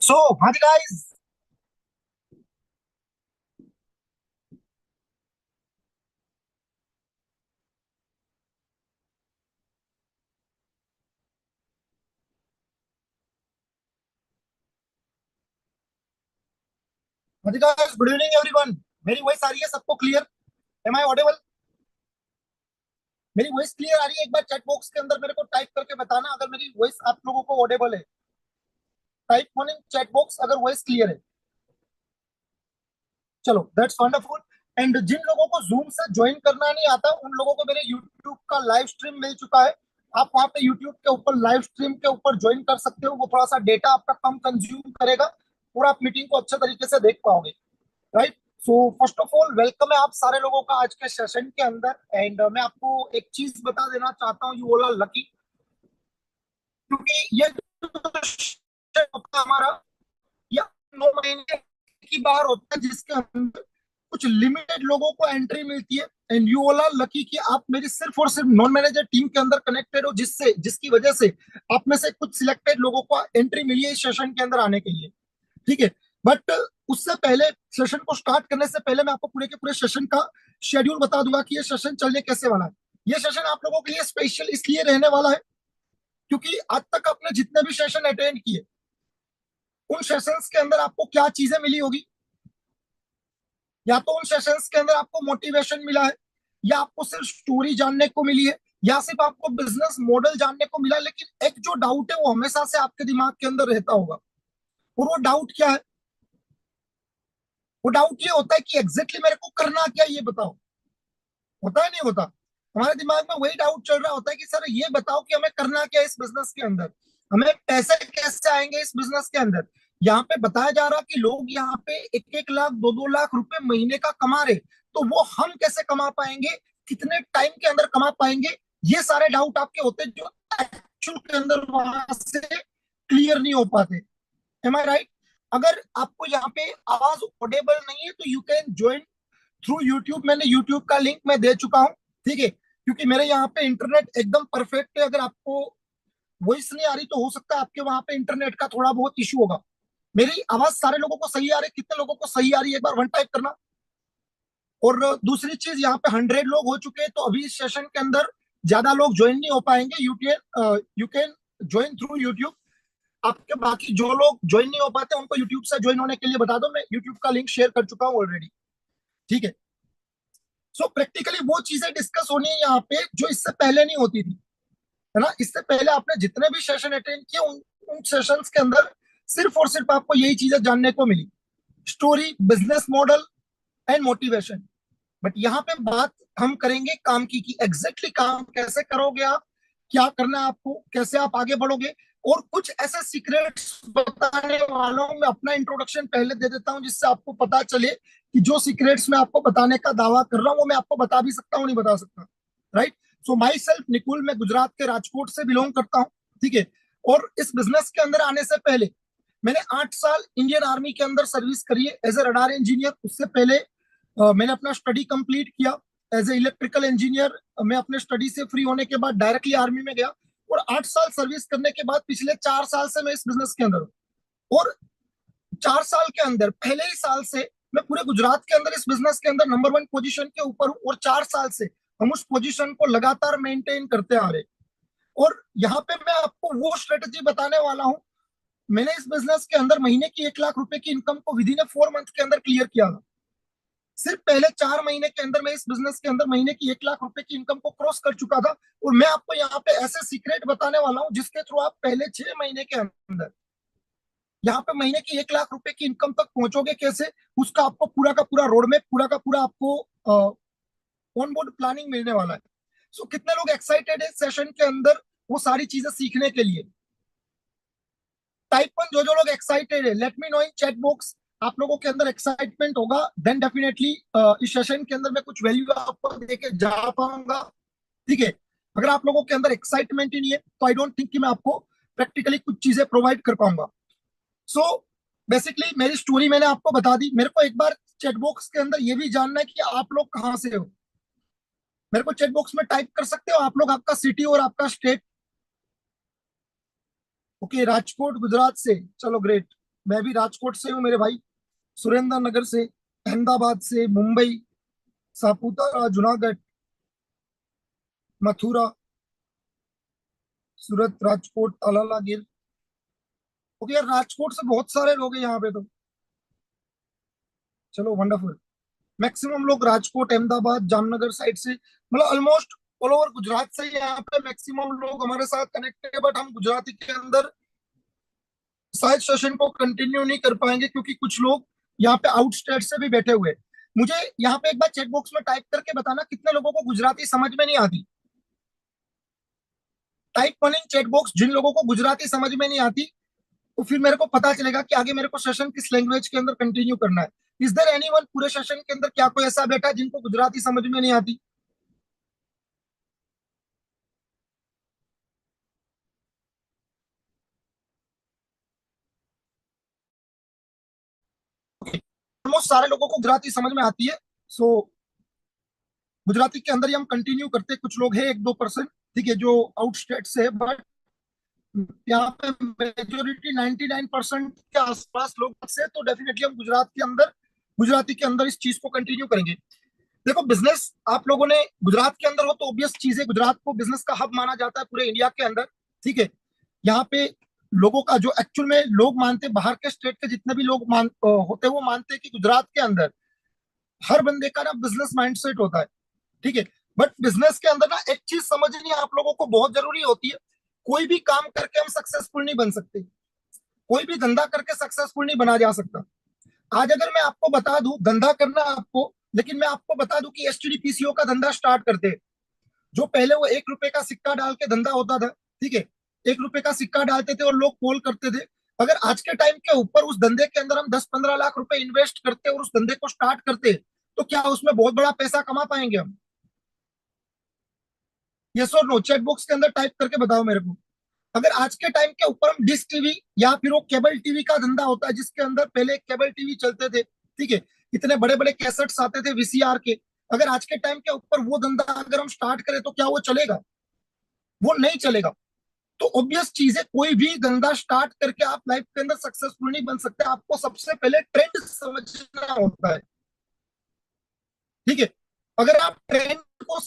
सो हाँ जी गाइस। हाँ जी गाइस, गुड इवनिंग एवरीवन। मेरी वॉइस आ रही है सबको क्लियर? Am I audible? मेरी वॉइस क्लियर आ रही है? एक बार चैट बॉक्स के अंदर मेरे को टाइप करके बताना अगर मेरी वॉइस आप लोगों को ऑडिबल है। Type one in chat box अगर वॉइस क्लियर है। चलो, दैट्स वंडरफुल। एंड जिन लोगों को जूम से ज्वाइन करना नहीं आता उन लोगों को मेरे यूट्यूब का लाइव स्ट्रीम मिल चुका है। आप वहां पे यूट्यूब के ऊपर लाइव स्ट्रीम के ऊपर ज्वाइन कर सकते हो। वो थोड़ा सा डेटा आपका कम कंज्यूम करेगा और आप मीटिंग को अच्छे तरीके से देख पाओगे। Right. So first of all welcome है आप सारे लोगों का आज के सेशन के अंदर। एंड मैं आपको एक चीज बता देना चाहता हूँ, यू ऑल आर लकी, क्योंकि ये जो session होता है हमारा, या 9 महीने की बार होता है जिसके अंदर कुछ लिमिटेड लोगों को एंट्री मिलती है। And you all are lucky कि आप मेरी सिर्फ और सिर्फ नॉन मैनेजर टीम के अंदर कनेक्टेड हो, जिससे जिसकी वजह से आप में से कुछ सिलेक्टेड लोगों को एंट्री मिली है इस सेशन के अंदर आने के लिए। ठीक है। बट उससे पहले, सेशन को स्टार्ट करने से पहले मैं आपको पूरे के पूरे सेशन का शेड्यूल बता दूंगा कि ये सेशन चलने कैसे वाला है। ये सेशन आप लोगों के लिए स्पेशल इसलिए रहने वाला है क्योंकि आज तक आपने जितने भी सेशन अटेंड किए उन सेशंस के अंदर आपको क्या चीजें मिली होगी? या तो उन सेशंस के अंदर आपको मोटिवेशन मिला है, या आपको सिर्फ स्टोरी जानने को मिली है, या सिर्फ आपको बिजनेस मॉडल जानने को मिला है। लेकिन एक जो डाउट है वो हमेशा से आपके दिमाग के अंदर रहता होगा, और वो डाउट क्या है? वो डाउट ये होता है कि एग्जैक्टली मेरे को करना क्या, ये बताओ। होता है नहीं होता? हमारे दिमाग में वही डाउट चल रहा होता है कि सर ये बताओ कि हमें करना क्या है इस बिजनेस के अंदर, हमें पैसे कैसे आएंगे इस बिजनेस के अंदर। यहाँ पे बताया जा रहा कि लोग यहाँ पे 1-1 लाख 2-2 लाख रुपए महीने का कमा रहे, तो वो हम कैसे कमा पाएंगे, कितने टाइम के अंदर कमा पाएंगे? ये सारे डाउट आपके होते हैं जो एक्चुअल के अंदर वहां से क्लियर नहीं हो पाते। एम आई राइट? अगर आपको यहाँ पे आवाज ऑडेबल नहीं है तो you can join through YouTube. मैंने यूट्यूब का लिंक मैं दे चुका हूँ। ठीक है, क्योंकि मेरे यहाँ पे इंटरनेट एकदम परफेक्ट है। अगर आपको वॉइस नहीं आ रही तो हो सकता है आपके वहां पे इंटरनेट का थोड़ा बहुत इशू होगा। मेरी आवाज सारे लोगों को सही आ रही है? कितने लोगों को सही आ रही है एक बार वन टाइप करना। और दूसरी चीज, यहाँ पे 100 लोग हो चुके हैं, तो अभी इस सेशन के अंदर ज्यादा लोग ज्वाइन नहीं हो पाएंगे। You can join through YouTube. आपके बाकी जो लोग ज्वाइन नहीं हो पाते उनको यूट्यूब से ज्वाइन होने के लिए बता दो, मैं यूट्यूब का लिंक शेयर कर चुका हूँ ऑलरेडी। ठीक है। सो प्रैक्टिकली वो चीजें डिस्कस होनी है यहाँ पे जो इससे पहले नहीं होती थी, है ना। इससे पहले आपने जितने भी सेशन अटेंड किए उन सेशंस के अंदर सिर्फ और सिर्फ आपको यही चीजें जानने को मिली, story, business model and motivation. But यहाँ पे बात हम करेंगे काम की, कि एग्जैक्टली काम कैसे करोगे आप, क्या करना है आपको, कैसे आप आगे बढ़ोगे। और कुछ ऐसे सीक्रेट्स बताने वाला हूँ। मैं अपना इंट्रोडक्शन पहले दे देता हूँ जिससे आपको पता चले कि जो सीक्रेट्स मैं आपको बताने का दावा कर रहा हूँ वो मैं आपको बता भी सकता हूँ, नहीं बता सकता। Right. So my self Nikul, मैं गुजरात के राजकोट से बिलोंग करता हूँ। ठीक है। और इस बिजनेस के अंदर आने से पहले मैंने 8 साल इंडियन आर्मी के अंदर सर्विस करी है एज ए रडार इंजीनियर। उससे पहले मैंने अपना स्टडी कंप्लीट किया एज ए इलेक्ट्रिकल इंजीनियर। मैं अपने स्टडी से फ्री होने के बाद डायरेक्टली आर्मी में गया, और 8 साल सर्विस करने के बाद पिछले 4 साल से मैं इस बिजनेस के अंदर हूँ। और 4 साल के अंदर पहले ही साल से मैं पूरे गुजरात के अंदर इस बिजनेस के अंदर नंबर 1 पोजीशन के ऊपर हूँ, और 4 साल से हम उस पोजीशन को लगातार मेंटेन करते आ रहे। और यहाँ पे मैं आपको वो स्ट्रेटेजी बताने वाला हूँ। मैंने इस बिजनेस के अंदर महीने की 1 लाख रुपए की इनकम को विद इन 4 मंथ के अंदर क्लियर किया था। सिर्फ पहले 4 महीने के अंदर मैं इस बिजनेस के अंदर महीने की 1 लाख रुपए की इनकम को क्रॉस कर चुका था। और मैं आपको यहाँ पे ऐसे सीक्रेट बताने वाला हूँ जिसके थ्रू आप पहले 6 महीने के अंदर यहाँ पे महीने की 1 लाख रुपए की इनकम तक पहुंचोगे कैसे, उसका आपको पूरा का पूरा रोड मैप, पूरा का पूरा आपको ऑन बोर्ड प्लानिंग मिलने वाला है। सो कितने लोग एक्साइटेड है सेशन के अंदर वो सारी चीजें सीखने के लिए? टाइप वन जो जो लोग एक्साइटेड है, लेट मी नो इन चैट बॉक्स। आप लोगों के अंदर एक्साइटमेंट होगा, देन डेफिनेटली इस सेशन के अंदर मैं कुछ वैल्यू आपको देके जा पाऊंगा। ठीक है। अगर आप लोगों के अंदर एक्साइटमेंट ही नहीं है तो आई डोंट थिंक कि मैं आपको प्रैक्टिकली कुछ चीजें प्रोवाइड कर पाऊंगा। सो बेसिकली मेरी स्टोरी मैंने आपको बता दी। मेरे को एक बार चैट बॉक्स के अंदर ये भी जानना है कि आप लोग कहाँ से हो। मेरे को चैट बॉक्स में टाइप कर सकते हो आप लोग आपका सिटी और आपका स्टेट। ओके, राजकोट गुजरात से, चलो ग्रेट। मैं भी राजकोट से हूँ मेरे भाई, सुरेंद्र नगर से, अहमदाबाद से, मुंबई, सापुतारा, जूनागढ़, मथुरा, सूरत, राजकोट, तालाला गिर। ओके यार, राजकोट से बहुत सारे लोग हैं यहाँ पे तो। चलो वंडरफुल। मैक्सिमम लोग राजकोट, अहमदाबाद, जामनगर साइड से, मतलब ऑलमोस्ट ऑल ओवर गुजरात से ही यहाँ पे मैक्सिमम लोग हमारे साथ कनेक्टेड है। बट हम गुजराती के अंदर शायद सेशन को कंटिन्यू नहीं कर पाएंगे क्योंकि कुछ लोग यहाँ पे आउट स्टेट से भी बैठे हुए हैं। मुझे यहाँ पे एक बार चेक बॉक्स में टाइप करके बताना कितने लोगों को गुजराती समझ में नहीं आती। Type one in chat box जिन लोगों को गुजराती समझ में नहीं आती, तो फिर मेरे को पता चलेगा कि आगे मेरे को सेशन किस लैंग्वेज के अंदर कंटिन्यू करना है। इज देयर एनीवन पूरे सेशन के अंदर क्या कोई ऐसा बैठा है जिनको गुजराती समझ में नहीं आती? ऑलमोस्ट सारे लोगों को गुजराती समझ में आती है। सो गुजराती के अंदर ही हम कंटिन्यू करते हैं। कुछ लोग हैं, एक दो परसेंट, ठीक है, जो आउट स्टेट से है, बट यहाँ पे मेजोरिटी 99% के आसपास लोग से, तो डेफिनेटली हम गुजरात के अंदर, गुजराती के अंदर इस चीज को कंटिन्यू करेंगे। देखो, बिजनेस आप लोगों ने गुजरात के अंदर हो तो ऑब्वियस चीज है, गुजरात को बिजनेस का हब माना जाता है पूरे इंडिया के अंदर, ठीक है। यहाँ पे लोगों का जो एक्चुअल में लोग मानते, बाहर के स्टेट के जितने भी लोग होते हैं, वो मानते हैं कि गुजरात के अंदर हर बंदे का ना बिजनेस माइंडसेट होता है, ठीक है। बट बिजनेस के अंदर ना एक चीज समझनी आप लोगों को बहुत जरूरी होती है। कोई भी काम करके हम सक्सेसफुल नहीं बन सकते, कोई भी धंधा करके सक्सेसफुल नहीं बना जा सकता। आज अगर मैं आपको बता दूं धंधा करना आपको, लेकिन मैं आपको बता दूं कि एसटीडी पीसीओ का धंधा स्टार्ट करते हैं, जो पहले वो 1 रुपए का सिक्का डाल के धंधा होता था, ठीक है, 1 रुपए का सिक्का डालते थे और लोग पोल करते थे। अगर आज के टाइम के ऊपर उस धंधे के अंदर हम 10-15 लाख रुपए इन्वेस्ट करते और उस धंधे को स्टार्ट करते, तो क्या उसमें बहुत बड़ा पैसा कमा पाएंगे हम? यस और नो, चैट बॉक्स के अंदर टाइप करके बताओ मेरे को। अगर आज के टाइम के ऊपर हम डिश टीवी या फिर वो केबल टीवी का धंधा होता है, जिसके अंदर पहले केबल टीवी चलते थे, ठीक है, इतने बड़े बड़े कैसेट्स आते थे वीसीआर के, अगर आज के टाइम के ऊपर वो धंधा अगर हम स्टार्ट करें तो क्या वो चलेगा? वो नहीं चलेगा। तो ऑब्वियस चीज है, कोई भी धंधा स्टार्ट करके आप लाइफ के अंदर सक्सेसफुल नहीं बन सकते। आपको सबसे पहले ट्रेंड समझना होता है, ठीक है। अगर आप ट्रेंड को,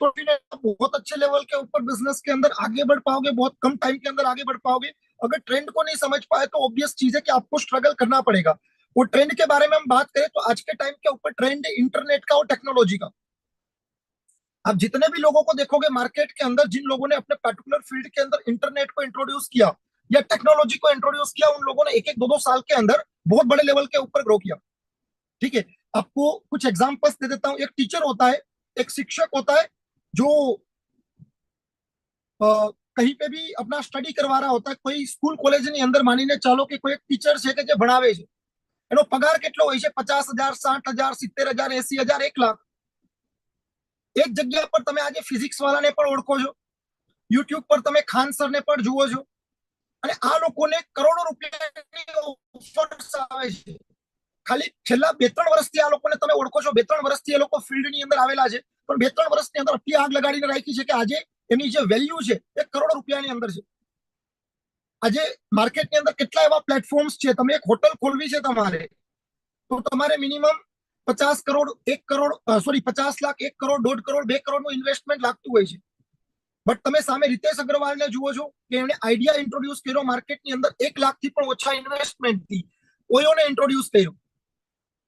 तो फिर आप बहुत अच्छे लेवल के ऊपर बिजनेस के अंदर आगे बढ़ पाओगे, बहुत कम टाइम के अंदर आगे बढ़ पाओगे। अगर ट्रेंड को नहीं समझ पाए तो ऑब्वियस चीज है कि आपको स्ट्रगल करना पड़ेगा। वो ट्रेंड के बारे में हम बात करें तो आज के टाइम के ऊपर ट्रेंड है इंटरनेट का और टेक्नोलॉजी का। आप जितने भी लोगों को देखोगे मार्केट के अंदर, जिन लोगों ने अपने पर्टिकुलर फील्ड के अंदर इंटरनेट को इंट्रोड्यूस किया या टेक्नोलॉजी को इंट्रोड्यूस किया, उन लोगों ने एक एक दो दो साल के अंदर बहुत बड़े लेवल के ऊपर ग्रो किया, ठीक है। आपको कुछ एग्जांपल्स दे देता हूँ। एक टीचर होता है, एक शिक्षक होता है, जो कहीं पे भी अपना स्टडी करवा रहा होता है, कोई स्कूल कॉलेज ની અંદર માનીને ચાલો કે કોઈ એક ટીચર છે કે જે ભણાવે છે, એનો પગાર કેટલો હોય છે? 50,000, 60,000, 70,000, 80,000, 1 લાખ। એક જગ્યા પર તમે આજે ફિઝિક્સ વાળાને પણ ઓળખો છો, યુટ્યુબ પર તમે ખાન સરને પણ જુઓ છો, અને આ લોકોને કરોડો રૂપિયાની ઓફર્સ આવે છે। ખાલી છેલ્લા 2-3 વર્ષથી આ લોકોને તમે ઓળખો છો, 2-3 વર્ષથી એ લોકો ફિલ્ડની અંદર આવેલા છે, પણ 2-3 વર્ષની અંદર આટલી આગ લગાડીને રાખી છે કે આજે એની જે વેલ્યુ છે એ કરોડ રૂપિયાની અંદર છે। આજે માર્કેટની અંદર કેટલા એવા પ્લેટફોર્મ્સ છે, તમે એક હોટલ ખોલવી છે તમારે, તો તમારે મિનિમમ 50 કરોડ, 1 કરોડ, સોરી 50 લાખ, 1 કરોડ, 1.5 કરોડ, 2 કરોડનું ઇન્વેસ્ટમેન્ટ લાગતું હોય છે। બટ તમે સામે રીતેશ અગ્રવાલને જુઓ છો કે એમણે આઈડિયા ઇન્ટ્રોડ્યુસ કર્યો માર્કેટની અંદર 1 લાખથી પણ ઓછા ઇન્વેસ્ટમેન્ટથી, ઓયોને ઇન્ટ્રોડ્યુસ કર્યો,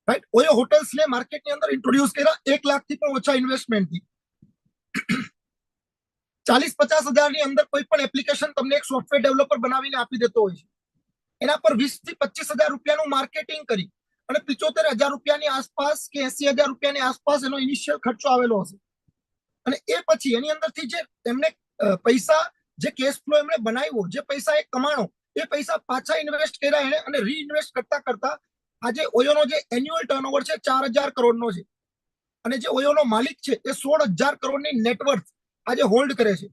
રાઈટ। ઓયો હોટલ્સને માર્કેટની અંદર ઇન્ટ્રોડ્યુસ કર્યા 1 લાખથી પણ ઓછા ઇન્વેસ્ટમેન્ટથી। 40-50 હજારની અંદર કોઈ પણ એપ્લિકેશન તમને એક સોફ્ટવેર ડેવલપર બનાવીને આપી દેતો હોય છે। એના પર 20-25 હજાર રૂપિયાનું માર્કેટિંગ કરી અને 75,000 રૂપિયાની આસપાસ કે 80,000 રૂપિયાની આસપાસ એનો ઇનિશિયલ ખર્ચો આવેલો હશે। અને એ પછી એની અંદરથી જે એમને પૈસા, જે કેશ ફ્લો એમણે બનાવ્યો, જે પૈસા એ કમાણો, એ પૈસા પાછા ઇન્વેસ્ટ કર્યા એણે, અને રીઇન્વેસ્ટ કરતા કરતા આજે ઓયોનો જે એન્યુઅલ ટર્નઓવર છે 4,000 કરોડનો છે, અને જે ઓયોનો માલિક છે એ 16,000 કરોડની નેટવર્થ આજે હોલ્ડ કરે છે।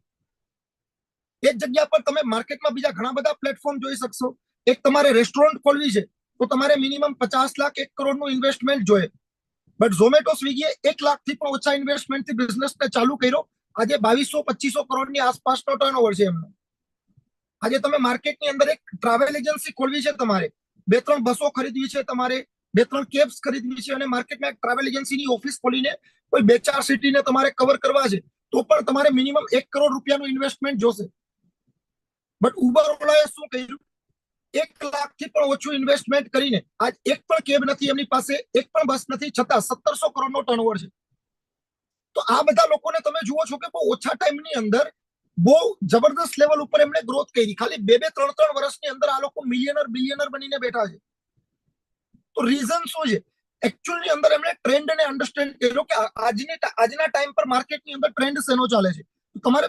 એક જગ્યા પર તમે માર્કેટમાં બીજા ઘણા બધા પ્લેટફોર્મ જોઈ શકશો। એક તમારે રેસ્ટોરન્ટ ખોલવી છે તો તમારે મિનિમમ 50 લાખ, 1 કરોડનું ઇન્વેસ્ટમેન્ટ જોઈએ। બટ ઝોમેટો, સ્વિગીએ 1 લાખથી પણ ઓછા ઇન્વેસ્ટમેન્ટથી બિઝનેસને ચાલુ કર્યો। આજે 2200-2500 કરોડની આસપાસનો ટર્નઓવર છે એમનો। આજે તમે માર્કેટની અંદર એક ટ્રાવેલ એજન્સી ખોલવી છે તમારે, બે ત્રણ બસો ખરીદવી છે તમારે, બે ત્રણ કેબ્સ ખરીદવી છે અને માર્કેટમાં એક ટ્રાવેલ એજન્સીની ઓફિસ ખોલીને કોઈ બે ચાર સિટીને તમારે કવર કરવા છે, તો પણ તમારે મિનિમમ 1 કરોડ રૂપિયાનું ઇન્વેસ્ટમેન્ટ જોશે. બટ ઉબર ઓલાએ શું કર્યું, 1 લાખથી પણ ઓછું ઇન્વેસ્ટમેન્ટ કરીને આજ એક પણ કેબ નથી એમની પાસે, એક પણ બસ નથી, છતાં 1700 કરોડનો ટર્નઓવર છે. તો આ બધા લોકોને તમે જુઓ છો કે બહુ ઓછા ટાઈમની અંદર બહુ જબરદસ્ત લેવલ ઉપર એમણે ગ્રોથ કરી. ખાલી બે બે ત્રણ ત્રણ વર્ષની અંદર આ લોકો મિલિયનર બિલિયનર બનીને બેઠા છે. તો રીઝન શું છે? એકચ્યુઅલી અંદર એમણે ટ્રેન્ડને અન્ડરસ્ટેન્ડ કર્યો કે આજના ટાઈમ પર માર્કેટની અંદર ટ્રેન્ડ શેનો ચાલે છે. તમારે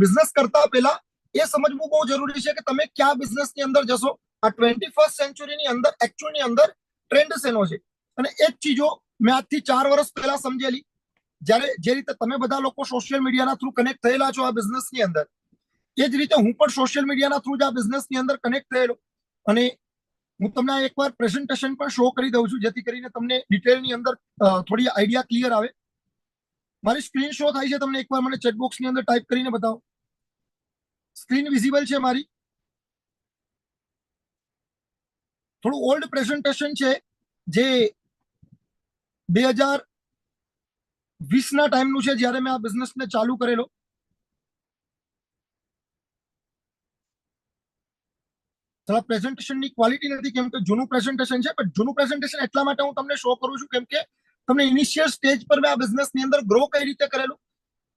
બિઝનેસ કરતા પહેલા એ સમજવું બહુ જરૂરી છે કે તમે કયા બિઝનેસની અંદર જશો. આ 21st સેન્ચુરીની અંદર એકચ્યુઅલની અંદર ટ્રેન્ડ શેનો છે. અને એ જ ચીજો મેં આજથી 4 વર્ષ પહેલા સમજેલી, જ્યારે જે રીતે તમે બધા લોકો સોશિયલ મીડિયાના થ્રુ કનેક્ટ થયેલા છો આ બિઝનેસની અંદર, એ જ રીતે હું પણ સોશિયલ મીડિયાના થ્રુ જ આ બિઝનેસની અંદર કનેક્ટ થયેલો. અને હું તમને એકવાર પ્રેઝન્ટેશન પણ શો કરી દઉં છું, જેથી કરીને તમને ડિટેલની અંદર થોડી આઈડિયા ક્લિયર આવે. મારી સ્ક્રીન શો થાય છે તમને એકવાર મને ચેટબોક્સની અંદર ટાઈપ કરીને બતાવો. સ્ક્રીન વિઝિબલ છે મારી? થોડું ઓલ્ડ પ્રેઝન્ટેશન છે, જે 2020ના ટાઈમનું છે, જ્યારે મેં આ બિઝનેસને ચાલુ કરેલો. થોડા પ્રેઝન્ટેશનની ક્વોલિટી નથી કેમ કે જૂનું પ્રેઝન્ટેશન છે, પણ જૂનું પ્રેઝન્ટેશન એટલા માટે હું તમને શો કરું છું કેમ કે તમને ઇનિશિયલ સ્ટેજ પર મેં આ બિઝનેસની અંદર ગ્રો કઈ રીતે કરેલું,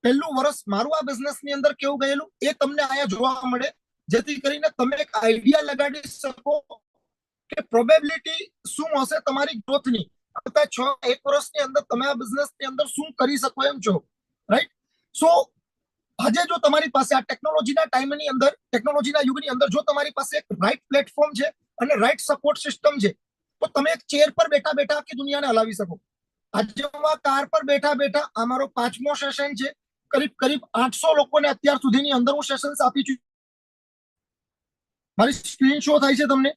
પહેલું વર્ષ મારું આ બિઝનેસની અંદર કેવું ગયેલું, એ તમને અહીંયા જોવા મળે, જેથી કરીને તમે એક આઈડિયા લગાડી શકો કે પ્રોબેબિલિટી શું હશે તમારી ગ્રોથની. આવતા 1 વર્ષની અંદર તમે આ બિઝનેસની અંદર શું કરી શકો એમ છો, રાઈટ? સો આજે જો તમારી પાસે આ ટેકનોલોજીના ટાઈમની અંદર, ટેકનોલોજીના યુગની અંદર જો તમારી પાસે એક રાઈટ પ્લેટફોર્મ છે અને રાઈટ સપોર્ટ સિસ્ટમ છે, તો તમે એક ચેર પર બેઠા બેઠા આખી દુનિયાને હલાવી શકો. આજે હું આ કાર પર બેઠા બેઠા આ મારો 5મો સેશન છે. કરીબ કરીબ 800 લોકોને અત્યાર સુધીની અંદર હું સેશન્સ આપી છું. મારી સ્ક્રીન શો થાય છે તમને?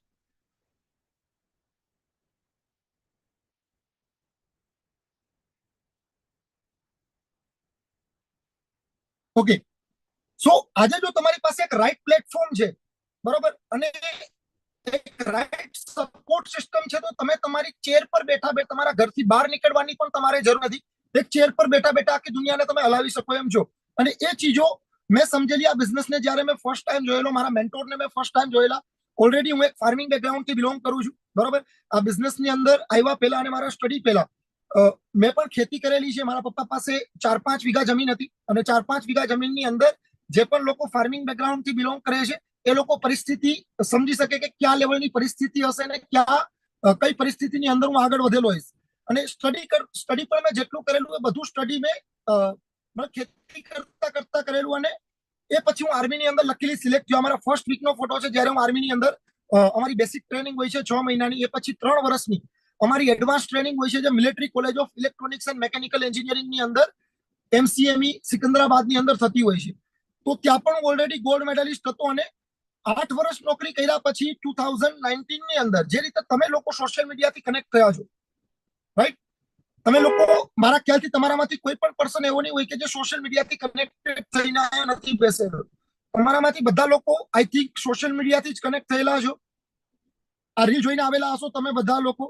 ઓકે. સો આજે જો તમારી પાસે એક રાઈટ પ્લેટફોર્મ છે, બરોબર, અને એક રાઈટ સપોર્ટ સિસ્ટમ છે, તો તમે તમારી ચેર પર બેઠા બેઠા તમારા ઘરથી બહાર નીકળવાની પણ તમારે જરૂર નથી. એક ચેર પર બેઠા બેઠા આખી દુનિયાને તમે હલાવી શકો એમ છો. અને એ ચીજો મેં સમજેલી આ બિઝનેસને જ્યારે મેં ફર્સ્ટ ટાઈમ જોયેલો, મારા મેન્ટોરને મેં ફર્સ્ટ ટાઈમ જોયેલા. ઓલરેડી હું એક ફાર્મિંગ બેકગ્રાઉન્ડથી બિલોંગ કરું છું, બરોબર. આ બિઝનેસની અંદર આવ્યા પહેલા અને મારા સ્ટડી પહેલા મેં પણ ખેતી કરેલી છે. મારા પપ્પા પાસે 4-5 વીઘા જમીન હતી, અને 4-5 વીઘા જમીનની અંદર જે પણ લોકો ફાર્મિંગ બેકગ્રાઉન્ડથી બિલોંગ કરે છે, એ લોકો પરિસ્થિતિ સમજી શકે કે કયા લેવલની પરિસ્થિતિ હશે ને કઈ પરિસ્થિતિની અંદર હું આગળ વધેલો હોઈશ. અને સ્ટડી પણ મેં જેટલું કરેલું એ બધું સ્ટડી મેં ખેતી કરતા કરતા કરેલું. અને એ પછી હું આર્મીની અંદર લકીલી સિલેક્ટ થયો. અમારા ફર્સ્ટ વીકનો ફોટો છે, જ્યારે હું આર્મીની અંદર અમારી બેસિક ટ્રેનિંગ હોય છે 6 મહિનાની, એ પછી 3 વર્ષની અમારી એડવાન્સ ટ્રેનિંગ હોય છે, જે military college of electronics and mechanical એન્જિનિયરિંગની અંદર MCME સિકંદરાબાદની અંદર થતી હોય છે. તો ત્યાં પણ ઓલરેડી ગોલ્ડ મેડલિસ્ટ હતો. અને 8 વર્ષ નોકરી કર્યા પછી 2019ની અંદર જે રીતે તમે લોકો સોશિયલ મીડિયાથી કનેક્ટ થયા છો, રાઈટ? તમે લોકો, મારા ખ્યાલથી તમારામાંથી કોઈ પણ પર્સન એવો નહીં હોય કે જે સોશિયલ મીડિયાથી કનેક્ટેડ થઈને નથી બેસેલો. તમારામાંથી બધા લોકો આઈ થિંક સોશિયલ મીડિયાથી જ કનેક્ટ થયેલા છો. આ રીલ જોઈને આવેલા હશો તમે બધા લોકો.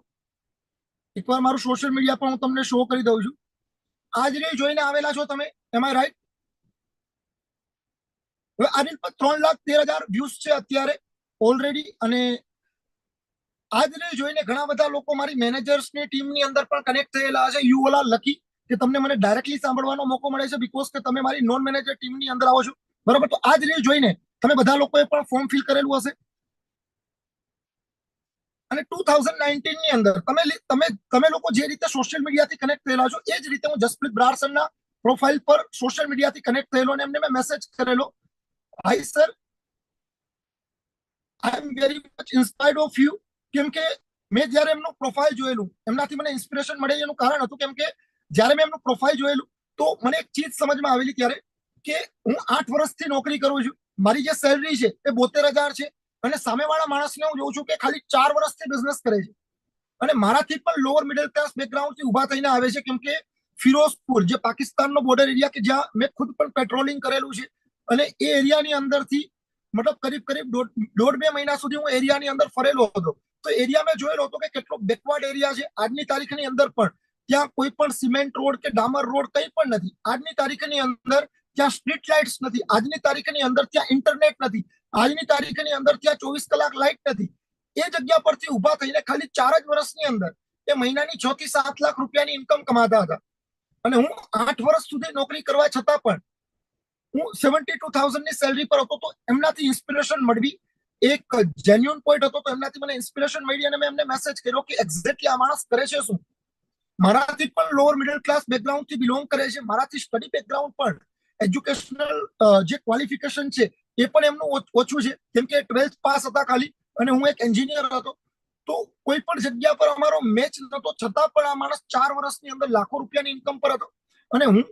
એકવાર મારું સોશિયલ મીડિયા પણ હું તમને શો કરી દઉં છું. આ જ રીલ જોઈને આવેલા છો તમે, એમ આઈ રાઈટ? હવે આ રીલ પર 3,13,000 વ્યૂઝ છે અત્યારે ઓલરેડી. અને આ જ રીલ જોઈને ઘણા બધા લોકો મારી મેનેજર્સની ટીમની અંદર પણ કનેક્ટ થયેલા છે. યુ ઓલ આર લકી કે તમને મને ડાયરેક્ટલી સાંભળવાનો મોકો મળે છે, બીકોઝ કે તમે મારી નોન મેનેજર ટીમની અંદર આવો છો, બરોબર. તો આ જ રીલ જોઈને તમે બધા લોકોએ પણ ફોર્મ ફિલ કરેલું હશે. અને 2019ની અંદર તમે લોકો જે રીતે સોશિયલ મીડિયાથી કનેક્ટ થયેલા છો, એ જ રીતે હું જસપ્રીત બ્રાર સરના પ્રોફાઇલ પર સોશિયલ મીડિયાથી કનેક્ટ થયેલો અને એમને મેં મેસેજ કરેલો, hi sir, I am very much inspired of you. કેમ કે મેં જ્યારે એમનું પ્રોફાઇલ જોયેલું, એમનાથી મને ઇન્સ્પિરેશન મળે એનું કારણ હતું કેમ કે જ્યારે મેં એમનું પ્રોફાઇલ જોયેલું, તો મને એક ચીજ સમજમાં આવેલી ત્યારે કે હું 8 વર્ષથી નોકરી કરું છું, મારી જે સેલરી છે એ 72,000 છે, અને સામેવાળા માણસને હું જોઉં છું કે ખાલી 4 વર્ષથી બિઝનેસ કરે છે. અને મારાથી પણ લોઅર મિડલ ક્લાસ બેકગ્રાઉન્ડથી ઉભા થઈને આવે છે, કેમ કે ફિરોઝપુર, જે પાકિસ્તાનનો બોર્ડર એરિયા, કે જ્યાં મેં ખુદ પણ પેટ્રોલિંગ કરેલું છે, અને એ એરિયાની અંદરથી મતલબ કરીબ કરીબ દોઢ બે મહિના સુધી હું એરિયાની અંદર ફરેલો હતો. તો એરિયા મેં જોયેલો હતો કે કેટલો બેકવર્ડ એરિયા છે. આજની તારીખની અંદર પણ ત્યાં કોઈ પણ સિમેન્ટ રોડ કે ડામર રોડ કંઈ પણ નથી. આજની તારીખની અંદર ત્યાં સ્ટ્રીટ લાઇટ્સ નથી. આજની તારીખની અંદર ત્યાં ઇન્ટરનેટ નથી. આજની તારીખની અંદર ત્યાં 24 કલાક લાઇટ નથી. એ જગ્યા પરથી ઉભા થઈને ખાલી 4 જ વર્ષની અંદર એ મહિનાની 6 થી 7 લાખ રૂપિયાની ઇન્કમ કમાતા હતા. અને હું 8 વર્ષ સુધી નોકરી કરવા છતાં પણ હું 72,000 ની સેલરી પર હતો. તો એમનાથી ઇન્સ્પિરેશન મળવી એક જેન્યુઅન પોઈન્ટ હતો. તો એમનાથી મને ઇન્સ્પિરેશન મળી અને મેં એમને મેસેજ કર્યો કે એક્ઝેક્ટલી આ માણસ કરે છે શું. મારાથી પણ લોઅર મિડલ ક્લાસ બેકગ્રાઉન્ડ થી બિલોંગ કરે છે. મારાથી સ્ટડી બેકગ્રાઉન્ડ પણ એજ્યુકેશનલ જે ક્વોલિફિકેશન છે એ પણ એમનું ઓછું છે, કેમ કે 12th પાસ હતા ખાલી અને હું એક એન્જિનિયર હતો. તો કોઈ પણ જગ્યા પર અમારો મેચ નતો, છતાં પણ આ માણસ 4 વર્ષની અંદર લાખો રૂપિયાની ઇન્કમ પર હતો અને હું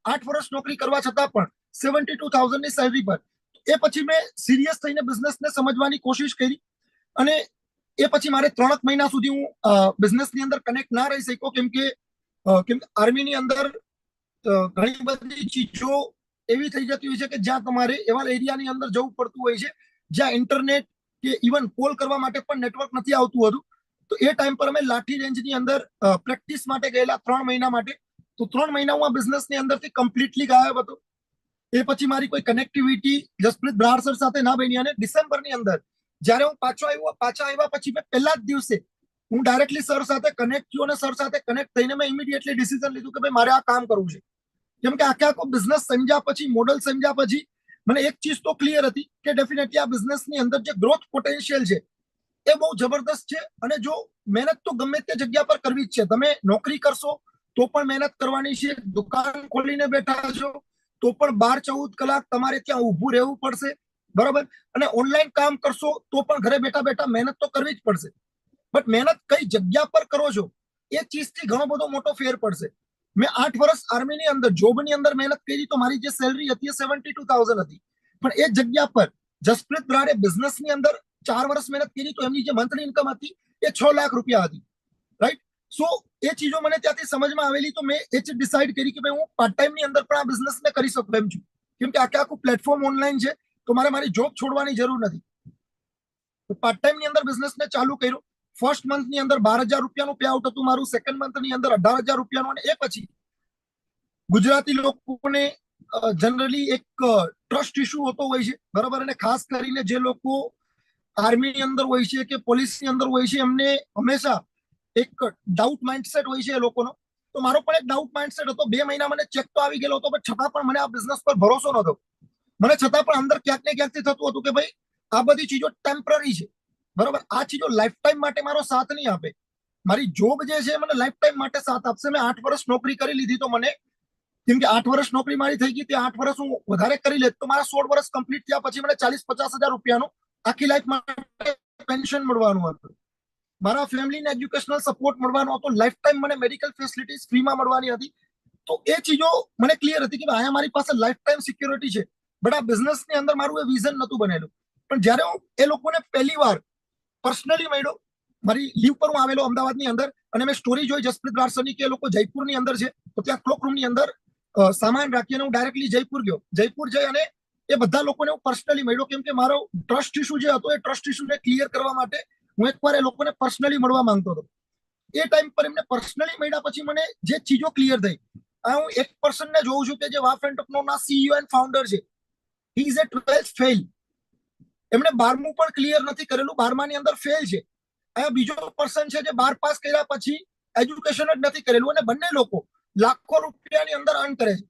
8 વર્ષ નોકરી કરવા છતાં પણ 72,000 ની સેલરી પર. એ પછી મેં સિરિયસ થઈને બિઝનેસને સમજવાની કોશિશ કરી અને એ પછી મારે 3 મહિના સુધી હું બિઝનેસની અંદર કનેક્ટ ના રહી શક્યો, કેમ કે આર્મીની અંદર ઘણી બધી ચીજો એવી થઈ જતી હોય છે કે જ્યાં તમારે એવા એરિયાની અંદર જવું પડતું હોય છે જ્યાં ઇન્ટરનેટ કે ઇવન કોલ કરવા માટે પણ નેટવર્ક નથી આવતું હતું. તો એ ટાઈમ પર અમે લાઠી રેન્જની અંદર પ્રેક્ટિસ માટે ગયેલા 3 મહિના માટે. તો 3 મહિના હું આ બિઝનેસની અંદરથી કમ્પ્લીટલી ગાયબ હતો. એ પછી મારી કોઈ કનેક્ટિવિટી જસપ્રીત બ્રાર સર સાથે ના બની અને ડિસેમ્બરની અંદર જ્યારે હું પાછા આવ્યા પછી મેં પહેલા જ દિવસે હું ડાયરેક્ટલી સર સાથે કનેક્ટ થયો અને સર સાથે કનેક્ટ થઈને મેં ઇમિડિયેટલી ડિસિઝન લીધું કે ભાઈ મારે આ કામ કરવું છે. કેમ કે આખો બિઝનેસ સમજ્યા પછી, મોડલ સમજ્યા પછી મને એક ચીજ તો ક્લિયર હતી કે ડેફિનેટલી આ બિઝનેસની અંદર જે ગ્રોથ પોટેન્શિયલ છે એ બહુ જબરદસ્ત છે. અને જો મહેનત તો ગમે તે જગ્યા પર કરવી જ છે. તમે નોકરી કરશો તો પણ મહેનત કરવાની છે. દુકાન ખોલીને બેઠા છો તો પણ 12-14 કલાક તમારે ત્યાં ઊભું રહેવું પડશે, બરાબર. અને ઓનલાઈન કામ કરશો તો પણ ઘરે બેઠા બેઠા મહેનત તો કરવી જ પડશે. બટ મહેનત કઈ જગ્યા પર કરો છો એ ચીજથી ઘણો બધો મોટો ફેર પડશે. મેં 8 વર્ષ આર્મીની અંદર જોબની અંદર મહેનત કરી તો મારી જે સેલરી હતી એ 72,000 હતી. પણ એ જગ્યા પર જસપ્રીત બ્રારે બિઝનેસની અંદર 4 વર્ષ મહેનત કરી તો એમની જે મંથલી ઇન્કમ હતી એ 6 લાખ રૂપિયા હતી, રાઈટ. સો એ ચીજો મને ત્યાંથી સમજમાં આવેલી. તો મેં એ ચીજ ડિસાઈડ કરી કે ભાઈ હું પાર્ટ ટાઈમ ની અંદર પણ આ બિઝનેસને કરી શકું એમ છું, કેમ કે આખું પ્લેટફોર્મ ઓનલાઈન છે. તો મારી જોબ છોડવાની જરૂર નથી. તો પાર્ટ ટાઈમ ની અંદર બિઝનેસને ચાલુ કર્યો. ફર્સ્ટ મંથ ની અંદર 12,000 રૂપિયાનું પે આઉટ હતું મારું. સેકન્ડ મંથ ની અંદર 18,000 રૂપિયાનું. અને એ પછી ગુજરાતી લોકોને જનરલી એક ટ્રસ્ટ ઇસ્યુ હોતો હોય છે, બરાબર. અને ખાસ કરીને જે લોકો આર્મીની અંદર હોય છે કે પોલીસની અંદર હોય છે એમને હંમેશા એક ડાઉટ માઇન્ડસેટ હોય છે એ લોકોનો. તો મારો પણ એક ડાઉટ માઇન્ડસેટ હતો. 2 મહિના મને ચેક તો આવી ગયેલો હતો, પણ છતાં પણ મને આ બિઝનેસ પર ભરોસો નતો. મને છતાં પણ અંદર ક્યાંક ને ક્યાંકથી થતું હતું કે ભાઈ આ બધી ચીજો ટેમ્પરરી છે, બરાબર. આ ચીજો લાઈફ ટાઈમ માટે મારો સાથ નહીં આપે. મારી જોબ જે છે મને લાઈફ ટાઈમ માટે સાથ આપશે. મેં 8 વર્ષ નોકરી કરી લીધી તો મને, કેમ કે 8 વર્ષ નોકરી મારી થઈ ગઈ, તે 8 વર્ષ હું વધારે કરી લેત તો મારા 16 વર્ષ કમ્પ્લીટ થયા પછી મને 40-50 હજાર રૂપિયાનું આખી લાઈફ માટે પેન્શન મળવાનું હતું. મારા ફેમિલીને એજ્યુકેશનલ સપોર્ટ મળવાનો હતો. લાઈફ ટાઈમ મને મેડિકલ ફેસિલિટીઝ ફ્રીમાં મળવાની હતી. તો એ ચીજો મને ક્લિયર હતી કે અહીંયા મારી પાસે લાઈફ ટાઈમ સિક્યોરિટી છે. બટ આ બિઝનેસની અંદર મારું એ વિઝન નતું બનેલું. પણ જ્યારે હું એ લોકોને પહેલી વાર પર્સનલી મળ્યો, મારી લીવ પર હું આવેલો અમદાવાદની અંદર, અને મેં સ્ટોરી જોઈ જસપ્રીત બ્રારસરની કે એ લોકો જયપુરની અંદર છે. તો ત્યાં ક્લોક રૂમની અંદર સામાન રાખીને હું ડાયરેક્ટલી જયપુર ગયો. જયપુર જઈ અને એ બધા લોકોને હું પર્સનલી મળ્યો, કેમ કે મારો ટ્રસ્ટ ઇસ્યુ જે હતો એ ટ્રસ્ટ ઇસ્યુને ક્લિયર કરવા માટે હું એકવાર એ લોકોને પર્સનલી મળવા માંગતો હતો. એ ટાઈમ પર એમને પર્સનલી મળ્યા પછી મને જે ચીજો ક્લિયર થઈ. હું એક પર્સનને જોઉં છું કે જે વાફ એન્ટરપ્રેન્યોરના સીઈઓ એન્ડ ફાઉન્ડર છે. He is A 12th fail. એમણે 12મું પણ ક્લિયર નથી કરેલું, 12માની અંદર ફેલ છે. અહીંયા બીજો પર્સન છે જે 12 પાસ કર્યા પછી એજ્યુકેશન જ નથી કરેલું, અને બંને લોકો લાખો રૂપિયાની અંદર અર્ન કરે છે.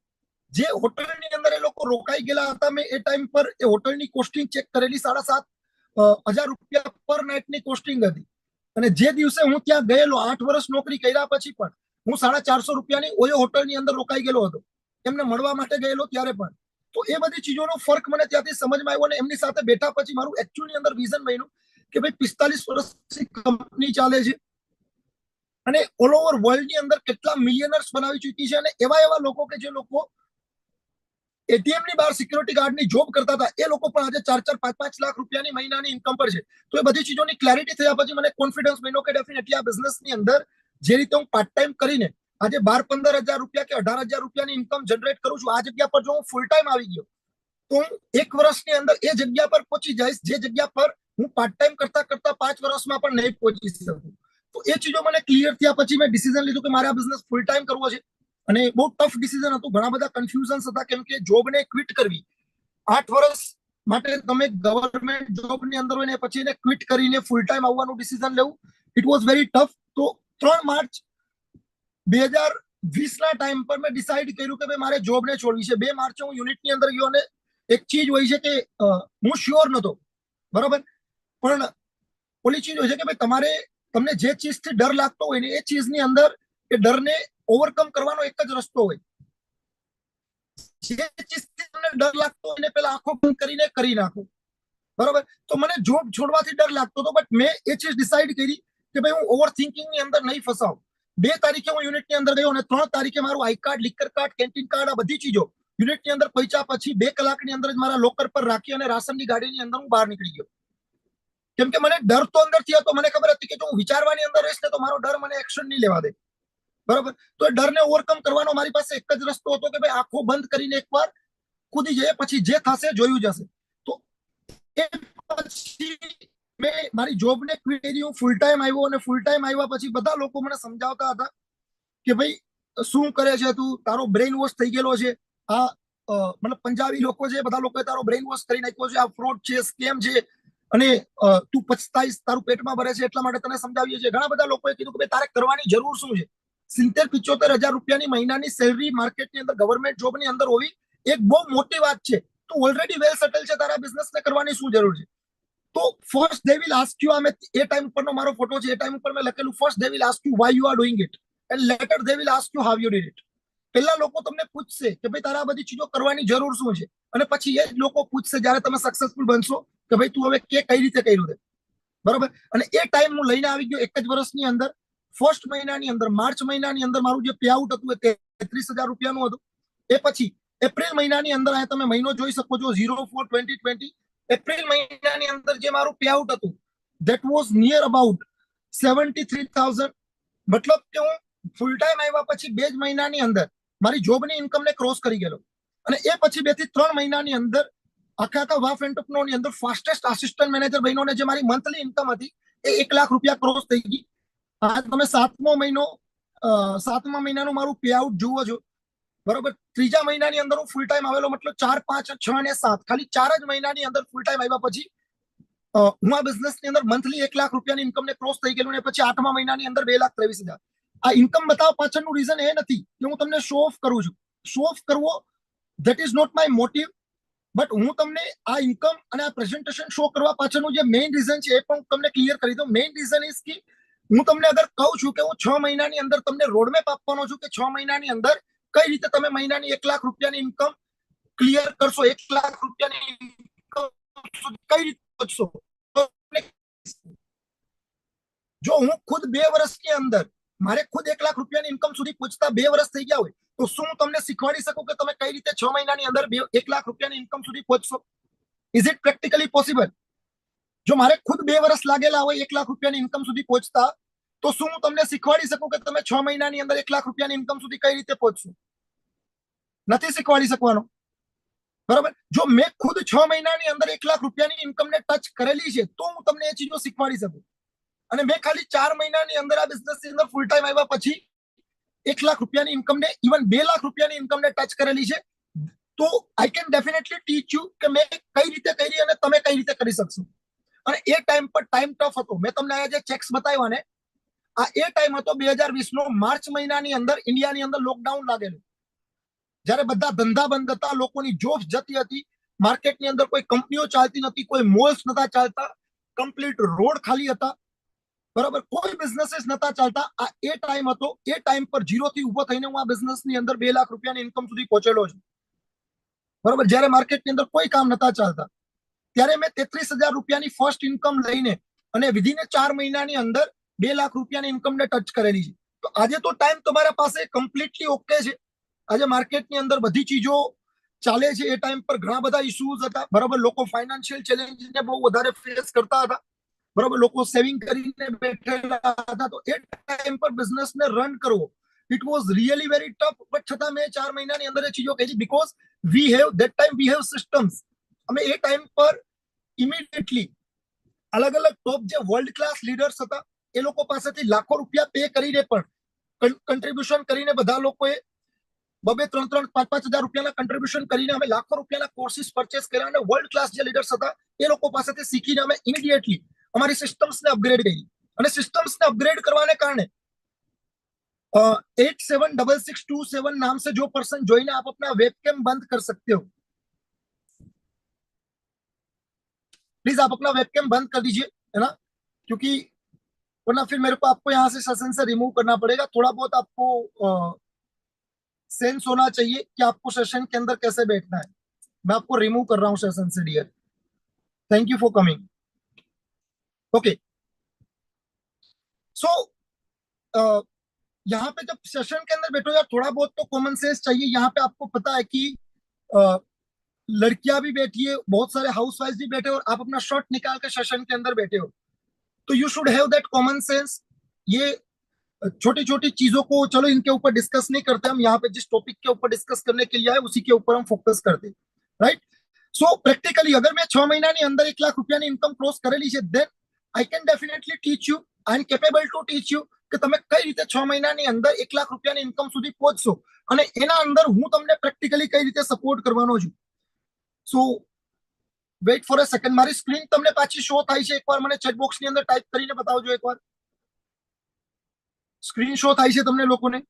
જે હોટલની અંદર એ લોકો રોકાઈ ગયેલા હતા, મેં એ ટાઈમ પર એ હોટલની કોસ્ટિંગ ચેક કરેલી, 7,500 રૂપિયા પર નાઇટની કોસ્ટિંગ હતી. અને જે દિવસે હું ત્યાં ગયેલો 8 વર્ષ નોકરી કર્યા પછી પણ હું 450 રૂપિયાની ઓયો હોટલની અંદર રોકાઈ ગયેલો હતો એમને મળવા માટે ગયેલો ત્યારે પણ. તો એ બધી ચીજોનો ફરક મને ત્યાંથી સમજમાં આવ્યો. અને એમની સાથે બેઠા પછી મારું એકચ્યુઅલી અંદર વિઝન બન્યું કે ભાઈ 45 વર્ષથી કંપની ચાલે છે અને ઓલ ઓવર વર્લ્ડ ની અંદર કેટલા મિલિયનર્સ બનાવી ચૂકી છે. અને એવા લોકો કે જે લોકો એટીએમ ની બહાર સિક્યોરિટી ગાર્ડની જોબ કરતા હતા, એ લોકો પણ આજે 4-4, 5-5 લાખ રૂપિયાની મહિનાની ઇન્કમ પર છે. તો એ બધી ચીજોની ક્લેરિટી થયા પછી મને કોન્ફિડન્સ બન્યો કે ડેફિનેટલી આ બિઝનેસની અંદર જે રીતે હું પાર્ટ ટાઈમ કરીને આજે 12-15 હજાર રૂપિયા કે 18,000 રૂપિયાની ઇન્કમ જનરેટ કરું છું, આ જગ્યા પર જો હું ફૂલ ટાઈમ આવી ગયો તો હું 1 વર્ષની અંદર એ જગ્યા પર પહોંચી જઈશ જે જગ્યા પર હું પાર્ટ ટાઈમ કરતા કરતા 5 વર્ષમાં પણ નહીં પહોંચી શકું. તો એ ચીજો મને ક્લિયર થયા પછી મેં ડિસિઝન લીધું કે મારે આ બિઝનેસ ફૂલ ટાઈમ કરવો છે. અને બહુ ટફ ડિસિઝન હતું, ઘણા બધા કન્ફ્યુઝન્સ હતા, કેમ કે જોબને ક્વિટ કરવી 8 વર્ષ માટે તમે ગવર્મેન્ટ જોબની અંદર હોય ને પછી એને ક્વિટ કરીને ફૂલ ટાઈમ આવવાનું ડિસિઝન લેવું, ઇટ વોઝ વેરી ટફ. તો 3 માર્ચ 2020 ના ટાઈમ પર મેં ડિસાઈડ કર્યું કે ભાઈ મારે જોબને છોડવી છે. 2 માર્ચે હું યુનિટની અંદર ગયો અને એક ચીજ હોય છે કે હું શ્યોર નતો, બરોબર, પણ ઓલી ચીજ હોય છે કે ભાઈ તમને જે ચીજથી ડર લાગતો હોય ને એ ચીજની અંદર એ ડરને ઓવરકમ કરવાનો એક જ રસ્તો હોય. જે ચીજથી તમને ડર લાગતો હોય ને પેલા આંખો બંધ કરીને કરી નાખો, બરોબર. તો મને જોબ છોડવાથી ડર લાગતો હતો, બટ મેં એ ચીજ ડિસાઈડ કરી કે ભાઈ હું ઓવર થિંકિંગ ની અંદર નહીં ફસાવું. 2 તારીખે હું યુનિટની અંદર ગયો અને 3 તારીખે મારું I card, liquor card, canteen card, આ બધી ચીજો યુનિટની અંદર પહોંચ્યા પછી 2 કલાકની અંદર જ મારા લોકર પર રાખી અને રાશનની ગાડીની અંદર હું બહાર નીકળી ગયો. કેમ કે મને ડર તો અંદરથી હતો, મને ખબર હતી કે જો હું વિચારવાની અંદર રહીશ ને તો મારો ડર મને એક્શન નહીં લેવા દે, બરોબર. તો એ ડરને ઓવરકમ કરવાનો મારી પાસે એક જ રસ્તો હતો કે ભાઈ આંખો બંધ કરીને એકવાર કૂદી જઈએ, પછી જે થશે જોયું જશે. તો એ પછી મેં મારી જોબને ક્વિટ કરી, હું ફૂલ ટાઈમ આવ્યો અને ફૂલ ટાઈમ આવ્યા પછી બધા લોકો મને સમજાવતા હતા કે ભાઈ શું કરે છે તું, તારો બ્રેઇન વોશ થઈ ગયેલો છે. આ મતલબ પંજાબી લોકો છે, બધા લોકોએ તારો બ્રેઇન વોશ કરી નાખ્યો છે, આ ફ્રોડ છે, સ્કેમ છે, અને તું પછતાઈશ, તારું પેટમાં ભરે છે, એટલા માટે તને સમજાવીએ છીએ. ઘણા બધા લોકોએ કીધું કે ભાઈ તારે કરવાની જરૂર શું છે, 70-75 હજાર રૂપિયાની મહિનાની સેલરી માર્કેટની અંદર ગવર્મેન્ટ જોબની અંદર હોવી એક બહુ મોટી વાત છે. તું ઓલરેડી વેલ સેટલ છે, તારા બિઝનેસને કરવાની શું જરૂર છે. તો first they will ask you, એ ટાઈમ ઉપરનો મારો ફોટો છે, એ ટાઈમ ઉપર મેં લખેલું first they will ask you why you are doing it and later they will ask you how you did it. પહેલા લોકો તમને પૂછશે કે ભાઈ તારા બધી ચીજો કરવાની જરૂર શું છે, અને પછી એ જ લોકો પૂછશે જ્યારે તમે સક્સેસફુલ બનશો કે ભાઈ તું હવે કઈ રીતે કર્યું છે, બરોબર. અને એ ટાઈમ હું લઈને આવી ગયો 1 જ વર્ષની અંદર. ફર્સ્ટ મહિનાની અંદર, માર્ચ મહિનાની અંદર મારું જે પે આઉટ હતું એ 33,000 રૂપિયાનું હતું. એ પછી એપ્રિલ મહિનાની અંદર આ તમે મહિનો જોઈ શકો છો 04/2020, એપ્રિલ મહિનાની અંદર જે મારું પે આઉટ હતું ધેટ વોઝ નિયર અબાઉટ 73,000. મતલબ કે હું ફૂલ ટાઈમ આવ્યા પછી 2 જ મહિનાની અંદર મારી જોબની ઇન્કમને ક્રોસ કરી ગયેલો. અને એ પછી 2 થી 3 મહિનાની અંદર આખા વાફ એન્ટરપ્રેન્યોરની અંદર ફાસ્ટેસ્ટ આસિસ્ટન્ટ મેનેજર બન્યો ને જે મારી મંથલી ઇન્કમ હતી એ 1 લાખ રૂપિયા ક્રોસ થઈ ગઈ. આ તમે 7મા મહિનાનું મારું પે આઉટ જુઓ છો, બરોબર. 3જા મહિનાની અંદર હું ફૂલ ટાઈમ આવેલો, મતલબ 4, 5, 6 અને 7 ખાલી 4 જ મહિનાની અંદર ફૂલ ટાઈમ આવ્યા પછી હું આ બિઝનેસની અંદર મંથલી 1 લાખ રૂપિયાની ઇન્કમને ક્રોસ થઈ ગયેલું. અને પછી 8મા મહિનાની અંદર 2,23,000. આ ઇન્કમ બતાવવા પાછળનું રીઝન એ નથી કે હું તમને શો ઓફ કરું છું. શો ઓફ કરવો that is not my motive, but હું તમને આ ઇન્કમ અને આ પ્રેઝન્ટેશન શો કરવા પાછળનું જે મેઇન રીઝન છે એ પણ તમને ક્લિયર કરી દઉં. મેઇન રીઝન ઇઝ કે હું તમને અગર કહું છું કે હું 6 મહિનાની અંદર તમને રોડમેપ આપવાનો છું કે 6 મહિનાની અંદર કઈ રીતે તમે મહિનાની 1 લાખ રૂપિયાની ઇન્કમ ક્લિયર કરશો, 1 લાખ રૂપિયાની ઇન્કમ કઈ રીતે પહોંચશો. જો હું ખુદ 2 વર્ષની અંદર મારે ખુદ 1 લાખ રૂપિયાની ઇન્કમ સુધી પહોંચતા 2 વર્ષ થઈ ગયા હોય તો શું હું તમને શીખવાડી શકું કે તમે કઈ રીતે 6 મહિનાની અંદર 1 લાખ રૂપિયાની ઇન્કમ સુધી પહોંચશો? Is it practically possible? જો મારે ખુદ 2 વર્ષ લાગેલા હોય 1 લાખ રૂપિયાની ઇન્કમ સુધી પહોંચતા, તો શું હું તમને શીખવાડી શકું કે તમે 6 મહિનાની અંદર 1 લાખ રૂપિયાની ઇન્કમ સુધી કઈ રીતે પહોંચશો? નથી શીખવાડી શકવાનો, બરાબર. જો મેં ખુદ 6 મહિનાની અંદર 1 લાખ રૂપિયાની ઇન્કમને ટચ કરેલી છે તો હું તમને એ ચીજો શીખવાડી શકું. અને મેં ખાલી 4 મહિનાની અંદર આ બિઝનેસની અંદર ફૂલ ટાઈમ આવ્યા પછી 1 લાખ રૂપિયાની ઇન્કમને, ઇવન 2 લાખ રૂપિયાની ઇન્કમને ટચ કરેલી છે, તો I can definitely teach you કે મેં કઈ રીતે કરી અને તમે કઈ રીતે કરી શકશો. અને એ ટાઈમ પર ટાઈમ ટફ હતો. મેં તમને આ જે ચેક્સ બતાવ્યા ને, આ એ ટાઈમ હતો 2020 નો માર્ચ મહિનાની અંદર. ઇન્ડિયાની અંદર લોકડાઉન લાગેલું, જ્યારે બધા ધંધા બંધ હતા, લોકોની જોબ્સ જતી હતી, માર્કેટની અંદર કોઈ કંપનીઓ ચાલતી નથી, કોઈ મોલ્સ નતા ચાલતા, કમ્પ્લીટ રોડ ખાલી હતા, બરાબર, કોઈ બિઝનેસીસ નતા ચાલતા. આ એ ટાઈમ હતો. એ ટાઈમ પર 0 થી ઉભો થઈને હું આ બિઝનેસની અંદર 2 લાખ રૂપિયાની ઇન્કમ સુધી પહોંચેલો છું, બરાબર. જ્યારે માર્કેટની અંદર કોઈ કામ નતા ચાલતા, ત્યારે મેં 33,000 રૂપિયાની ફર્સ્ટ ઇન્કમ લઈને અને વિધિન 4 મહિનાની અંદર 2 લાખ રૂપિયાની ઇન્કમને ટચ કરેલી છે. તો આજે તો ટાઈમ તમારા પાસે કમ્પ્લીટલી ઓકે છે. આજે માર્કેટની અંદર બધી ચીજો ચાલે છે. એ ટાઈમ પર ઘણા બધા ઇશ્યુઝ હતા, બરાબર. લોકો ફાઇનાન્શિયલ ચેલેન્જને બહુ વધારે ફેસ કરતા હતા, બરાબર. લોકો સેવિંગ કરીને બેઠેલા હતા. તો એ ટાઈમ પર બિઝનેસને રન કરવો it was really very tough, but છતાં મેં 4 મહિનાની અંદર એ ચીજો કરી, because we have that time we have systems. અમે એ ટાઈમ પર ઇમિડિયેટલી અલગ અલગ ટોપ જે વર્લ્ડ ક્લાસ લીડર્સ હતા એ લોકો પાસેથી લાખો રૂપિયા પે કરીને પણ કન્ટ્રીબ્યુશન કરીને બધા લોકોએ 2-3-5-5 હજાર રૂપિયાના કન્ટ્રીબ્યુશન કરીને અમે લાખો રૂપિયાના કોર્સિસ પરચેસ કર્યા અને વર્લ્ડ ક્લાસ જે લીડર્સ હતા એ લોકો પાસેથી શીખીને અમે ઇમિડિયેટલી અમારી સિસ્ટમ્સને અપગ્રેડ કરી. અને સિસ્ટમ્સને અપગ્રેડ કરવાને કારણે 876627 नाम से जो पर्सन ज्वाइन आप अपना वेबकैम बंद कर सकते हो. प्लीज आप अपना वेबकैम बंद कर दीजिए, है ना, क्योंकि वरना फिर मेरे को आपको यहाँ से सेशन से रिमूव करना पड़ेगा. थोड़ा बहुत आपको सेंस होना चाहिए कि आपको सेशन के अंदर कैसे बैठना है. मैं आपको रिमूव कर रहा हूँ सेशन से dear. Thank you for coming. Okay, so यहाँ पे जब सेशन के अंदर बैठो यार, थोड़ा बहुत तो कॉमन सेंस चाहिए. यहाँ पे आपको पता है कि लड़कियां भी बैठी है, बहुत सारे हाउस वाइफ भी बैठे और आप अपना शर्ट निकाल के सेशन के अंदर बैठे हो, तो you should have that common sense. ये छोटी छोटी चीजों को चलो इनके ऊपर डिस्कस नहीं करते, हम यहाँ पे जिस टॉपिक के ऊपर डिस्कस करने के लिए आए उसी के ऊपर हम फोकस करते, राइट. सो प्रेक्टिकली अगर मैं 6 મહિનાની અંદર 1 લાખ રૂપિયાની ઇન્કમ ક્રોસ કરેલી છે, then I can definitely teach you. I am capable to teach you કે તમે કઈ રીતે 6 મહિનાની અંદર 1 લાખ રૂપિયાની ઇન્કમ સુધી પહોંચશો અને એના અંદર હું તમને પ્રેક્ટિકલી કઈ રીતે સપોર્ટ કરવાનો છું. સો વેઇટ ફોર અ સેકન્ડ. મારી સ્ક્રીન તમને પાછી શો થાય છે? એકવાર મને ચેટ બોક્સની અંદર ટાઈપ કરીને બતાવજો. એકવાર સ્ક્રીન શો થાય છે તમને લોકોને?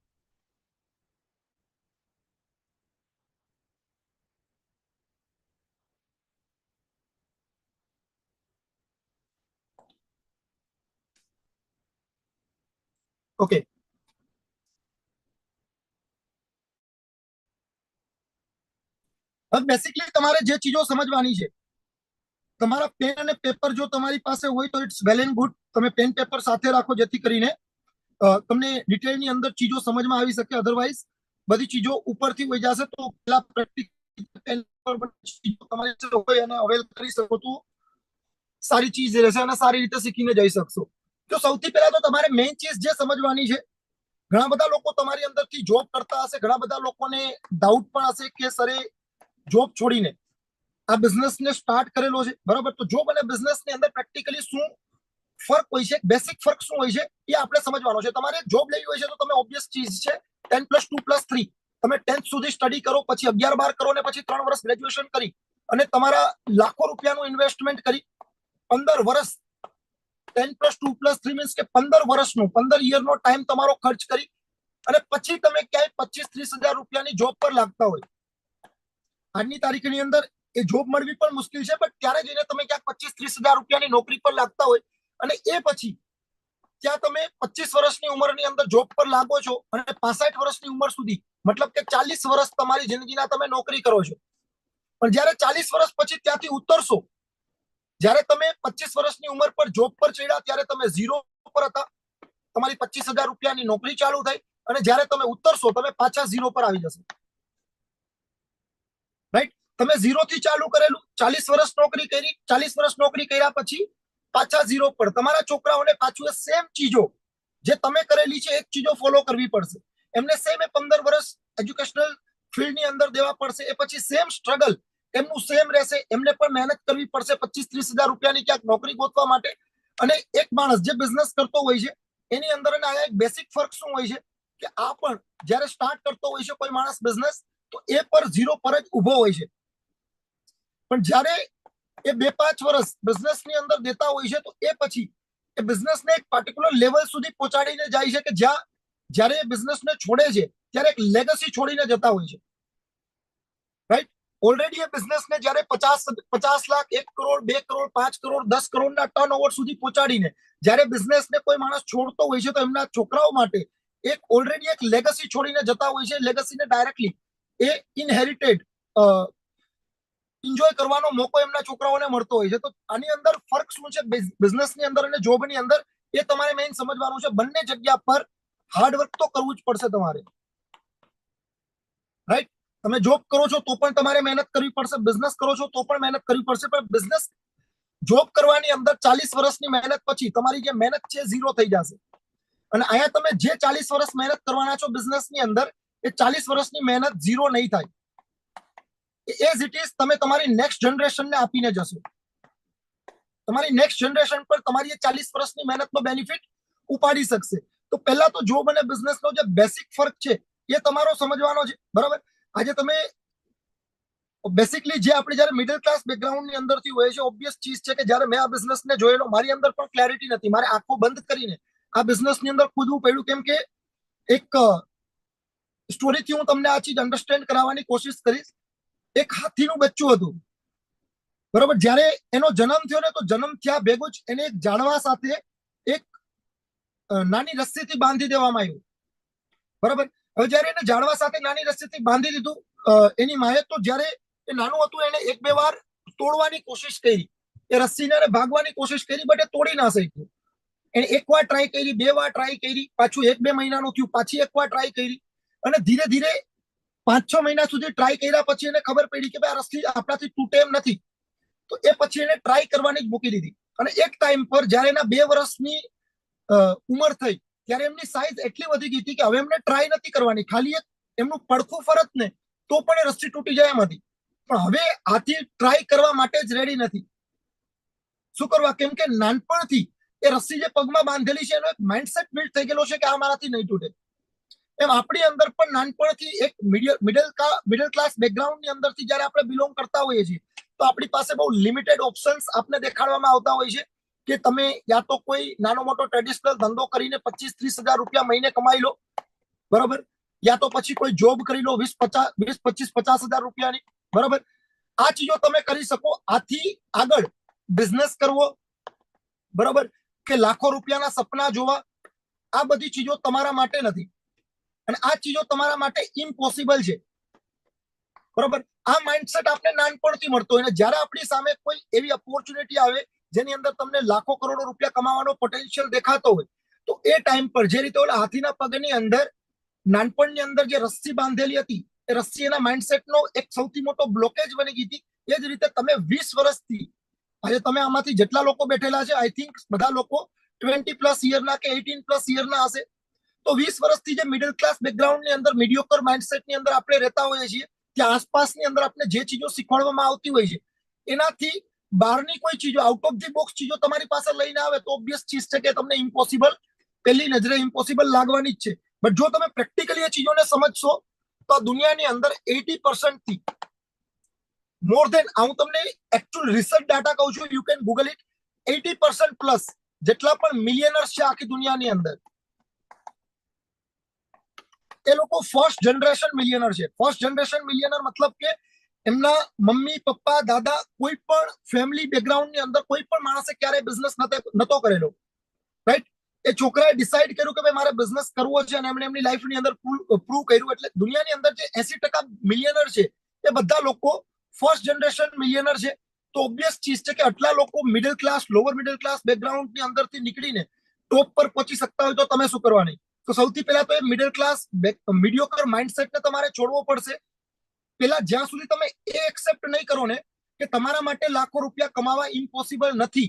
ઓકે, હવે બેસિકલી તમારે જે ચીજો સમજવાની છે, તમારા પેન અને પેપર જો તમારી પાસે હોય તો ઇટ્સ વેલ એન્ડ ગુડ. તમે પેન પેપર સાથે રાખો જેથી કરીને તમને ડિટેલની અંદર ચીજો સમજમાં આવી શકે. અધરવાઇઝ બધી ચીજો ઉપરથી વહી જશે તો પેલા પ્રેક્ટિકલ પેન પર ચીજો તમારી પાસે હોય અને અવેલ કરી શકો તો સારી ચીજ રહેશે અને સારી રીતે શીખીને જઈ શકશો. તો સૌથી પહેલા તો તમારે મેઇન ચીજ જે સમજવાની છે, ઘણા બધા લોકો તમારી અંદરથી જોબ કરતા હશે, ઘણા બધા લોકોને ડાઉટ પણ હશે કે સરે જોબ છોડીને આ બિઝનેસને સ્ટાર્ટ કરેલો છે, બરાબર. તો જોબ અને બિઝનેસની અંદર પ્રેક્ટિકલી શું ફરક હોય છે, બેસિક ફરક શું હોય છે એ આપણે સમજવાનો છે. તમારે જોબ લેવી હોય છે તો તમે ઓબ્વિયસ ચીજ છે 10+2+3, તમે 10th સુધી સ્ટડી કરો, પછી 11-12 કરો ને પછી 3 વર્ષ ગ્રેજ્યુએશન કરી અને તમારા લાખો રૂપિયાનું ઇન્વેસ્ટમેન્ટ કરી 15 વર્ષ 10+2+3 મીન્સ કે 15 વર્ષનો 15 યરનો ટાઈમ તમારો ખર્ચ કરી અને પછી તમે ક્યાંય 25-30 હજાર રૂપિયાની જોબ પર લાગતા હોય. આજની તારીખની અંદર એ જોબ મળવી પણ મુશ્કેલ છે, બટ ત્યારે જઈને તમે ક્યાંક 25-30 હજાર રૂપિયાની નોકરી પર લાગતા હોય અને એ પછી ત્યાં તમે 25 વર્ષની ઉંમરની અંદર જોબ પર લાગો છો અને 65 વર્ષની ઉંમર સુધી, મતલબ કે 40 વર્ષ તમારી જિંદગીના તમે નોકરી કરો છો. પણ જ્યારે 40 વર્ષ પછી ત્યાંથી ઉતરશો, જ્યારે તમે 25 વર્ષની ઉંમર પર જોબ પર ચડ્યા ત્યારે તમે ઝીરો પર હતા, તમારી 25,000 રૂપિયાની નોકરી ચાલુ થઈ અને જ્યારે તમે ઉતરશો તમે પાછા ઝીરો પર આવી જશો, રાઈટ. તમે ઝીરો થી ચાલુ કરેલું, 40 વર્ષ નોકરી કરી, 40 વર્ષ નોકરી કર્યા પછી પાછા ઝીરો પર. તમારા છોકરાઓને પાછું એ સેમ ચીજો જે તમે કરેલી છે એક ચીજો ફોલો કરવી પડશે. એમને સેમ 15 વર્ષ એજ્યુકેશનલ ફિલ્ડની અંદર દેવા પડશે. એ પછી સેમ સ્ટ્રગલ એમનું સેમ રહેશે. એમને પણ મહેનત કરવી પડશે 25-30 હજાર રૂપિયાની ક્યાંક નોકરી ગોતવા માટે. અને એક માણસ જે બિઝનેસ કરતો હોય છે એની અંદર એક બેસિક ફરક શું હોય છે કે આ પણ જ્યારે સ્ટાર્ટ કરતો હોય છે કોઈ માણસ બિઝનેસ, તો એ પર ઝીરો પર જ ઉભો હોય છે. પણ જ્યારે એ 2-5 વર્ષ બિઝનેસની અંદર દેતા હોય છે તો એ પછી એ બિઝનેસને એક પાર્ટિક્યુલર લેવલ સુધી પહોંચાડીને જાય છે કે જ્યાં જ્યારે એ બિઝનેસને છોડે છે ત્યારે એક લેગસી છોડીને જતા હોય છે, રાઈટ. ઓલરેડી એ બિઝનેસને જ્યારે 50 લાખ, 1 કરોડ, 2 કરોડ, 5 કરોડ, 10 કરોડના ટર્નઓવર સુધી પહોંચાડીને જ્યારે બિઝનેસને કોઈ માણસ છોડતો હોય છે તો એમના છોકરાઓ માટે એક ઓલરેડી એક લેગસી છોડીને જતા હોય છે. લેગસીને ડાયરેક્ટલી એ ઇનહેરિટેડ એન્જોય કરવાનો મોકો એમના છોકરાઓને મળતો હોય છે. તો આની અંદર ફરક શું છે બિઝનેસની અંદર અને જોબની અંદર, એ તમારે મેઇન સમજવાનું છે. બંને જગ્યા પર હાર્ડવર્ક તો કરવું જ પડશે તમારે, રાઈટ. તમે જોબ કરો છો તો પણ તમારે મહેનત કરવી પડશે, બિઝનેસ કરો છો તો પણ મહેનત કરવી પડશે. પણ બિઝનેસ જોબ કરવાની અંદર 40 વર્ષની મહેનત પછી તમારી જે મહેનત છે ઝીરો થઈ જશે અને અહીંયા તમે જે 40 વર્ષ મહેનત કરવાના છો બિઝનેસની અંદર, એ 40 વર્ષની મહેનત ઝીરો નહીં થાય. એઝ ઇટ ઇઝ તમે તમારી નેક્સ્ટ જનરેશનને આપીને જશો. તમારી નેક્સ્ટ જનરેશન પર તમારી એ 40 વર્ષની મહેનતનો બેનિફિટ ઉપાડી શકશે. તો પહેલા તો જોબ અને બિઝનેસનો જે બેસિક ફરક છે એ તમારો સમજવાનો છે. બરાબર. આજે તમે બેસિકલી જે આપણે જયારે મિડલ ક્લાસ બેકગ્રાઉન્ડની અંદરથી હોય છે, ઓબ્વિયસ ચીજ છે કે જયારે મેં આ બિઝનેસને જોયેલો, મારી અંદર પણ ક્લેરિટી નથી. મારે આંખો બંધ કરીને આ બિઝનેસની અંદર કૂદવું પડ્યું, કેમ કે એક સ્ટોરીથી હું તમને આ ચીજ અન્ડરસ્ટેન્ડ કરાવવાની કોશિશ કરીશ. એક હાથીનું બચ્ચું હતું. બરાબર. જ્યારે એનો જન્મ થયો ને, તો જન્મ થયા ભેગું જ એને એક ઝાડવા સાથે એક નાની રસ્સીથી બાંધી દેવામાં આવ્યું. બરાબર. હવે જયારે એને ઝાડવા સાથે નાની રસ્સીથી બાંધી દીધું, એની માએ તો જયારે એ નાનું હતું એને એક બે વાર તોડવાની કોશિશ કરી, એ રસ્સીને ભાગવાની કોશિશ કરી, બટ એ તોડી ના શક્યું. એને એક વાર ટ્રાય કરી, બે વાર ટ્રાય કરી, પાછું 1-2 મહિનાનું થયું, પાછી એક વાર ટ્રાય કરી, અને ધીરે ધીરે 5-6 મહિના સુધી ટ્રાય કર્યા પછી એને ખબર પડી કે ભાઈ આ રસ્સી આપણાથી તૂટે એમ નથી. તો એ પછી એને ટ્રાય કરવાની જ મૂકી દીધી. અને એક ટાઈમ પર જયારે એના 2 વર્ષની ઉંમર થઈ, ત્યારે એમની સાઈઝ એટલી વધી ગઈ હતી કે હવે એમને ટ્રાય નથી કરવાની, ખાલી એક એમનું પડખું ફરત ને તો પણ એ રસ્સી તૂટી જાય એમ હતી. પણ હવે આથી ટ્રાય કરવા માટે જ રેડી નથી. શું કરવા? કેમ કે નાનપણથી એ રસ્સી જે પગમાં બાંધેલી છે એનો એક માઇન્ડસેટ બિલ્ડ થઈ ગયેલો છે કે આ મારાથી નહીં તૂટે. એમ આપણી અંદર પણ નાનપણથી એક મિડલ ક્લાસ બેકગ્રાઉન્ડની અંદરથી જયારે આપણે બિલોંગ કરતા હોઈએ છીએ, તો આપણી પાસે બહુ લિમિટેડ ઓપ્શન્સ આપને દેખાડવામાં આવતા હોય છે કે તમે યા તો કોઈ નાનો મોટો ટ્રેડિશનલ ધંધો કરીને 25-30 હજાર રૂપિયા મહિને કમાઈ લો. બરોબર. યા તો પછી કોઈ જોબ કરી લો 20-25-50 હજાર રૂપિયાની. બરોબર. આ ચીજો તમે કરી શકો. આથી આગળ બિઝનેસ કરવો, બરોબર, કે લાખો રૂપિયાના સપના જોવા, આ બધી ચીજો તમારા માટે નથી. અને આ ચીજો તમારા માટે ઇમ્પોસિબલ છે. બરોબર. આ માઇન્ડસેટ આપણે નાનપણથી મળતો હોય, અને જ્યારે આપણી સામે કોઈ એવી ઓપોર્ચ્યુનિટી આવે જેની અંદર તમને લાખો કરોડો રૂપિયા કમાવાનો પોટેન્શિયલ દેખાતો હોય, તો એ ટાઈમ પર જે રીતે ઓલા હાથીના પગની અંદર નાનપણની અંદર જે રસ્સી બાંધેલી હતી, એ રસ્સી એના માઇન્ડસેટનો એક સૌથી મોટો બ્લોકેજ બની ગઈ હતી. એ જ રીતે તમે 20 વર્ષથી, આજે તમે આમાંથી જેટલા લોકો બેઠેલા છે, આઈ થિંક બધા લોકો 20+ યરના કે 18+ યરના હશે. તો 20 વર્ષથી જે મિડલ ક્લાસ બેકગ્રાઉન્ડની અંદર મીડિયોકર માઇન્ડસેટની અંદર આપણે રહેતા હોઈએ છીએ, ત્યાં આસપાસની અંદર આપણે જે ચીજો શીખવાડવામાં આવતી હોય છે, એનાથી બહારની કોઈ ચીજો, આઉટ ઓફ ધી બોક્સ ચીજો તમારી પાસે લઈને આવે તો ઓબ્વિયસ ચીજ છે કે તમને ઇમ્પોસિબલ, પહેલી નજરે ઇમ્પોસિબલ લાગવાની જ છે. બટ જો તમે પ્રેક્ટિકલી એ ચીજોને સમજશો તો આ દુનિયાની અંદર 80% થી મોર દેન, હું તમને એકચ્યુઅલ રિસર્ચ ડાટા કહું છું, you can Google it, 80% plus જેટલા પણ મિલિયનર્સ છે આખી દુનિયાની અંદર, એ લોકો ફર્સ્ટ જનરેશન મિલિયનર છે. ફર્સ્ટ જનરેશન મિલિયનર મતલબ કે એમના મમ્મી પપ્પા દાદા કોઈ પણ ફેમિલી બેકગ્રાઉન્ડની અંદર કોઈ પણ માણસે ક્યારેય બિઝનેસ નતો કરેલો. રાઈટ. એ છોકરાએ ડિસાઈડ કર્યું કે ભાઈ મારે બિઝનેસ કરવો છે, અને એમણે એમની લાઈફની અંદર પ્રૂવ કર્યું. એટલે દુનિયાની અંદર જે 80% મિલિયનર છે એ બધા લોકો ફર્સ્ટ જનરેશન મિલિયનર છે. તો ઓબ્વિયસ ચીજ છે કે આટલા લોકો middle class, lower middle class બેકગ્રાઉન્ડની અંદરથી નીકળીને ટોપ પર પહોંચી શકતા હોય તો તમે શું કરવાની? તો સૌથી પહેલા તો એ મિડલ ક્લાસ મીડિયોકર માઇન્ડસેટને તમારે છોડવો પડશે. પેલા જ્યાં સુધી તમે એ એક્સેપ્ટ નહીં કરો ને કે તમારા માટે લાખો રૂપિયા કમાવા ઇમ્પોસિબલ નથી,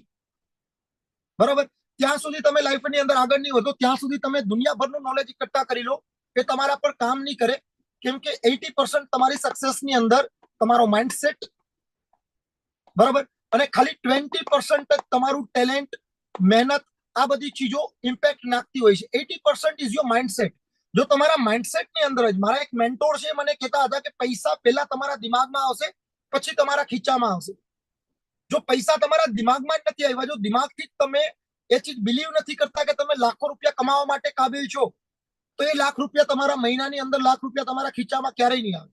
બરાબર, ત્યાં સુધી તમે લાઈફની અંદર આગળ નહીં વધો. ત્યાં સુધી તમે દુનિયાભરનું નોલેજ એકઠા કરી લો, એ તમારા પર કામ નહીં કરે. કેમ કે 80% તમારી સક્સેસની અંદર તમારો માઇન્ડસેટ, બરાબર, અને ખાલી 20% જ તમારું ટેલેન્ટ, મહેનત, આ બધી ચીજો ઇમ્પેક્ટ નાખતી હોય છે. 80% ઇઝ યોર માઇન્ડસેટ. જો તમારા માઇન્ડસેટની અંદર જ, મારા એક મેન્ટોર છે મને કહેતા હતા કે પૈસા પહેલા તમારા દિમાગમાં આવશે, પછી તમારા ખીચામાં આવશે. જો પૈસા તમારા દિમાગમાં જ નથી આવ્યા, જો દિમાગથી તમે એ ચીજ બિલીવ નથી કરતા કે તમે લાખો રૂપિયા કમાવા માટે કાબિલ છો, તો એ લાખ રૂપિયા તમારા મહિનાની અંદર, લાખ રૂપિયા તમારા ખીચામાં ક્યારેય નહીં આવે.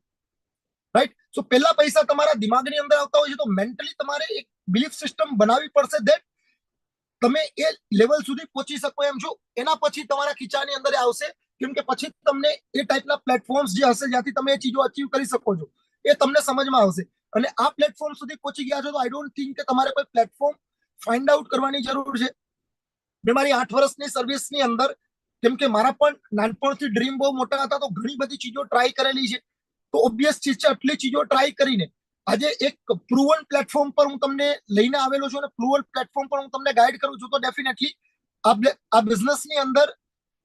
રાઈટ. સો પહેલા પૈસા તમારા દિમાગની અંદર આવતા હોય છે, તો મેન્ટલી તમારે એક બિલીફ સિસ્ટમ બનાવવી પડશે દેટ તમે એ લેવલ સુધી પહોંચી શકો એમ છો. એના પછી તમારા ખીચાની અંદર આવશે, કેમ કે પછી તમને એ ટાઈપના પ્લેટફોર્મ્સ જે હશે જ્યાંથી તમે એ ચીજો અચીવ કરી શકો છો, એ તમને સમજમાં આવશે. અને આ પ્લેટફોર્મ સુધી પહોંચી ગયા છો તો આઈ ડોન્ટ થિંક કે તમારે કોઈ પ્લેટફોર્મ ફાઇન્ડ આઉટ કરવાની જરૂર છે. મેં મારી 8 વર્ષની સર્વિસની અંદર, કેમ કે મારા પણ નાનપણથી ડ્રીમ બહુ મોટા હતા, તો ઘણી બધી ચીજો ટ્રાય કરેલી છે. તો ઓબ્વિયસ ચીજ છે, આટલી ચીજો ટ્રાય કરીને આજે એક પ્રૂવન પ્લેટફોર્મ પર હું તમને લઈને આવેલો છું, અને પ્રૂવન પ્લેટફોર્મ પર હું તમને ગાઈડ કરું છું. તો ડેફિનેટલી આ બિઝનેસની અંદર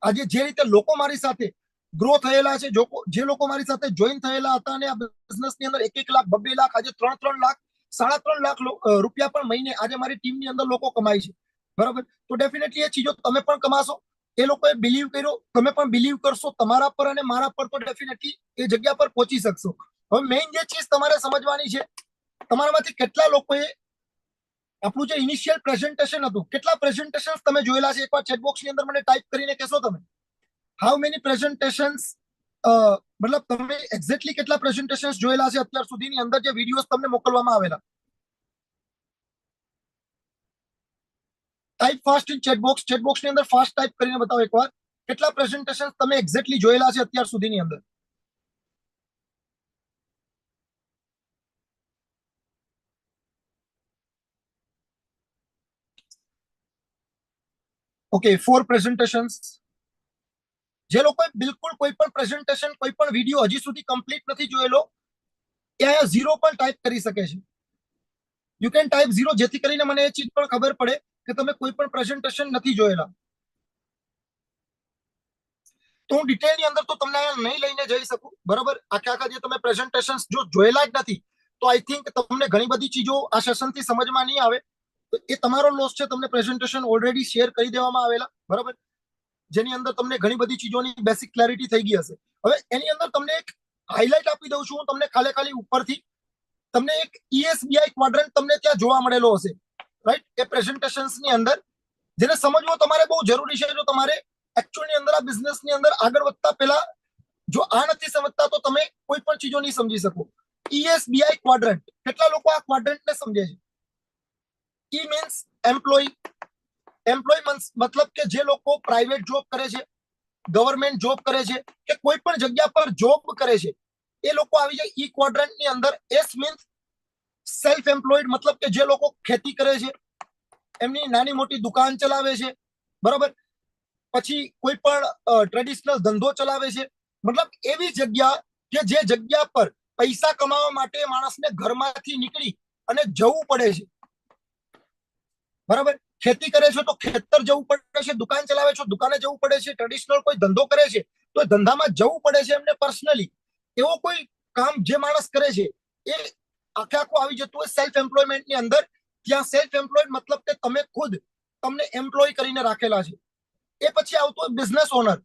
આજે જે રીતે લોકો મારી સાથે ગ્રો થયેલા છે, જે લોકો મારી સાથે જોઈન થયેલા હતા અને આ બિઝનેસ ની અંદર 1-1 લાખ, 2-2 લાખ, આજે 3-3 લાખ, 3.5 લાખ રૂપિયા પણ મહિને આજે મારી ટીમની અંદર લોકો કમાય છે. બરાબર, તો ડેફિનેટલી એ ચીજો તમે પણ કમાશો. એ લોકોએ બિલીવ કર્યો, તમે પણ બિલીવ કરશો તમારા પર અને મારા પર, તો ડેફિનેટલી એ જગ્યા પર પહોંચી શકશો. હવે મેઇન જે ચીજ તમારે સમજવાની છે, તમારામાંથી કેટલા લોકોએ આપણું જે ઇનિશિયલ પ્રેઝન્ટેશન હતું, કેટલા પ્રેઝન્ટેશન તમે જોયેલા છે? એકવાર ચેટ બોક્સ ની અંદર મને ટાઈપ કરીને કહેશો તમે, હાઉ મેની પ્રેઝન્ટેશન્સ, મતલબ તમે એક્ઝેક્ટલી કેટલા પ્રેઝન્ટેશન્સ જોયેલા છે અત્યાર સુધીની અંદર, જે વિડીયોઝ તમને મોકલવામાં આવેલા? Type fast in chat box ની અંદર ફાસ્ટ ટાઈપ કરીને બતાવો એકવાર, કેટલા પ્રેઝન્ટેશન તમે એક્ઝેક્ટલી જોયેલા છે અત્યાર સુધીની અંદર? Okay, 4 presentations. જે લોકોએ બિલકુલ કોઈ પણ પ્રેઝન્ટેશન, કોઈ પણ વિડીયો હજી સુધી કમ્પ્લીટ નથી જોયેલો, એ અહીંયા 0 પણ ટાઈપ કરી શકે છે. યુ કેન ટાઈપ 0, જેથી કરીને મને એ ચીજ પણ ખબર પડે કે તમે કોઈ પણ પ્રેઝન્ટેશન નથી જોયેલા. તો હું ડિટેલની અંદર તો તમને અહીંયા નહીં લઈને જઈ શકું. બરાબર, આખા જે તમે પ્રેઝન્ટેશન જો જોયેલા જ નથી, તો આઈ થિંક તમને ઘણી બધી ચીજો આ સેશનથી સમજમાં નહીં આવે. તો એ તમારો લોસ છે. તમને પ્રેઝન્ટેશન ઓલરેડી શેર કરી દેવામાં આવેલા, બરાબર, જેની અંદર તમને ઘણી બધી ચીજોની બેસિક ક્લેરિટી થઈ ગઈ હશે. હવે એની અંદર તમને એક હાઇલાઇટ આપી દઉં છું હું તમને, ખાલી ઉપરથી તમને એક ESBI ક્વાડ્રન્ટ તમને ત્યાં જોવા મળેલો હશે, રાઈટ, એ પ્રેઝન્ટેશન્સની અંદર, જેને સમજવો તમારે બહુ જરૂરી છે. જો તમારે એકચ્યુઅલની અંદર આ બિઝનેસની અંદર આગળ વધતા પહેલા જો આ નથી સમજતા, તો તમે કોઈ પણ ચીજો નહીં સમજી શકો. ESBI ક્વાડ્રન્ટ, કેટલા લોકો આ ક્વાડ્રન્ટને સમજે છે? ઈ મીન્સ એમ્પ્લોય. મતલબ કે જે લોકો પ્રાઇવેટ જોબ કરે છે, ગવર્મેન્ટ જોબ કરે છે, કે કોઈ પણ જગ્યા પર જોબ કરે છે, એ લોકો આવી જાય ઈ ક્વાડ્રન્ટ ની અંદર. એસ મીન્સ સેલ્ફ એમ્પ્લોયડ, મતલબ કે જે લોકો ખેતી કરે છે, એમની નાની મોટી દુકાન ચલાવે છે, બરાબર, પછી કોઈ પણ ટ્રેડિશનલ ધંધો ચલાવે છે. મતલબ એવી જગ્યા કે જે જગ્યા પર પૈસા કમાવા માટે માણસને ઘરમાંથી નીકળી અને જવું પડે છે. બરાબર, ખેતી કરે છે તો ખેતર જવું પડે છે, દુકાન ચલાવે છે દુકાને જવું પડે છે, ટ્રેડિશનલ કોઈ ધંધો કરે છે તો ધંધામાં જવું પડે છે એમને પર્સનલી. એવો કોઈ કામ જે માણસ કરે છે એ આખું આવી જતું હોય સેલ્ફ એમ્પ્લોયમેન્ટ ની અંદર. ત્યાં સેલ્ફ એમ્પ્લોયડ મતલબ કે તમે ખુદ તમને એમ્પ્લોય કરીને રાખેલા છે. એ પછી આવતું હોય બિઝનેસ ઓનર.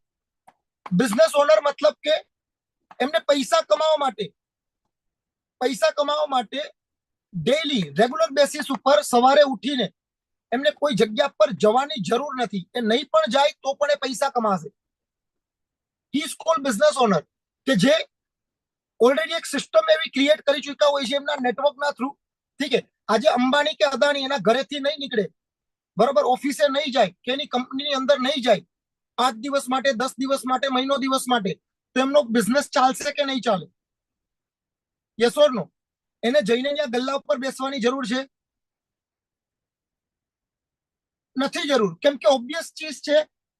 બિઝનેસ ઓનર મતલબ કે એમને પૈસા કમાવા માટે ડેઈલી રેગ્યુલર બેસિસ ઉપર સવારે ઉઠીને એમને કોઈ જગ્યા પર જવાની જરૂર નથી. એ નહીં પણ જાય તો પણ એ પૈસા કમાશે. He is called business owner, કે જે ઓલરેડી એક સિસ્ટમ એવી ક્રિએટ કરી ચૂક્યા હોય છે એમના નેટવર્કના થ્રુ. ઠીક છે, આજે અંબાણી કે અદાણી એના ઘરેથી નહીં નીકળે, બરોબર, ઓફિસે નહીં જાય કે એની કંપનીની અંદર નહીં જાય 5 દિવસ માટે, 10 દિવસ માટે, મહિનો દિવસ માટે, તો એમનો બિઝનેસ ચાલશે કે નહીં ચાલે? યસ ઓર નો? એને જઈને ત્યાં ગલ્લા ઉપર બેસવાની જરૂર છે? નથી જરૂર. કેમ કે ઓબ્વિયસ ચીજ છે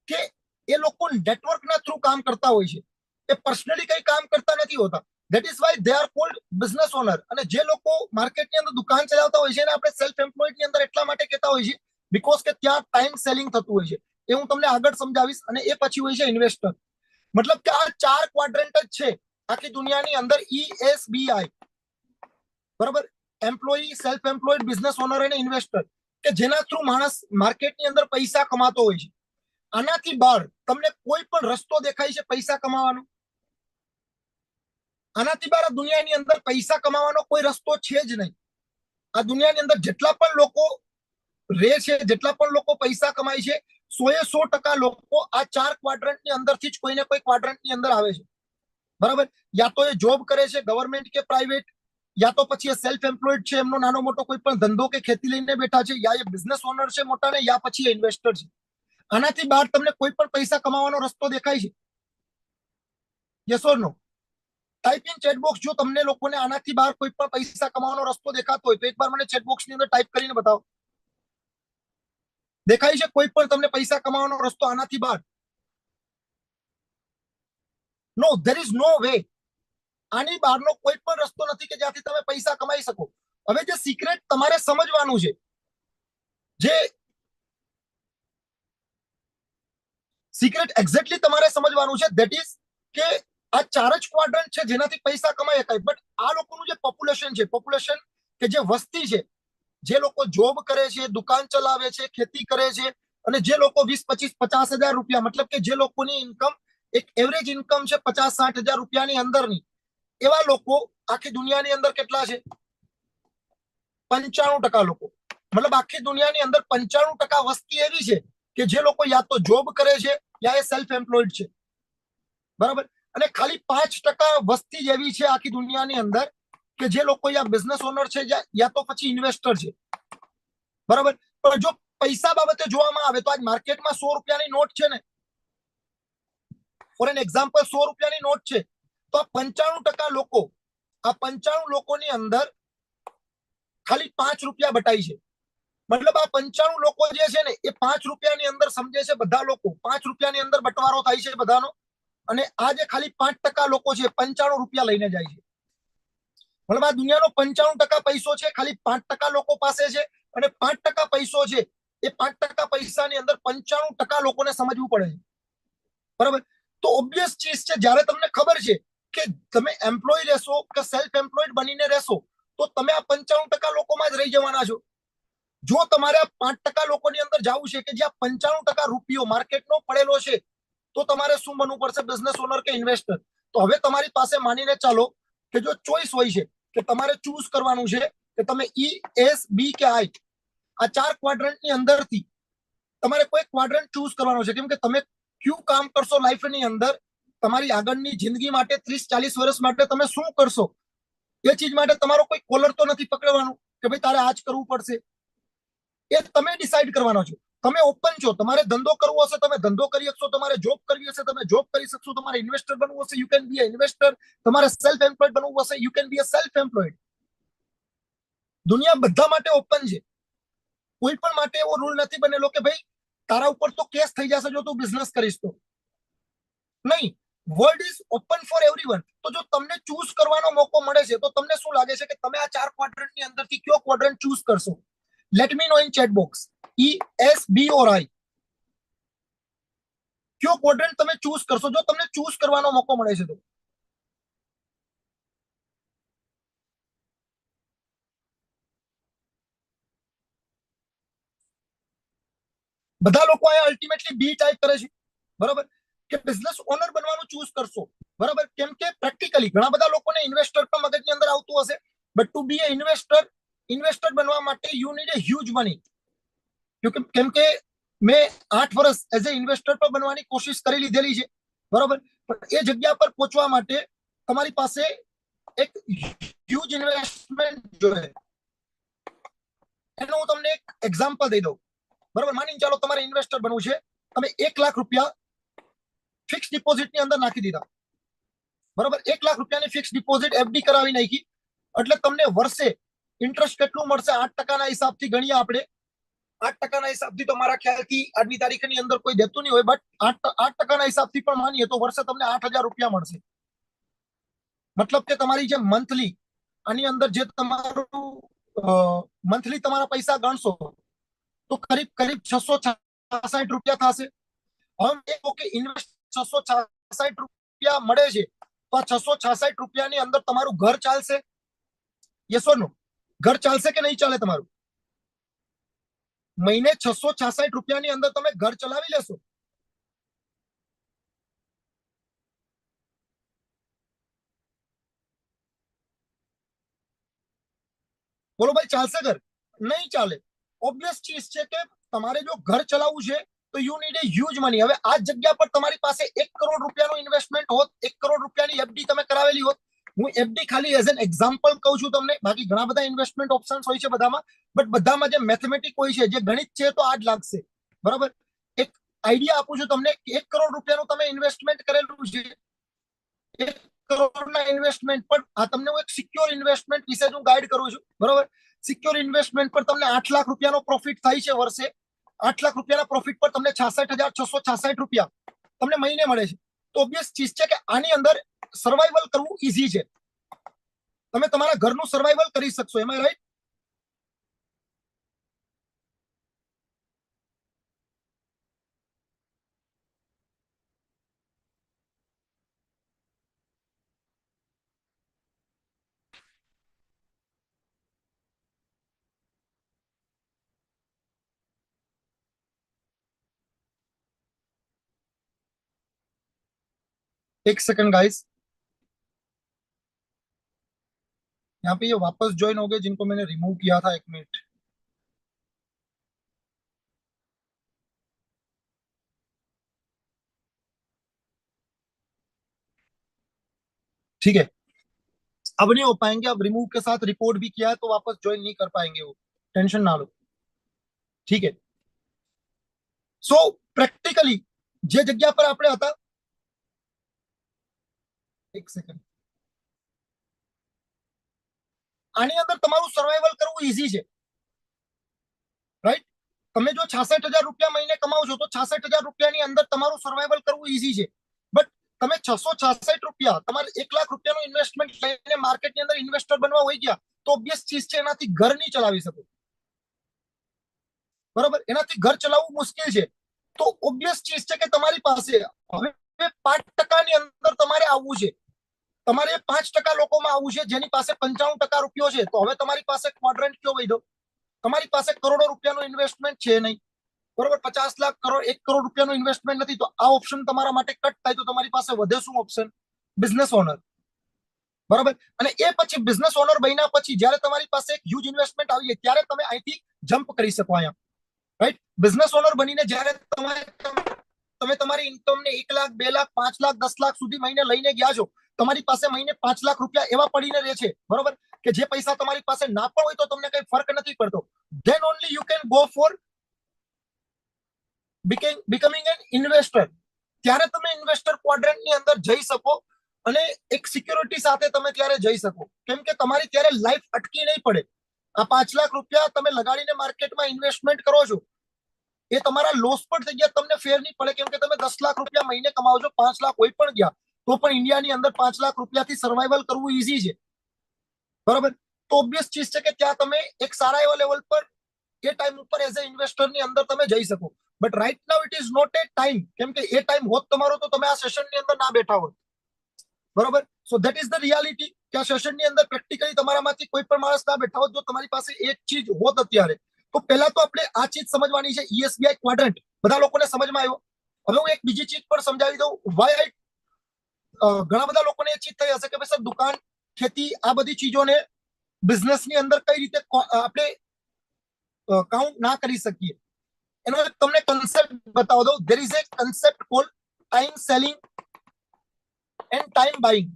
કે એ લોકો નેટવર્કના થ્રુ કામ કરતા હોય છે. એ પર્સનલી કઈ કામ કરતા નથી હોતા. That is why they are cold business honour. અને જે લોકો માર્કેટની અંદર દુકાન ચલાવતા હોય છે એને આપણે સેલ્ફ એમ્પ્લોયડ ની અંદર એટલા માટે કહેતા હોય છે બીકોઝ કે ત્યાં ટાઈમ સેલિંગ થતું હોય છે. એ હું તમને આગળ સમજાવીશ. અને એ પછી હોય છે ઇન્વેસ્ટર. મતલબ કે આ 4 ક્વાડ્રન્ટ જ છે આખી દુનિયાની અંદર. ESBI, બરાબર, employee, self employed, business owner અને ઇન્વેસ્ટર, કે જેના થ્રુ માણસ માર્કેટની અંદર પૈસા કમાતો હોય છે. આનાથી બહાર તમને કોઈ પણ રસ્તો દેખાય છે પૈસા કમાવાનો? આનાથી બહાર આ દુનિયાની અંદર પૈસા કમાવાનો કોઈ રસ્તો છે જ નહીં. આ દુનિયાની અંદર જેટલા પણ લોકો રહે છે, જેટલા પણ લોકો પૈસા કમાય છે, 100% લોકો આ 4 ક્વાડ્રન્ટની અંદરથી જ કોઈને કોઈ ક્વાડ્રન્ટની અંદર આવે છે. બરાબર, યા તો એ જોબ કરે છે ગવર્મેન્ટ કે પ્રાઇવેટ, યા તો પછી એ સેલ્ફ એમ્પ્લોયડ છે, એમનો નાનો મોટો કોઈ પણ ધંધો કે ખેતી લઈને બેઠા છે, યા એ બિઝનેસ ઓનર છે મોટા ને, યા પછી એ ઇન્વેસ્ટર છે. આનાથી બહાર તમને કોઈ પણ પૈસા કમાવાનો રસ્તો દેખાય છે? Yes or no? Type in chatbox જો તમને લોકોને આનાથી બહાર કોઈ પણ પૈસા કમાવાનો રસ્તો દેખાતો હોય તો એકવાર મને ચેટબોક્સ ની અંદર ટાઈપ કરીને બતાવો. દેખાય છે કોઈ પણ તમને પૈસા કમાવાનો રસ્તો આનાથી બહાર? નો, ધેર ઇઝ નો વે. આની બહારનો કોઈ પણ રસ્તો નથી કે જ્યાંથી તમે પૈસા કમાઈ શકો. હવે જે સિક્રેટ તમારે સમજવાનું છે, જે સિક્રેટ એક્ઝેક્ટલી તમારે સમજવાનું છે, ધેટ ઇઝ કે આ ચાર જ ક્વાડ્રન્ટ છે જેનાથી પૈસા કમાઈ શકાય. બટ આ લોકોનું જે પોપ્યુલેશન છે, પોપ્યુલેશન કે જે વસ્તી છે, જે લોકો જોબ કરે છે, દુકાન ચલાવે છે, ખેતી કરે છે, અને જે લોકો 20, 25, 50 હજાર રૂપિયા, મતલબ કે જે લોકોની ઇન્કમ એક એવરેજ ઇન્કમ છે 50, 60 હજાર રૂપિયાની અંદરની, એવા લોકો આખી દુનિયાની અંદર કેટલા છે? 95% લોકો. મતલબ આખી દુનિયાની અંદર 95% વસ્તી એવી છે કે જે લોકો યા તો જોબ કરે છે યા એ સેલ્ફ એમ્પ્લોયડ છે. બરાબર. અને ખાલી 5% વસ્તી એવી છે આખી દુનિયાની અંદર કે જે લોકો યા બિઝનેસ ઓનર છે યા તો પછી ઇન્વેસ્ટર છે. બરાબર. પણ જો પૈસા બાબતે જોવામાં આવે તો આજ માર્કેટમાં 100 રૂપિયાની નોટ છે ને, ફોર એન એક્ઝામ્પલ 100 રૂપિયાની નોટ છે, તો આ 95% લોકો, આ 95 લોકોની અંદર ખાલી 5 રૂપિયા બટાઈ છે. મતલબ આ 95 લોકો જે છે ને એ 5 રૂપિયાની અંદર સમજે છે, બધા લોકો 5 રૂપિયાની અંદર બટવારો થાય છે બધાનો. અને આ જે ખાલી 5% લોકો છે 95 રૂપિયા લઈને જાય છે. મતલબ આ દુનિયાનો 95% પૈસો છે ખાલી 5% લોકો પાસે છે. અને 5% પૈસો છે એ 5% પૈસાની અંદર 95% લોકોને સમજવું પડે છે. બરાબર. તો ઓબ્વિયસ ચીજ છે, જ્યારે તમને ખબર છે કે તમે એમ્પ્લોય રહેશો કે સેલ્ફ એમ્પ્લોયડ બનીને રહેશો તો તમે આ 95% લોકોમાં જ રહી જવાના છો. જો તમારે 5% લોકોની અંદર જવું છે કે જ્યાં 95% રૂપિયો માર્કેટનો પડેલો છે, તો તમારે શું બનવું પડશે? બિઝનેસ ઓનર કે ઇન્વેસ્ટર. તો હવે તમારી પાસે માનીને ચાલો કે જો ચોઈસ હોય છે કે તમારે ચૂઝ કરવાનું છે કે તમે ઈ, એસ, બી કે આઈ, આ 4 ક્વાડ્રન્ટની અંદરથી તમારે કોઈ ક્વાડ્રન્ટ ચૂઝ કરવાનો છે. કેમ કે તમે ક્યું કામ કરશો લાઈફની અંદર, તમારી આગળની જિંદગી માટે 30, 40 વર્ષ માટે તમે શું કરશો, એ ચીજ માટે તમારો કોઈ કોલર તો નથી પકડવાનું કે ભાઈ તારે આ જ કરવું પડશે. એ તમે ડિસાઈડ કરવાનો છો. તમે ઓપન છો, તમારે ધંધો કરવો હશે તમે ધંધો કરી શકશો, તમારે જોબ કરવી હશે તમે જોબ કરી શકશો, તમારે ઇન્વેસ્ટર બનવું હશે you can be a investor, તમારે સેલ્ફ એમ્પ્લોયડ બનવું હશે you can be a self employed. દુનિયા બધા માટે ઓપન છે. કોઈ પણ માટે એવો રૂલ નથી બનેલો કે ભાઈ તારા ઉપર તો કેસ થઈ જશે જો તું બિઝનેસ કરીશ તો. નહીં, world is open four everyone. તો જો તમને ચૂઝ કરવાનો મોકો મળે છે તો તમને શું લાગે છે કે તમે આ 4 ક્વાડ્રન્ટની અંદરથી કયો ક્વાડ્રન્ટ ચૂઝ કરશો? Let me know in chat box. E, S, B or I, કયો ક્વોડ્રન્ટ તમે ચૂઝ કરશો જો તમને ચૂઝ કરવાનો મોકો મળે છે તો? બધા લોકો અહીંયા અલ્ટિમેટલી બી ટાઈપ કરે છે. બરાબર. કે બિઝનેસ ઓનર બનવાનું ચૂઝ કરશો. બરાબર. કેમ કે પ્રેક્ટિકલી ઘણા બધા લોકોને ઇન્વેસ્ટર પણ મગજની અંદર આવતું હશે, but to be a investor, investor બનવા માટે you need a huge money. કેમ કે મેં 8 વર્ષ એઝ એ ઇન્વેસ્ટર પર બનવાની કોશિશ કરી લીધેલી છે. બરાબર. પણ એ જગ્યા પર પહોંચવા માટે તમારી પાસે એક હ્યુજ ઇન્વેસ્ટમેન્ટ જોઈએ. એનું હું તમને એક એક્ઝામ્પલ દઈ દઉં. બરાબર. માની ચાલો તમારે ઇન્વેસ્ટર બનવું છે, તમે 1 લાખ રૂપિયા ફિક્સ ડિપોઝિટની અંદર નાખી દીધા. બરાબર. 1 લાખ રૂપિયાની ફિક્સ ડિપોઝિટ એફડી કરાવી નાખી, એટલે તમને વર્ષે ઇન્ટરેસ્ટ કેટલું મળશે? 8%ના હિસાબથી ગણીએ આપણે. 8%ના હિસાબથી તો મારા ખ્યાલથી આજની તારીખની અંદર કોઈ દેતું નહીં હોય, બટ 8%ના હિસાબથી પણ માનીએ તો વર્ષે તમને 8,000 રૂપિયા મળશે. મતલબ કે તમારી જે મંથલી આની અંદર જે તમારું મંથલી તમારા પૈસા ગણશો તો કરીબ કરીબ 666 રૂપિયા થશે. હવે ઓકે, ઇન્વેસ્ટ 666 રૂપિયા મળે છે, તો આ 666 રૂપિયાની અંદર તમારું ઘર ચાલશે? યસ ઓર નો? ઘર ચાલશે કે નહીં ચાલે તમારું? મહિને 666 રૂપિયાની અંદર તમે ઘર ચલાવી લેશો? બોલો ભાઈ, ચાલશે ઘર? નહીં ચાલે. ઓબ્વિયસ ચીજ છે કે તમારે જો ઘર ચલાવવું છે તો you need a huge money. હવે આ જગ્યા પર તમારી પાસે 1 કરોડ રૂપિયાનું ઇન્વેસ્ટમેન્ટ હોત, 1 કરોડ રૂપિયાની એફડી તમે કરાવેલી હોત. હું એફડી ખાલી એઝ એન એક્ઝામ્પલ કહું છું તમને, બાકી ઘણા બધા ઇન્વેસ્ટમેન્ટ ઓપ્શન્સ હોય છે બધામાં, બટ બધામાં જે મેથેમેટિક હોય છે, જે ગણિત છે, તો આ જ લાગશે. બરાબર. એક આઈડિયા આપું છું તમને, 1 કરોડ રૂપિયાનું તમે ઇન્વેસ્ટમેન્ટ કરેલું છે, 1 કરોડના ઇન્વેસ્ટમેન્ટ પર આ તમને હું એક સિક્યોર ઇન્વેસ્ટમેન્ટ વિશે હું ગાઈડ કરું છું. બરાબર. સિક્યોર ઇન્વેસ્ટમેન્ટ પર તમને 8 લાખ રૂપિયાનો પ્રોફિટ થાય છે વર્ષે. 8 લાખ રૂપિયાના પ્રોફિટ પર તમને 66,666 રૂપિયા તમને મહિને મળે છે. તો ઓબ્વિયસ ચીજ છે કે આની અંદર સર્વાઈવલ કરવું ઈઝી છે. તમે તમારા ઘરનું સર્વાઈવલ કરી શકશો. એમ રાઈટ? एक सेकंड गाइस, यहाँ पे ये वापस ज्वाइन हो गए जिनको मैंने रिमूव किया था। 1 मिनट। ठीक है, अब नहीं हो पाएंगे। अब रिमूव के साथ रिपोर्ट भी किया है तो वापस ज्वाइन नहीं कर पाएंगे वो। टेंशन ना लो। ठीक है। सो પ્રેક્ટિકલી જે જગ્યા પર આપણે હતા, એક સેકન્ડ, આની અંદર તમારું સર્વાઈવલ કરવું ઈઝી છે, રાઈટ? તમે જો 66,000 રૂપિયા મહિને કમાવો છો તો 66,000 રૂપિયાની અંદર તમારું સર્વાઈવલ કરવું ઈઝી છે. બટ તમે 666 રૂપિયા, તમારે 1 લાખ રૂપિયાનું ઇન્વેસ્ટમેન્ટ લઈને માર્કેટની અંદર ઇન્વેસ્ટર બનવા હોય ગયા તો ઓબ્વિયસ ચીજ છે, એનાથી ઘર નહીં ચલાવી શકો. બરોબર? એનાથી ઘર ચલાવવું મુશ્કેલ છે. તો ઓબ્વિયસ ચીજ છે કે તમારી પાસે હવે 5% અંદર તમારે આવવું છે. તમારે 5% લોકોમાં આવવું છે જેની પાસે 95% રૂપિયો છે. તો હવે તમારી પાસે ક્વોડ્રન્ટ કયો વૈધો? તમારી પાસે કરોડો રૂપિયાનું ઇન્વેસ્ટમેન્ટ છે નહીં. બરોબર? 50 લાખ, કરોડ, 1 કરોડ રૂપિયાનું ઇન્વેસ્ટમેન્ટ નથી. તો આ ઓપ્શન તમારા માટે કટ થાય. તો તમારી પાસે વધે શું ઓપ્શન? Business owner. બરોબર? અને એ પછી બિઝનેસ ઓનર બન્યા પછી જયારે તમારી પાસે એક હ્યુજ ઇન્વેસ્ટમેન્ટ આવી જાય ત્યારે તમે અહીંથી જમ્પ કરી શકો અહીંયા, રાઈટ? બિઝનેસ ઓનર બનીને જયારે તમે તમારી ઇન્કમને 1 લાખ, 2 લાખ, 5 લાખ, 10 લાખ સુધી મહિને લઈને ગયા છો, તમારી પાસે મહિને 5 લાખ રૂપિયા એવા પડીને રહે છે, બરોબર, કે જે પૈસા તમારી પાસે ના પણ હોય તો તમને કઈ ફરક નથી પડતો. Than only you can go for becoming an investor. ત્યારે તમે ઇન્વેસ્ટર ક્વોડ્રન્ટની અંદર જઈ શકો અને એક સિક્યોરિટી સાથે તમે ત્યારે જઈ શકો, કેમ કે તમારી ત્યારે લાઈફ અટકી નહીં પડે. આ 5 લાખ રૂપિયા તમે લગાડીને માર્કેટમાં ઇન્વેસ્ટમેન્ટ કરો છો, એ તમારા લોસ પણ થઈ ગયા, તમને ફેર નહીં પડે, કેમ કે તમે 10 લાખ રૂપિયા મહિને કમાવો છો, 5 લાખ હોય પણ ગયા તો પણ ઇન્ડિયાની અંદર 5 લાખ રૂપિયાથી સર્વાઈવલ કરવું ઈઝી છે. બરાબર? તો ઓબ્વિયસ ચીજ છે કે ત્યાં તમે એક સારા એવા લેવલ પર એ ટાઈમ ઉપર એઝ એ ઇન્વેસ્ટરની અંદર તમે જઈ શકો. But right now it is not a time, કેમ કે એ ટાઈમ હોત તમારો તો તમે આ સેશનની અંદર ના બેઠા હોત. બરોબર? So that is the reality કે આ સેશનની અંદર પ્રેક્ટિકલી તમારામાંથી કોઈ પણ માણસ ના બેઠા હોત. જો તમારી પાસે એક ચીજ હોત અત્યારે, તો પહેલા તો આપણે આ ચીજ સમજવાની છે, ઈએસબીઆઈ ક્વાડ્રન્ટ બધા લોકોને સમજમાં આવ્યો. હવે હું એક બીજી ચીજ પણ સમજાવી દઉં. વાય ઘણા બધા લોકોને એ ચીજ થઈ હશે કે ભાઈ સર દુકાન, ખેતી, આ બધી ચીજોને બિઝનેસની અંદર કઈ રીતે આપણે કાઉન્ટ ના કરી શકીએ. એનો તમને કન્સેપ્ટ બતાવો દઉં. There is A concept cold time selling end time buying.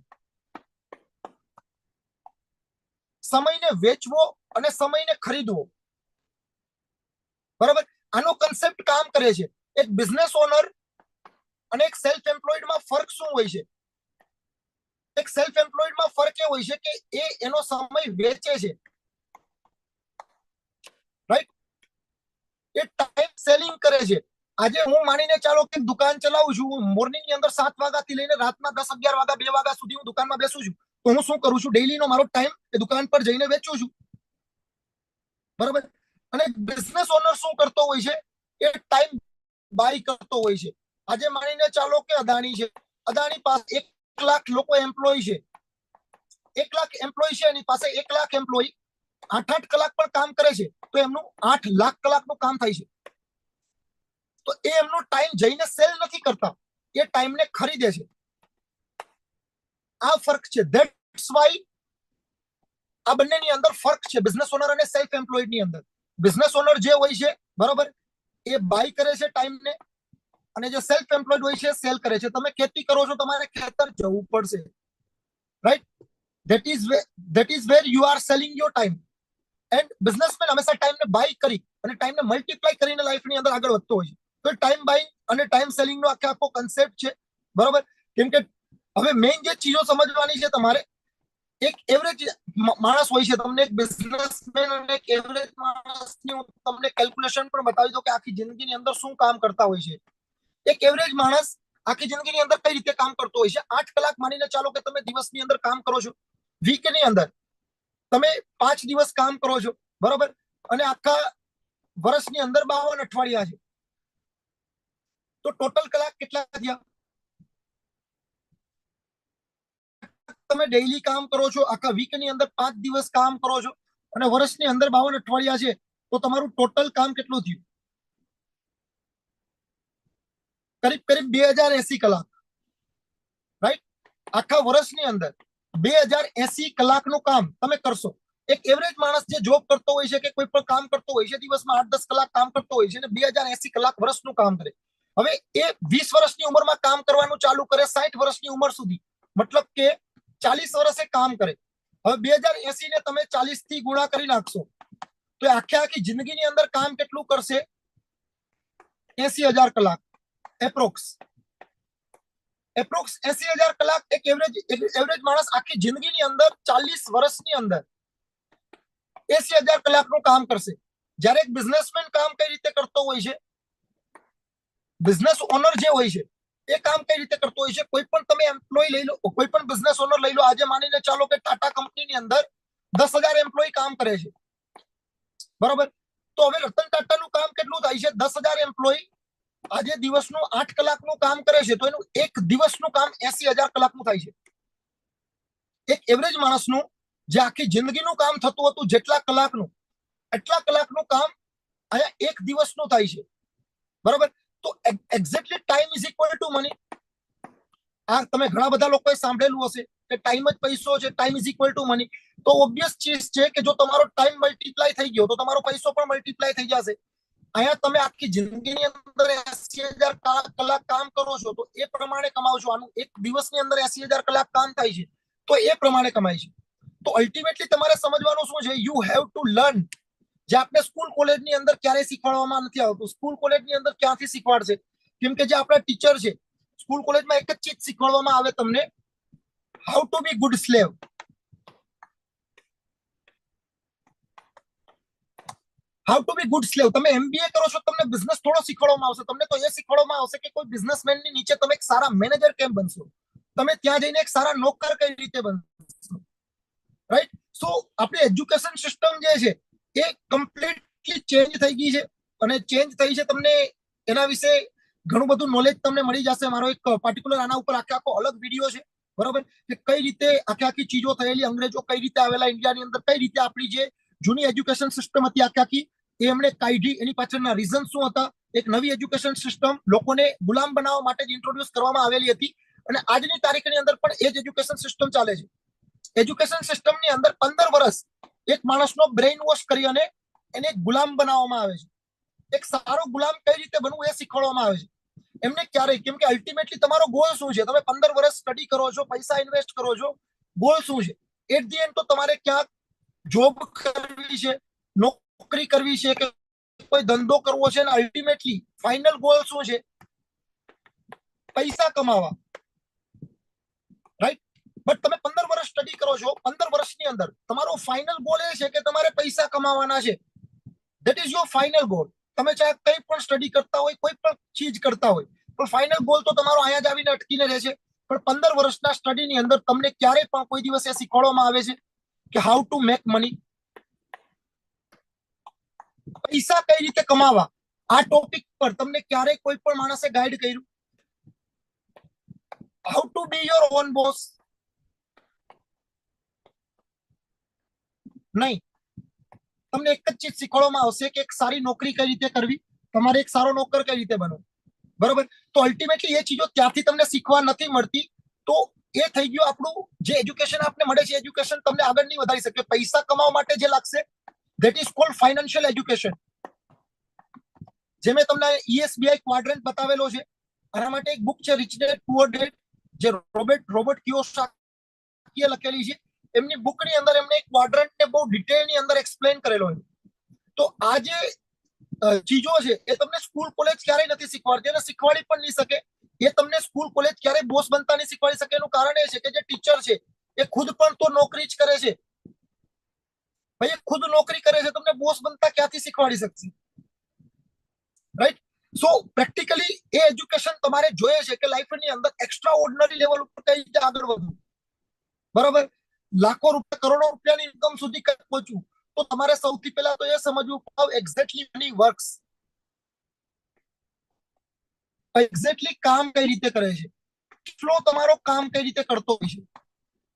સમયને વેચવો અને સમયને ખરીદવો. બરાબર? આનો કન્સેપ્ટ કામ કરે છે. એક બિઝનેસ ઓનર અને એક સેલ્ફ એમ્પ્લોયડમાં ફરક શું હોય છે? એક સેલ્ફ એમ્પ્લોયડમાં ફરક એ હોય છે કે એ એનો સમય વેચે છે, રાઈટ? એ ટાઈમ સેલિંગ કરે છે. આજે હું માનીને ચાલો કે દુકાન ચલાવું છું, મોર્નિંગ ની અંદર 7 વાગ્યાથી લઈને રાતના 10, 11 વાગ્યા, 2 વાગ્યા સુધી હું દુકાનમાં બેસું છું. તો હું શું કરું છું? ડેઈલી નો મારો ટાઈમ એ દુકાન પર જઈને વેચું છું. બરાબર? અને બિઝનેસ ઓનર શું કરતો હોય છે? એ ટાઈમ બાય કરતો હોય છે. આજે માનીને ચાલો કે અદાણી છે, અદાણી પાસે 1 લાખ લોકો એમ્પ્લોય છે, 1 લાખ એમ્પ્લોય છે, એની પાસે 1 લાખ એમ્પ્લોય 8-8 કલાક પણ કામ કરે છે, તો એમનું 8 લાખ કલાકનું કામ થાય છે. તો એ એમનો ટાઈમ જઈને સેલ નથી કરતા, એ ટાઈમને ખરીદે છે. આ ફરક છે. ધેટ્સ વાય આ બંનેની અંદર ફરક છે, બિઝનેસ ઓનર અને સેલ્ફ એમ્પ્લોયડ ની અંદર. બિઝનેસ ઓનર જે હોય છે, બરોબર, એ બાય કરે છે ટાઈમને, અને જે સેલ્ફ એમ્પ્લોયડ હોય છે સેલ કરે છે. તમે ખેતી કરો છો, તમારે ખેતર જવું પડશે, right? That is wear you are selling your time. And businessman હંમેશા ટાઈમને બાય કરી અને ટાઈમને મલ્ટીપ્લાય કરીને લાઈફની અંદર આગળ વધતો હોય છે. તો ટાઈમ બાઇંગ અને ટાઈમ સેલિંગ નો આખો કન્સેપ્ટ છે. બરોબર? કેમ કે હવે મેઇન જે ચીજો સમજવાની છે તમારે, એક એવરેજ માણસ હોય છે, તમને એક બિઝનેસમેન અને એક એવરેજ માણસની હું તમને કેલ્ક્યુલેશન પણ બતાવી દઉં કે આખી જિંદગીની અંદર શું કામ કરતા હોય છે. એક એવરેજ માણસ આખી જિંદગીની અંદર કઈ રીતે કામ કરતો હોય છે? 8 કલાક માનીને ચાલો કે તમે દિવસની અંદર કામ કરો છો, વીકની અંદર તમે 5 દિવસ કામ કરો છો, બરોબર, અને આખા વર્ષની અંદર 52 અઠવાડિયા છે, તો ટોટલ કલાક કેટલા થયા? તમે ડેઈલી કામ કરો છો, આખા વીકની અંદર 5 દિવસ કામ કરો છો, અને વર્ષની અંદર 52 અઠવાડિયા છે, તો તમારું ટોટલ કામ કેટલું થયું? કરીબ કરીબ 2080 કલાક, રાઈટ? આખા વર્ષની અંદર 2080 કલાકનું કામ તમે કરશો. એક એવરેજ માણસ જે જોબ કરતો હોય છે કે કોઈ પણ કામ કરતો હોય છે, દિવસમાં 8-10 કલાક કામ કરતો હોય છે, ને 2080 કલાક વર્ષનું કામ કરે. હવે એ 20 વર્ષની ઉંમરમાં કામ કરવાનું ચાલુ કરે 60 વર્ષની ઉંમર સુધી, મતલબ કે 40 વર્ષે કામ કરે. હવે 2080 ને તમે 40 થી ગુણા કરી નાખશો તો આખી જિંદગીની અંદર કામ કેટલું કરશે? 80,000 કલાક એપ્રોક્સ 80,000 કલાક એક એવરેજ માણસ આખી જિંદગીની અંદર 40 વર્ષની અંદર 80,000 કલાકનું કામ કરશે. જ્યારે એક બિઝનેસમેન કામ કઈ રીતે કરતો હોય છે, બિઝનેસ ઓનર જે હોય છે એ કામ કઈ રીતે કરતો હોય છે? કોઈ પણ તમે એમ્પ્લોય લઈ લો, કોઈ પણ બિઝનેસ ઓનર લઈ લો. આજે માનીને ચાલો કે ટાટા કંપનીની અંદર 10,000 એમ્પ્લોય કામ કરે છે, બરાબર? તો હવે રતન ટાટાનું કામ કેટલું થાય છે? 10,000 એમ્પ્લોય આજે દિવસનું 8 કલાકનું કામ કરે છે, તો એનું એક દિવસનું કામ 80,000 કલાકનું થાય છે. એક એવરેજ માણસનું જે આખી જિંદગીનું કામ થતું હતું જેટલા કલાકનું, એટલા કલાકનું કામ અહીંયા એક દિવસનું થાય છે, બરાબર? તો exactly time is equal to money. આ તમે ઘણા બધા લોકોએ સાંભળેલું હશે કે ટાઈમ જ પૈસો છે, time is equal to money. તો ઓબ્વિયસ ચીજ છે કે જો તમારો ટાઈમ મલ્ટીપ્લાય થઈ ગયો તો તમારો પૈસો પણ મલ્ટીપ્લાય થઈ જશે. અહીંયા તમે આખી જિંદગીની અંદર 80,000 કલાક કામ કરો છો તો એ પ્રમાણે કમાવશો. આનું એક દિવસની અંદર 80,000 કલાક કામ થાય છે તો એ પ્રમાણે કમાય છે. તો અલ્ટિમેટલી તમારે સમજવાનું શું છે? You have to learn. જે આપણે સ્કૂલ કોલેજની અંદર ક્યારેય શીખવાડવામાં નથી આવતું. સ્કૂલ કોલેજની અંદર ક્યાંથી શીખવાડશે? કેમ કે જે આપણા ટીચર છે, સ્કૂલ કોલેજમાં એક જ ચીજ શીખવાડવામાં આવે તમને, how to B good slave. How to B good slave. તમે એમબીએ કરો છો, તમને બિઝનેસ થોડો શીખવાડવામાં આવશે. તમને તો એ શીખવાડવામાં આવશે કે કોઈ બિઝનેસમેનની નીચે તમે એક સારા મેનેજર કેમ બનશો, તમે ત્યાં જઈને એક સારા નોકર કઈ રીતે બનશો, રાઈટ? સો આપણી એજ્યુકેશન સિસ્ટમ જે છે એ કમ્પ્લીટલી ચેન્જ થઈ ગઈ છે, અને ચેન્જ થઈ છે. તમને એના વિશે ઘણું બધું નોલેજ તમને મળી જશે. મારો એક પાર્ટિક્યુલર આના ઉપર આખો અલગ વિડીયો છે, બરોબર? કે કઈ રીતે આખી ચીજો થયેલી, અંગ્રેજો કઈ રીતે આવેલા ઇન્ડિયાની અંદર, કઈ રીતે આપણી જે જૂની એજ્યુકેશન સિસ્ટમ હતી આખી એ એમણે કાઢી, એની પાછળના રીઝન શું હતા. એક નવી એજ્યુકેશન સિસ્ટમ લોકોને ગુલામ બનાવવા માટે જ ઇન્ટ્રોડ્યુસ કરવામાં આવેલી હતી, અને આજની તારીખની અંદર પણ એ જ એજ્યુકેશન સિસ્ટમ ચાલે છે. એજ્યુકેશન સિસ્ટમની અંદર 15 વર્ષ એક માણસનો બ્રેઇન વોશ કરી અને એને ગુલામ બનાવવામાં આવે છે. એક સારો ગુલામ કઈ રીતે બનવું એ શીખવાડવામાં આવે છે એમને. ક્યારેય, કેમ કે અલ્ટિમેટલી તમારો ગોલ શું છે? તમે 15 વર્ષ સ્ટડી કરો છો, પૈસા ઇન્વેસ્ટ કરો છો, ગોલ શું છે? એટ ધી એન્ડ તો તમારે ક્યાંક જોબ કરવી છે, નોકરી કરવી છે, કે કોઈ ધંધો કરવો છે, અને અલ્ટિમેટલી ફાઇનલ ગોલ શું છે? પૈસા કમાવા, રાઈટ? બટ તમે 15 વર્ષ સ્ટડી કરો છો, 15 વર્ષની અંદર તમારો ફાઇનલ ગોલ એ છે કે તમારે પૈસા કમાવાના છે. That is your final goal. તમે ચાહે કંઈ પણ સ્ટડી કરતા હોય, કોઈ પણ ચીજ કરતા હોય, પણ ફાઇનલ ગોલ તો તમારો અહીંયા જ આવીને અટકીને રહેશે. પણ 15 વર્ષના સ્ટડીની અંદર તમને ક્યારેય પણ કોઈ દિવસ એ શીખવાડવામાં આવે છે કે હાઉ ટુ મેક મની, પૈસા કઈ રીતે કમાવા. આ ટોપિક પર તમને ક્યારેય કોઈ પણ માણસે ગાઈડ કર્યું? How to B your own boss, નહીં. તમને એક જ ચીજ શીખવાડવામાં આવશે કે એક સારી નોકરી કઈ રીતે કરવી, તમારે એક સારો નોકર કઈ રીતે બનવું, બરોબર? તો અલ્ટિમેટલી એ ચીજો ત્યાંથી તમને શીખવા નથી મળતી. તો એ થઈ ગયું આપણું જે એજ્યુકેશન આપને મળે છે, એજ્યુકેશન તમને આગળ નહીં વધારી શકે. પૈસા કમાવા માટે જે લાગશે that is called financial education. જે મેં તમને ESBI ક્વાડ્રન્ટ બતાવેલો છે, આના માટે એક બુક છે રિચ ડેડ પુઅર ડેડ, જે રોબર્ટ કિયોસાકીએ લખેલી છે. એમની બુકની અંદર એમને ક્વાડ્રન્ટને બહુ ડિટેલની અંદર એક્સપ્લેન કરેલો છે. તો આ જે ચીજો છે એ તમને સ્કૂલ કોલેજ ક્યારેય નથી શીખવાડતી, અને શીખવાડી પણ નહીં શકે. એ તમને સ્કૂલ કોલેજ ક્યારેય બોસ બનતા નહીં શીખવાડી શકે. એનું કારણ એ છે કે જે ટીચર છે એ ખુદ પણ તો નોકરી જ કરે છે. ભાઈ, ખુદ નોકરી કરે છે, તમને બોસ બનતા ક્યાંથી શીખવાડી શકશે, રાઈટ? સો પ્રેક્ટિકલી એ એજ્યુકેશન તમારે જોઈએ છે કે લાઈફની અંદર એક્સ્ટ્રા ઓર્ડિનરી લેવલ ઉપર કઈ રીતે આગળ વધવું, બરાબર? લાખો રૂપિયા, કરોડો રૂપિયાની ઇન્કમ સુધી પહોંચવું, તો તમારે સૌથી પહેલા તો એ સમજવું how exactly money works. Exactly કામ કઈ રીતે કરે છે, ફ્લો તમારો કામ કઈ રીતે કરતો હોય છે,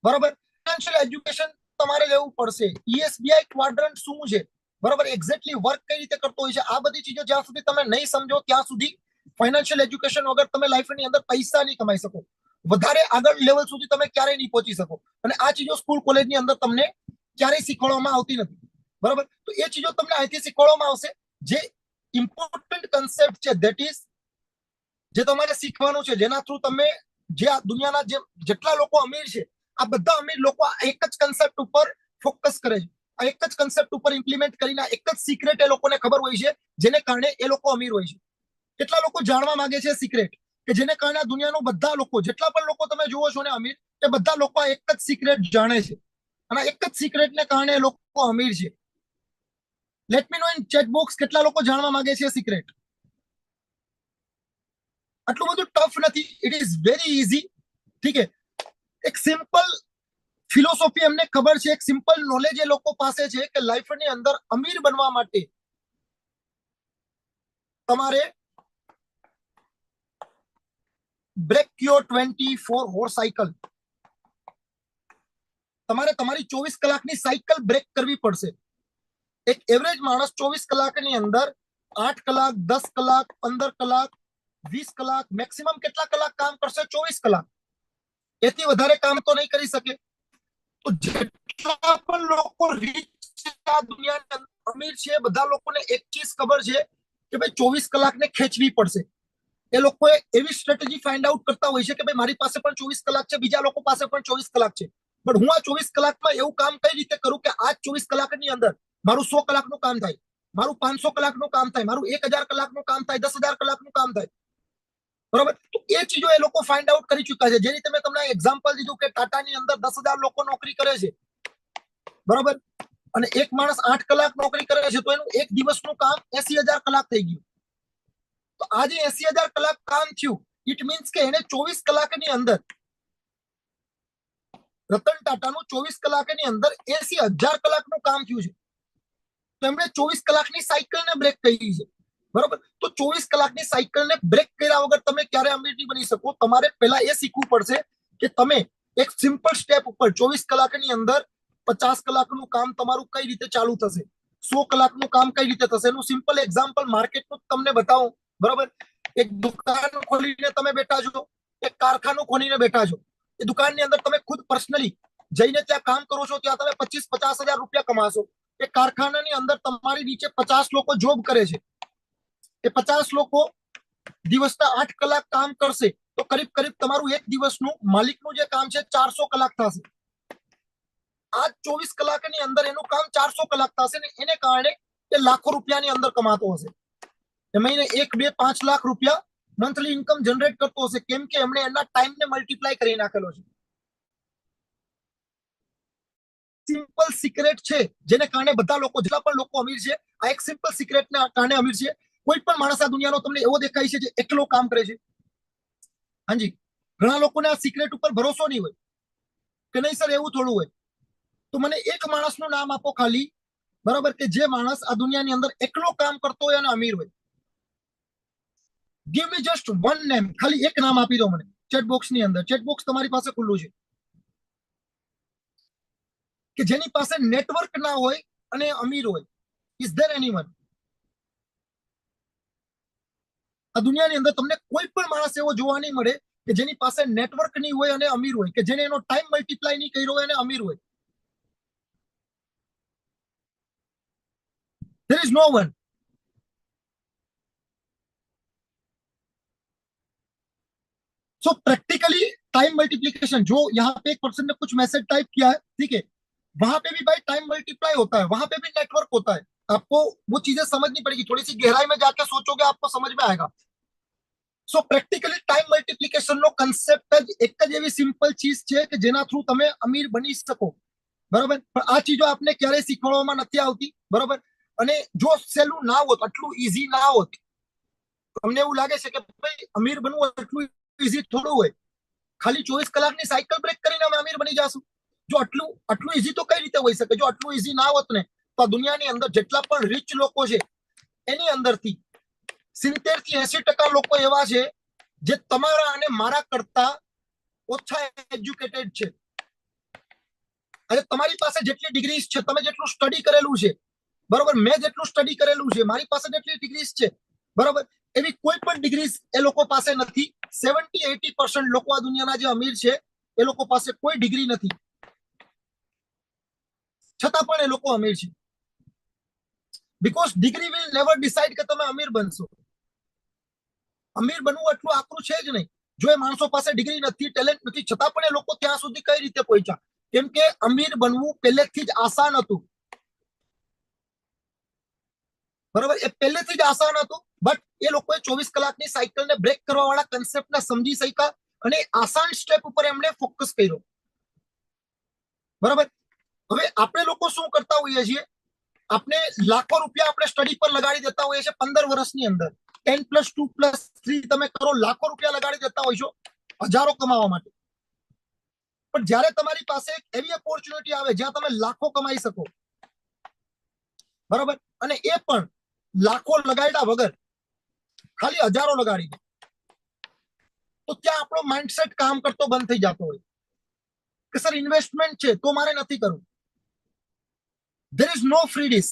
બરાબર? ફાઇનાન્શિયલ એજ્યુકેશન તમારે લેવું પડશે. ESBI ક્વાડ્રન્ટ શું છે, બરાબર? એક્ઝેક્ટલી વર્ક કઈ રીતે કરતો હોય છે, આ બધી ચીજો જ્યાં સુધી તમે નહીં સમજો ત્યાં સુધી ફાઇનાન્શિયલ એજ્યુકેશન વગર તમે લાઈફની અંદર પૈસા નહીં કમાઈ શકો. વધારે આગળ લેવલ સુધી તમે ક્યારેય નહીં પહોંચી શકો. અને આ ચીજો સ્કૂલ કોલેજની અંદર તમને ક્યારેય શીખવાડવામાં આવતી નથી. બરાબર? તો એ ચીજો તમને અહીંથી શીખવાડવામાં આવશે. જે ઇમ્પોર્ટન્ટ કન્સેપ્ટ છે ધેટ ઇઝ જે તમારે શીખવાનું છે, જેના થ્રુ તમે જે આ દુનિયાના જેટલા લોકો અમીર છે, આ બધા અમીર લોકો એક જ કન્સેપ્ટ ઉપર ફોકસ કરે છે. આ એક જ કન્સેપ્ટ ઉપર ઇમ્પ્લિમેન્ટ કરીને એક જ સિક્રેટ એ લોકોને ખબર હોય છે, જેને કારણે એ લોકો અમીર હોય છે. કેટલા લોકો જાણવા માંગે છે સિક્રેટ, કે જેને કારણે દુનિયાનો બધા લોકો, જેટલા પણ લોકો તમે જુઓ છો ને અમીર, એ બધા લોકો એક જ સિક્રેટ જાણે છે, અને એક જ સિક્રેટને કારણે એ લોકો અમીર છે. Late me know in chat box કેટલા લોકો જાણવા માંગે છે સિક્રેટ. આટલું બધું ટફ નથી, ઇટ ઇઝ વેરી ઇઝી. ઠીક છે, એક સિમ્પલ ફિલોસોફી એમને ખબર છે, એક સિમ્પલ નોલેજ એ લોકો પાસે છે કે લાઈફની અંદર અમીર બનવા માટે તમારે બ્રેક યોર 24 હોર સાયકલ, તમારે તમારી 24 કલાકની સાયકલ બ્રેક કરવી પડશે. એક એવરેજ માણસ 24 કલાકની અંદર 8 કલાક, 10 કલાક, 15 કલાક, 20 કલાક, મેક્સિમમ કેટલા કલાક કામ કરશે? 24 કલાક. એથી વધારે કામ તો નહીં કરી શકે. તો જેટલા પણ લોકો રીચ છે આ દુનિયાની અંદર, અમીર છે, બધા લોકોને એક ચીજ ખબર છે કે ભાઈ 24 કલાકને ખેંચવી પડશે. એ લોકોએ એવી સ્ટ્રેટેજી ફાઇન્ડ આઉટ કરતા હોય છે કે ભાઈ મારી પાસે પણ 24 કલાક છે, બીજા લોકો પાસે પણ 24 કલાક છે, પણ હું આ 24 કલાકમાં એવું કામ કઈ રીતે કરું કે આ 24 કલાકની અંદર મારું 100 કલાકનું કામ થાય, મારું 500 કલાકનું કામ થાય, મારું 1000 કલાકનું કામ થાય, 10,000 કલાકનું કામ થાય. બરોબર? તો એ ચીજો એ લોકો ફાઇન્ડ આઉટ કરી ચુક્યા છે. જે રીતે મેં તમને એક્ઝામ્પલ દીધું કે ટાટાની અંદર 10,000 લોકો નોકરી કરે છે, બરોબર, અને એક માણસ 8 કલાક નોકરી કરે છે, તો એનું એક દિવસનું કામ 80,000 કલાક થઈ ગયું. તો આજે 80,000 કલાક કામ થયું, ઇટ મીન્સ કે એને 24 કલાકની અંદર, રતન ટાટાનું 24 કલાકની અંદર 80,000 કલાકનું કામ થયું છે. તો એમણે 24 કલાકની સાયકલને બ્રેક કરી છે. બરોબર? તો 24 કલાકની સાયકલને બ્રેક કર્યા વગર તમે ક્યારે અમીર નહીં બની શકો. તમારે પહેલા એ શીખવું પડશે કે તમે એક સિમ્પલ સ્ટેપ ઉપર 24 કલાકની અંદર 50 કલાકનું કામ તમારું કઈ રીતે ચાલુ થશે, 100 કલાકનું કામ કઈ રીતે થશે. એનું સિમ્પલ એક્ઝામ્પલ માર્કેટનું તમને બતાવું. બરોબર? એક દુકાન ખોલીને તમે બેઠા છો, એક કારખાનું ખોલીને બેઠા છો. એ દુકાનની અંદર તમે ખુદ પર્સનલી જઈને ત્યાં કામ કરો છો, ત્યાં તમે 25-50 હજાર રૂપિયા કમાશો. એ કારખાનાની અંદર તમારી નીચે 50 લોકો જોબ કરે છે. એ 50 લોકો દિવસના 8 કલાક કામ કરશે, તો કરીબ કરીબ તમારું એક દિવસનું માલિકનું જે કામ છે 400 કલાક થશે. આ 24 કલાકની અંદર એનું કામ 400 કલાક થશે, ને એને કારણે એ લાખો રૂપિયાની અંદર કમાતો હશે. એ મહિને 1, 2, 5 લાખ રૂપિયા મંથલી ઇન્કમ જનરેટ કરતો હશે. કેમ કે એમણે એના ટાઈમને મલ્ટીપ્લાય કરી નાખેલો છે. સિમ્પલ સિક્રેટ છે જેને કારણે બધા લોકો, જેટલા પણ લોકો અમીર છે, આ એક સિમ્પલ સિક્રેટના કારણે અમીર છે. કોઈ પણ માણસ આ દુનિયાનો તમને એવો દેખાય છે જે એકલો કામ કરે છે? હાજી, ઘણા લોકોને આ સિક્રેટ ઉપર ભરોસો નહીં હોય કે નહીં સર એવું થોડું હોય. તો મને એક માણસનું નામ આપો ખાલી, બરાબર, કે જે માણસ આ દુનિયાની અંદર એકલો કામ કરતો હોય અને અમીર હોય. Give me just one name, ખાલી એક નામ આપી દો મને ચેટ બોક્સની અંદર. ચેટ બોક્સ તમારી પાસે ખુલ્લું છે. કે જેની પાસે નેટવર્ક ના હોય અને અમીર હોય. Is there anyone? આ દુનિયાની અંદર તમને કોઈ પણ માણસ એવો જોવા નહીં મળે કે જેની પાસે નેટવર્ક નહીં હોય અને અમીર હોય, કે જેને એનો ટાઈમ મલ્ટીપ્લાય નહીં કર્યો હોય અને અમીર હોય. there is no one. So practically time multiplication, जो यहाँ पे एक पर्सन ने कुछ मैसेज टाइप किया है, ठीक है, वहां पे भी भाई टाइम मल्टीप्लाई होता है, वहां पे भी नेटवर्क होता है. आपको वो चीजें समझनी पड़ेगी, थोड़ी सी गहराई में जाके सोचोगे आपको समझ में आएगा. સો પ્રેક્ટિકલી ટાઈમ મલ્ટીપ્લિકેશનનો કન્સેપ્ટ જ એક જ એવી સિમ્પલ ચીજ છે કે જેના થ્રુ તમે અમીર બની શકો. બરોબર? પણ આ ચીજો આપને ક્યારેય શીખવાડવામાં નથી આવતી. બરોબર? અને જો સહેલું ના હોત, આટલું ઈઝી ના હોત, તમને એવું લાગે છે કે ભાઈ અમીર બનવું એટલું ઈઝી થોડું હોય, ખાલી 24 કલાકની સાયકલ બ્રેક કરીને અમે અમીર બની જશું. જો આટલું આટલું ઈઝી તો કઈ રીતે હોઈ શકે? જો આટલું ઈઝી ના હોત ને, તો આ દુનિયાની અંદર જેટલા પણ રીચ લોકો છે એની અંદરથી 70-80% લોકો એવા છે જે તમારા અને મારા કરતા ઓછા એજ્યુકેટેડ છે. અને તમારી પાસે જેટલી ડિગ્રીઝ છે, તમે જેટલું સ્ટડી કરેલું છે, બરોબર, મેં જેટલું સ્ટડી કરેલું છે, મારી પાસે જેટલી ડિગ્રીઝ છે, બરોબર, એવી કોઈ પણ ડિગ્રીઝ એ લોકો પાસે નથી. 70-80% લોકો આ દુનિયાના જે અમીર છે એ લોકો પાસે કોઈ ડિગ્રી નથી, છતાં પણ એ લોકો અમીર છે. Because degree will never decide કે તમે અમીર બનશો. અમીર બનવું એટલું આકરું છે જ નહીં. જો એ માણસો પાસે ડિગ્રી નથી, ટેલેન્ટ નથી, છતાં પણ એ લોકો ત્યાં સુધી કઈ રીતે પહોંચ્યા? કેમ કે અમીર બનવું પહેલેથી જ આસાન હતું. બરાબર, એ પહેલેથી જ આસાન હતું. બટ એ લોકોએ 24 કલાકની સાયકલને બ્રેક કરવા વાળા કન્સેપ્ટને સમજી શક્યા અને આસાન સ્ટેપ ઉપર એમણે ફોકસ કર્યો. બરાબર, હવે આપણે લોકો શું કરતા હોઈએ છીએ? આપણે લાખો રૂપિયા આપણે સ્ટડી પર લગાડી દેતા હોઈએ છીએ 15 વર્ષની અંદર. 10+2+3 તમે કરો, લાખો રૂપિયા લગાડી દેતા હોય છો હજારો કમાવા માટે. પણ જ્યારે તમારી પાસે એક એવી ઓપોર્ચ્યુનિટી આવે જ્યાં તમે લાખો કમાઈ શકો, બરાબર, અને એ પણ લાખો લગાડ્યા વગર ખાલી હજારો લગાડી દે, તો ત્યાં આપણો માઇન્ડસેટ કામ કરતો બંધ થઈ જતો હોય કે સર ઇન્વેસ્ટમેન્ટ છે તો મારે નથી કરવું. There is no free dish.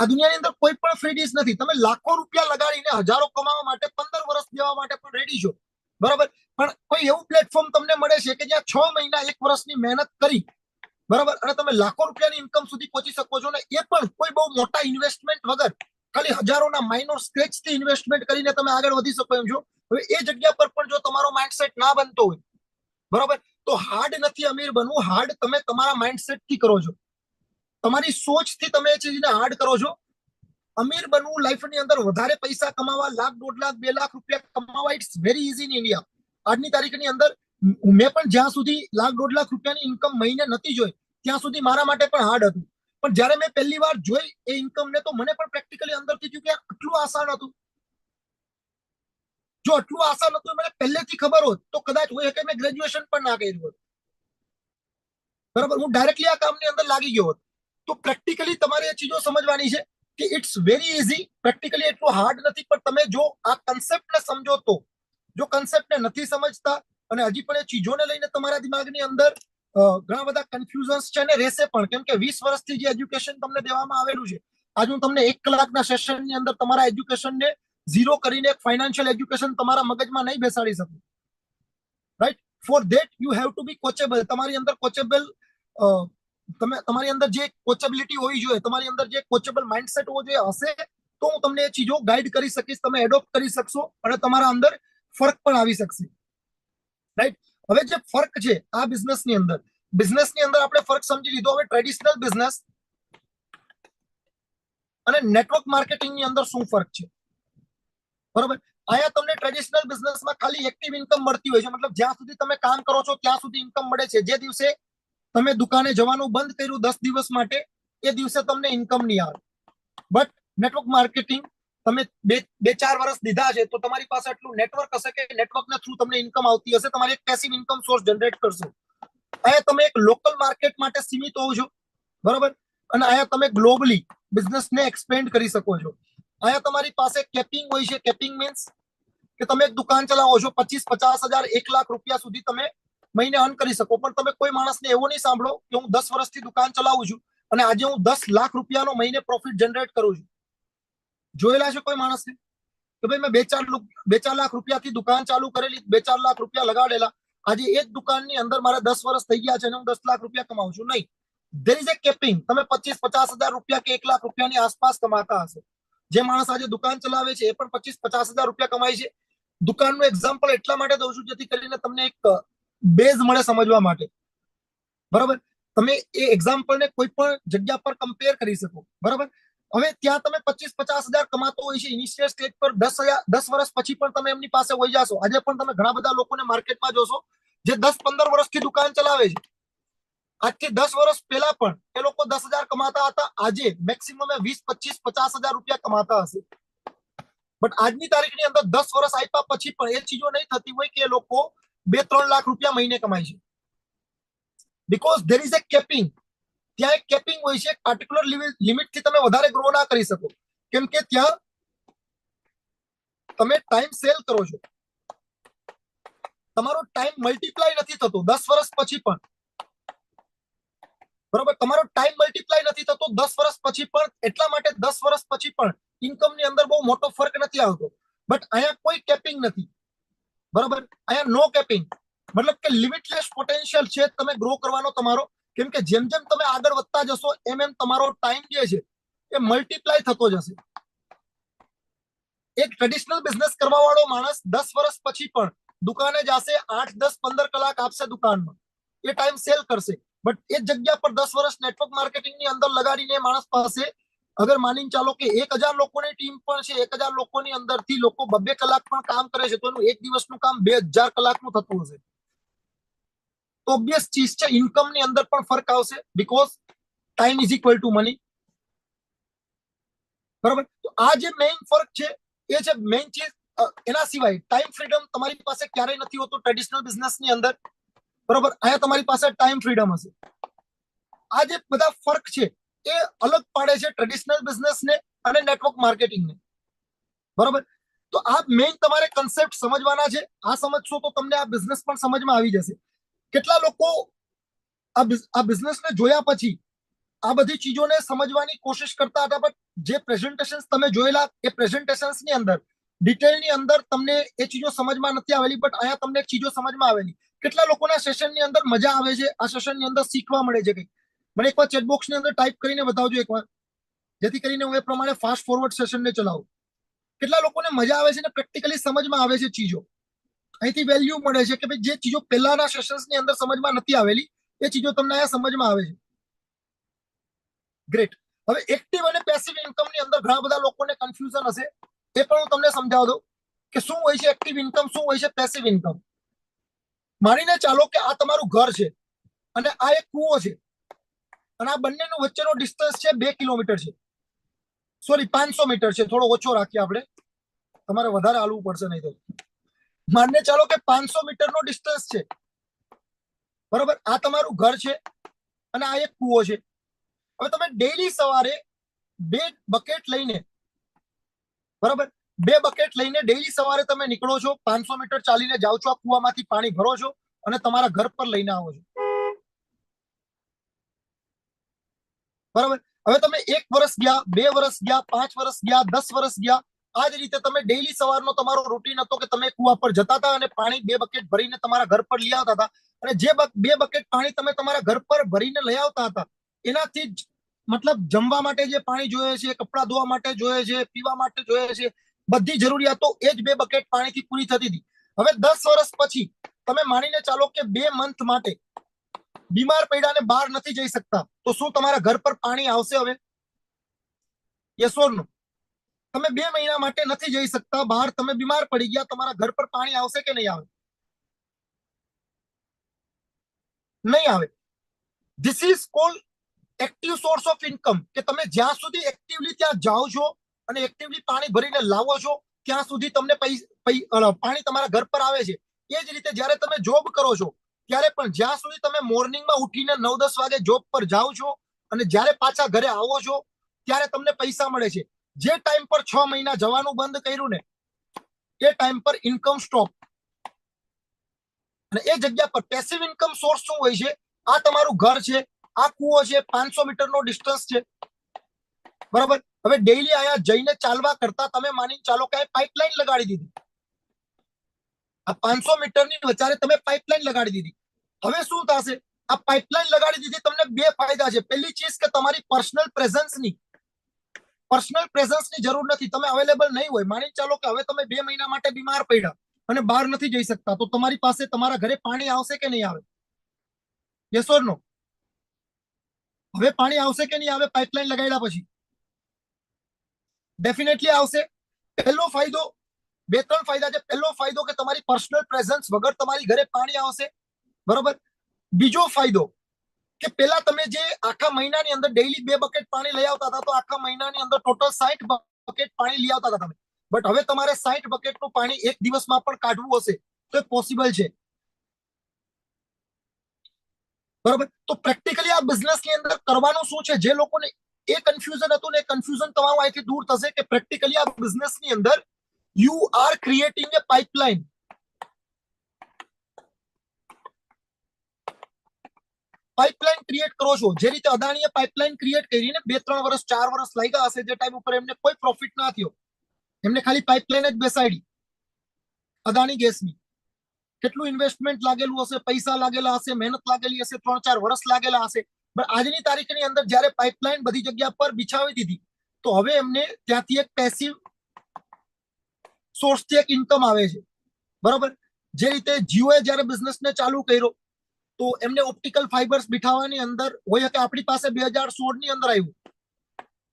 આ દુનિયાની અંદર કોઈ પણ ફ્રી ડીશ નથી. તમે લાખો રૂપિયા લગાડીને હજારો કમાવા માટે 15 વર્ષ દેવા માટે પણ રેડી છો, બરાબર, પણ કોઈ એવું પ્લેટફોર્મ તમને મળે છે કે જ્યાં 6 મહિના 1 વર્ષની મહેનત કરી, બરાબર, અને તમે લાખો રૂપિયાની ઇન્કમ સુધી પહોંચી શકો છો, ને એ પણ કોઈ બહુ મોટા ઇન્વેસ્ટમેન્ટ વગર, ખાલી હજારોના માઇનોર સ્ક્રેચથી ઇન્વેસ્ટમેન્ટ કરીને તમે આગળ વધી શકો એમ છો. હવે એ જગ્યા પર પણ જો તમારો માઇન્ડસેટ ના બનતો હોય, બરાબર, તો હાર્ડ નથી અમીર બનવું. હાર્ડ તમે તમારા માઇન્ડસેટથી કરો છો, તમારી સોચથી તમે એ ચીજને હાર્ડ કરો છો. અમીર બનવું લાઈફની અંદર, વધારે પૈસા કમાવા, લાખ, 1.5 લાખ, 2 લાખ રૂપિયા કમાવા, it's very easy in India. આજની તારીખની અંદર મેં પણ જ્યાં સુધી લાખ, 1.5 લાખ રૂપિયાની ઇન્કમ મહિને નથી જોઈ, ત્યાં સુધી મારા માટે પણ હાર્ડ હતું. પણ જ્યારે મેં પહેલી વાર જોઈ એ ઇન્કમને, તો મને પણ પ્રેક્ટિકલી અંદરથી થયું કે આટલું આસાન હતું. જો આટલું આસાન હતું મને પહેલેથી ખબર હોત તો કદાચ હોય કે મેં ગ્રેજ્યુએશન પણ ના કર્યું હોત, બરાબર, હું ડાયરેક્ટલી આ કામની અંદર લાગી ગયો હોત. તો પ્રેક્ટિકલી તમારે એ ચીજો સમજવાની છે કે ઇટ્સ વેરી ઇઝી. પ્રેક્ટિકલી એટલું હાર્ડ નથી, પણ તમે જો આ કન્સેપ્ટને સમજો તો. જો કન્સેપ્ટને નથી સમજતા અને હજી પણ એ ચીજોને લઈને તમારા દિમાગની અંદર ઘણા બધા કન્ફ્યુઝન્સ છે ને રહેશે પણ, કેમ કે 20 વર્ષથી જે એજ્યુકેશન તમને દેવામાં આવેલું છે, આજ હું તમને 1 કલાકના સેશનની અંદર તમારા એજ્યુકેશનને ઝીરો કરીને એક ફાઇનાન્શિયલ એજ્યુકેશન તમારા મગજમાં નહીં બેસાડી શકું. Right, for that you have to be coachable. તમારી અંદર કોચેબલ, તમારી અંદર જે કોચેબિલિટી હોવી જોઈએ, તમારી અંદર જે કોચેબલ માઇન્ડસેટ હોવો જોઈએ, હશે તો હું તમને એ ચીજો ગાઈડ કરી શકીશ, તમે એડોપ્ટ કરી શકશો અને તમારા અંદર ફરક પણ આવી શકશે. રાઈટ, હવે જે ફરક છે આ બિઝનેસની અંદર આપણે ફરક સમજી લીધો. હવે ટ્રેડિશનલ બિઝનેસ અને નેટવર્ક માર્કેટિંગની અંદર શું ફરક છે, બરોબર. અહીંયા તમને ટ્રેડિશનલ બિઝનેસમાં ખાલી એક્ટિવ ઇન્કમ મળતી હોય છે, મતલબ જ્યાં સુધી તમે કામ કરો છો ત્યાં સુધી ઇન્કમ મળે છે. જે દિવસે તમે દુકાને જવાનું બંધ કર્યું 10 દિવસ માટે, એ દિવસે તમને ઇન્કમ નહીં આવે. બટ નેટવર્ક માર્કેટિંગ, તમે 2-4 વર્ષ દીધા છે તો તમારી પાસે એટલું નેટવર્ક હશે કે નેટવર્કના થ્રુ તમને ઇન્કમ આવતી હશે, તમારી એક પેસિવ ઇન્કમ સોર્સ જનરેટ કરશો. અહીંયા તમે એક લોકલ માર્કેટ માટે સીમિત હોવ છો, બરોબર, અને અહીંયા તમે ગ્લોબલી બિઝનેસને એક્સપેન્ડ કરી શકો છો. અહીંયા તમારી પાસે કેપિંગ હોય છે. કેપિંગ મીન્સ કે તમે એક દુકાન ચલાવો છો, 25-50 હજાર, 1 લાખ રૂપિયા સુધી તમે મહિને અર્ન કરી શકો. પણ તમે કોઈ માણસને એવો નહીં સાંભળો કે હું 10 વર્ષથી દુકાન ચલાવું છું અને આજે હું 10 લાખ રૂપિયાનો મહિને પ્રોફિટ જનરેટ કરું છું. જોયેલા છે કોઈ માણસને કે ભાઈ મેં 2-4 લાખ રૂપિયાથી દુકાન ચાલુ કરેલી, 2-4 લાખ રૂપિયા લગાડેલા, આજે એક દુકાનની અંદર મારે 10 વર્ષ થઈ ગયા છે અને હું 10 લાખ રૂપિયા કમાઉં છું? નહીં. There is A capping. તમે 25-50 હજાર રૂપિયા કે 1 લાખ રૂપિયાની આસપાસ કમાતા હશે. જે માણસ આજે દુકાન ચલાવે છે એ પણ 25-50 હજાર રૂપિયા કમાય છે. દુકાનનું એક્ઝામ્પલ એટલા માટે દઉં છું જેથી કરીને તમને એક બેઝ મળે સમજવા માટે, બરાબર. તમે એ એક્ઝામ્પલને કોઈ પણ જગ્યા પર કમ્પેર કરી શકો, બરાબર. હવે ત્યાં તમે 25-50 હજાર કમાતો હોય છે ઇનિશિયલ સ્ટેજ પર, 10 વર્ષ પછી પણ તમે એમની પાસે વહી જશો. આજે પણ તમે ઘણા બધા લોકોને માર્કેટમાં જોશો જે 10-15 વર્ષથી દુકાન ચલાવે છે. આજથી 10 વર્ષ પહેલા પણ એ લોકો 10,000 કમાતા હતા, આજે મેક્સિમમ 20-25-50 હજાર રૂપિયા કમાતા હશે. બટ આજની તારીખની અંદર 10 વર્ષ આપ્યા પછી પણ એ ચીજો નહીં થતી હોય કે એ લોકો 2-3 લાખ રૂપિયા મહિને કમાય છે. Because there is A capping. ત્યાં એક કેપિંગ હોય છે. પાર્ટિક્યુલર લિમિટથી તમે વધારે ગ્રો ના કરી શકો, કેમ કે ત્યાં તમે ટાઈમ સેલ કરો છો. તમારો ટાઈમ મલ્ટીપ્લાય નથી થતો 10 વર્ષ પછી પણ, બરોબર. તમારો ટાઈમ મલ્ટીપ્લાય નથી થતો 10 વર્ષ પછી પણ. એટલા માટે 10 વર્ષ પછી પણ ઇન્કમની અંદર બહુ મોટો ફરક નથી આવતો. બટ અહીંયા કોઈ કેપિંગ નથી. બરાબર. અહીંયા નો કેપિંગ, મતલબ કે લિમિટલેસ પોટેન્શિયલ છે તમે ગ્રો કરવાનો તમારો. કેમ કે જેમ જેમ તમે આગળ વધતા જશો એમ એમ તમારો ટાઈમ જે છે એ મલ્ટીપ્લાય થતો જશે. એક ટ્રેડિશનલ બિઝનેસ કરવા વાળો માણસ 10 વર્ષ પછી પણ દુકાને જશે, 8, 10, 15 કલાક આપશે દુકાનમાં, એ ટાઈમ સેલ કરશે. બટ એ જગ્યા પર 10 વર્ષ નેટવર્ક માર્કેટિંગ ની અંદર લગાડીને માણસ પાસે અગર માની ચાલો કે 1000 લોકોની ટીમ પણ છે, 1000 લોકોની અંદરથી લોકો 2-2 કલાક પણ કામ કરે છે, તો એનું એક દિવસનું કામ 2000 કલાકનું થતું હશે. તો ઓબ્વિયસ ચીજ છે, ઇન્કમ ની અંદર પણ ફરક આવશે, because time is equal to money. બરાબર. તો આ જે મેઇન ફરક છે એ છે મેઇન ચીજ. એના સિવાય ટાઈમ ફ્રીડમ તમારી પાસે ક્યારેય નથી હોતું ટ્રેડિશનલ બિઝનેસ ની અંદર. બરાબર. અહીંયા તમારી પાસે ટાઈમ ફ્રીડમ હશે. આ જે બધા ફરક છે એ અલગ પાડે છે ટ્રેડિશનલ બિઝનેસ ને અને નેટવર્ક માર્કેટિંગ ને. બરાબર. તો આ મેઇન તમારે કન્સેપ્ટ સમજવાના છે. આ સમજશો તો તમને આ બિઝનેસ પણ સમજમાં આવી જશે. કેટલા લોકો આ બિઝનેસને જોયા પછી આ બધી ચીજોને સમજવાની કોશિશ કરતા હતા, પણ જે પ્રેઝન્ટેશન્સ તમે જોયેલા એ પ્રેઝન્ટેશન્સ ની અંદર ડિટેલની અંદર તમને એ ચીજો સમજમાં નથી આવેલી, બટ અહીંયા તમને ચીજો સમજમાં આવેલી. કેટલા લોકોના સેશનની અંદર મજા આવે છે, આ સેશનની અંદર શીખવા મળે છે કંઈક. મને એકવાર ચેટબોક્સ ની અંદર ટાઈપ કરીને બતાવજો એકવાર, જેથી કરીને હું એ પ્રમાણે ફાસ્ટ ફોરવર્ડ સેશનને ચલાવું. કેટલા લોકોને મજા આવે છે ને પ્રેક્ટિકલી સમજમાં આવે છે ચીજો. અહીંથી વેલ્યુ મળે છે કે ભાઈ જે ચીજો પહેલાના સેશન્સની અંદર સમજમાં નથી આવેલી એ ચીજો તમને અહીંયા સમજમાં આવે છે. ગ્રેટ. હવે એક્ટિવ અને પેસિવ ઇન્કમ ની અંદર ઘણા બધા લોકોને કન્ફ્યુઝન હશે, એ પણ હું તમને સમજાવ દઉં કે શું હોય છે એક્ટિવ ઇન્કમ, શું હોય છે પેસિવ ઇન્કમ. માનીને ચાલો કે આ તમારું ઘર છે અને આ એક કૂવો છે, અને આ બંનેનો વચ્ચેનો ડિસ્ટન્સ છે 2 કિલોમીટર છે, સોરી 500 મીટર છે, થોડો ઓછો રાખીએ આપણે, તમારે વધારે હાલવું પડશે નહીં તો. માનીને ચાલો કે 500 મીટરનો ડિસ્ટન્સ છે. બરોબર. આ તમારું ઘર છે અને આ એક કૂવો છે. હવે તમે ડેઈલી સવારે 2 બકેટ લઈને, બરાબર, 2 બકેટ લઈને ડેઈલી સવારે તમે નીકળો છો, 500 મીટર ચાલીને જાઓ છો, આ કૂવામાંથી પાણી ભરો છો અને તમારા ઘર પર લઈને આવો છો. બરાબર. હવે તમે 1 વર્ષ ગયા, 2 વર્ષ ગયા, 5 વર્ષ ગયા, 10 વર્ષ ગયા, આ જ રીતે તમે ડેઈલી સવારનો તમારો રૂટીન હતો કે તમે કૂવા પર જતા હતા અને પાણી 2 બકેટ ભરીને તમારા ઘર પર લઈ આવતા હતા. અને જે 2 બકેટ પાણી તમે તમારા ઘર પર ભરીને લઈ આવતા હતા એનાથી જ મતલબ જમવા માટે જે પાણી જોઈએ છે, કપડા ધોવા માટે જોઈએ છે, પીવા માટે જોઈએ છે, બધી જરૂરિયાતો એ જ 2 બકેટ પાણીથી પૂરી થતી હતી. હવે 10 વર્ષ પછી તમે માનીને ચાલો કે 2 મંથ માટે બીમાર પડ્યા ને બહાર નથી જઈ શકતા, તો શું તમારા ઘર પર પાણી આવશે હવે? યસ ઓર નો? તમે 2 મહિના માટે નથી જઈ શકતા બહાર, તમે બીમાર પડી ગયા, તમારા ઘર પર પાણી આવશે કે નહીં આવે? નહીં આવે. This is called active source of income, કે તમે જ્યાં સુધી એક્ટિવલી ત્યાં જાઓ છો અને એક્ટિવલી પાણી ભરીને લાવો છો ત્યાં સુધી તમને પાણી તમારા ઘર પર આવે છે. એ જ રીતે જ્યારે તમે જોબ કરો છો ત્યારે પણ જ્યાં સુધી તમે મોર્નિંગમાં ઉઠીને 9-10 વાગે જોબ પર જાઓ છો અને જ્યારે પાછા ઘરે આવો છો ત્યારે તમને પૈસા મળે છે. જે ટાઈમ પર 6 મહિના જવાનું બંધ કર્યું ને એ ટાઈમ પર ઇન્કમ સ્ટોપ. અને એ જગ્યા પર પેસિવ ઇન્કમ સોર્સ શું હોય છે? આ તમારું ઘર છે, આ કૂવો છે, 500 મીટરનો ડિસ્ટન્સ છે. બરાબર. હવે ડેઈલી અહીંયા જઈને ચાલવા કરતા તમે માની ચાલો કે પાઇપલાઇન લગાડી દીધી, આ 500 મીટરની વચ્ચે તમે પાઇપલાઇન લગાડી દીધી. હવે શું થશે? આ પાઇપલાઇન લગાડી દીધી, તમને 2 ફાયદા છે. પહેલી ચીજ કે તમારી પર્સનલ પ્રેઝન્સની જરૂર નથી, તમે અવેલેબલ નહીં હોય. માની ચાલો કે હવે તમે 2 મહિના માટે બીમાર પડ્યા અને બહાર નથી જઈ શકતા, તો તમારી પાસે તમારા ઘરે પાણી આવશે કે નહીં આવે? યસ ઓર નો? હવે પાણી આવશે કે નહીં આવે પાઇપલાઇન લગાડ્યા પછી? ડેફિનેટલી આવશે. પહેલો ફાયદો, 2-3 ફાયદા છે. પહેલો ફાયદો કે તમારી પર્સનલ પ્રેઝન્સ વગર તમારી ઘરે પાણી આવશે. બરોબર. બીજો ફાયદો કે પેલા તમે જે આખા મહિનાની અંદર ડેઈલી 2 બકેટ પાણી લઈ આવતા હતા, તો આખા મહિનાની અંદર ટોટલ 60 બકેટ પાણી લઈ આવતા હતા તમે. બટ હવે તમારે 60 બકેટનું પાણી એક દિવસમાં પણ કાઢવું હશે તો એ પોસિબલ છે. બરોબર. તો પ્રેક્ટિકલી આ બિઝનેસ ની અંદર કરવાનું શું છે? જે લોકોને એ કન્ફ્યુઝન હતું ને એ કન્ફ્યુઝન તમારું અહીંથી દૂર થશે કે પ્રેક્ટિકલી આ બિઝનેસ ની અંદર you are creating A pipeline. Pipeline create કરો છો. જે રીતે અદાણીએ પાઇપલાઇન ક્રિએટ કરીને 2-3 વર્ષ 4 વર્ષ લાગ્યા હશે, જે ટાઈમ ઉપર એમને કોઈ પ્રોફિટ ના થયો, એમને ખાલી પાઇપલાઇન જ બેસાડી અદાણી ગેસની. કેટલું ઇન્વેસ્ટમેન્ટ લાગેલું હશે, પૈસા લાગેલા હશે, મહેનત લાગેલી હશે, 3-4 વર્ષ લાગેલા હશે. પણ આજની તારીખની અંદર જ્યારે પાઇપલાઇન બધી જગ્યા પર બિછાવી દીધી તો હવે એમને ત્યાંથી એક પેસિવ સોર્સથી એક ઇન્કમ આવે છે. બરોબર. જે રીતે જીઓએ જ્યારે બિઝનેસને ચાલુ કર્યો તો એમને ઓપ્ટિકલ ફાઇબર્સ બિઠાવવાની અંદર હોય કે આપણી પાસે 2016 ની અંદર આવ્યું.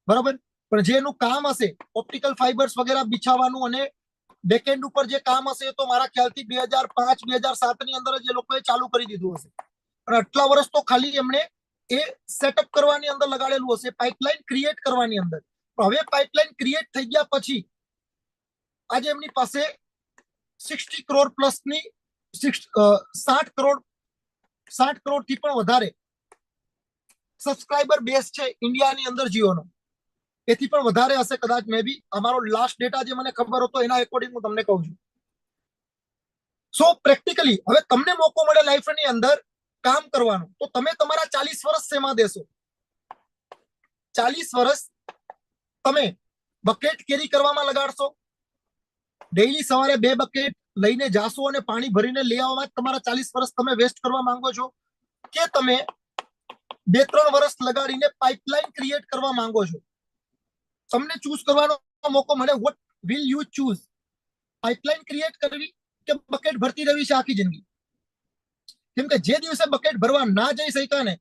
બરોબર. પણ જે એનું કામ હશે ઓપ્ટિકલ ફાઇબર્સ વગેરે બિછાવવાનું અને બેકએન્ડ ઉપર જે કામ હશે તો મારા ખ્યાલથી 2005-2007 ની અંદર જ એ લોકોએ ચાલુ કરી દીધું હશે. અને આટલા વર્ષ તો ખાલી એમણે એ સેટઅપ કરવાની અંદર લગાડેલું હશે, પાઇપલાઇન ક્રિએટ કરવાની અંદર. હવે પાઇપલાઇન ક્રિએટ થઈ ગયા પછી આજે એમની પાસે 60 કરોડ પ્લસની 60 કરોડથી પણ વધારે સબસ્ક્રાઇબર બેઝ છે ઇન્ડિયાની અંદર જીઓનો. એથી પણ વધારે હશે કદાચ, મે બી. અમારો લાસ્ટ ડેટા જે મને ખબર હતો એના એકોર્ડિંગ હું તમને કહું છું. સો પ્રેક્ટિકલી હવે તમને મોકો મળે લાઈફની અંદર કામ કરવાનો તો તમે તમારા 40 વર્ષ શેમાં દેશો? 40 વર્ષ તમે બકેટ કેરી કરવામાં લગાડશો? ડેઈલી સવારે 2 બકેટ લઈને જાશો અને પાણી ભરીને લઈ આવવામાં તમારા 40 વર્ષ તમે વેસ્ટ કરવા માંગો છો? કે તમે 2-3 વર્ષ લગાડીને પાઇપલાઇન ક્રિએટ કરવા માંગો છો? તમને ચૂઝ કરવાનો મોકો મળે, what will you choose? Pipeline create કરવી કે બકેટ ભરતી રહેવી છે આખી જિંદગી? કેમ કે જે દિવસે બકેટ ભરવા ના જઈ શક્યા ને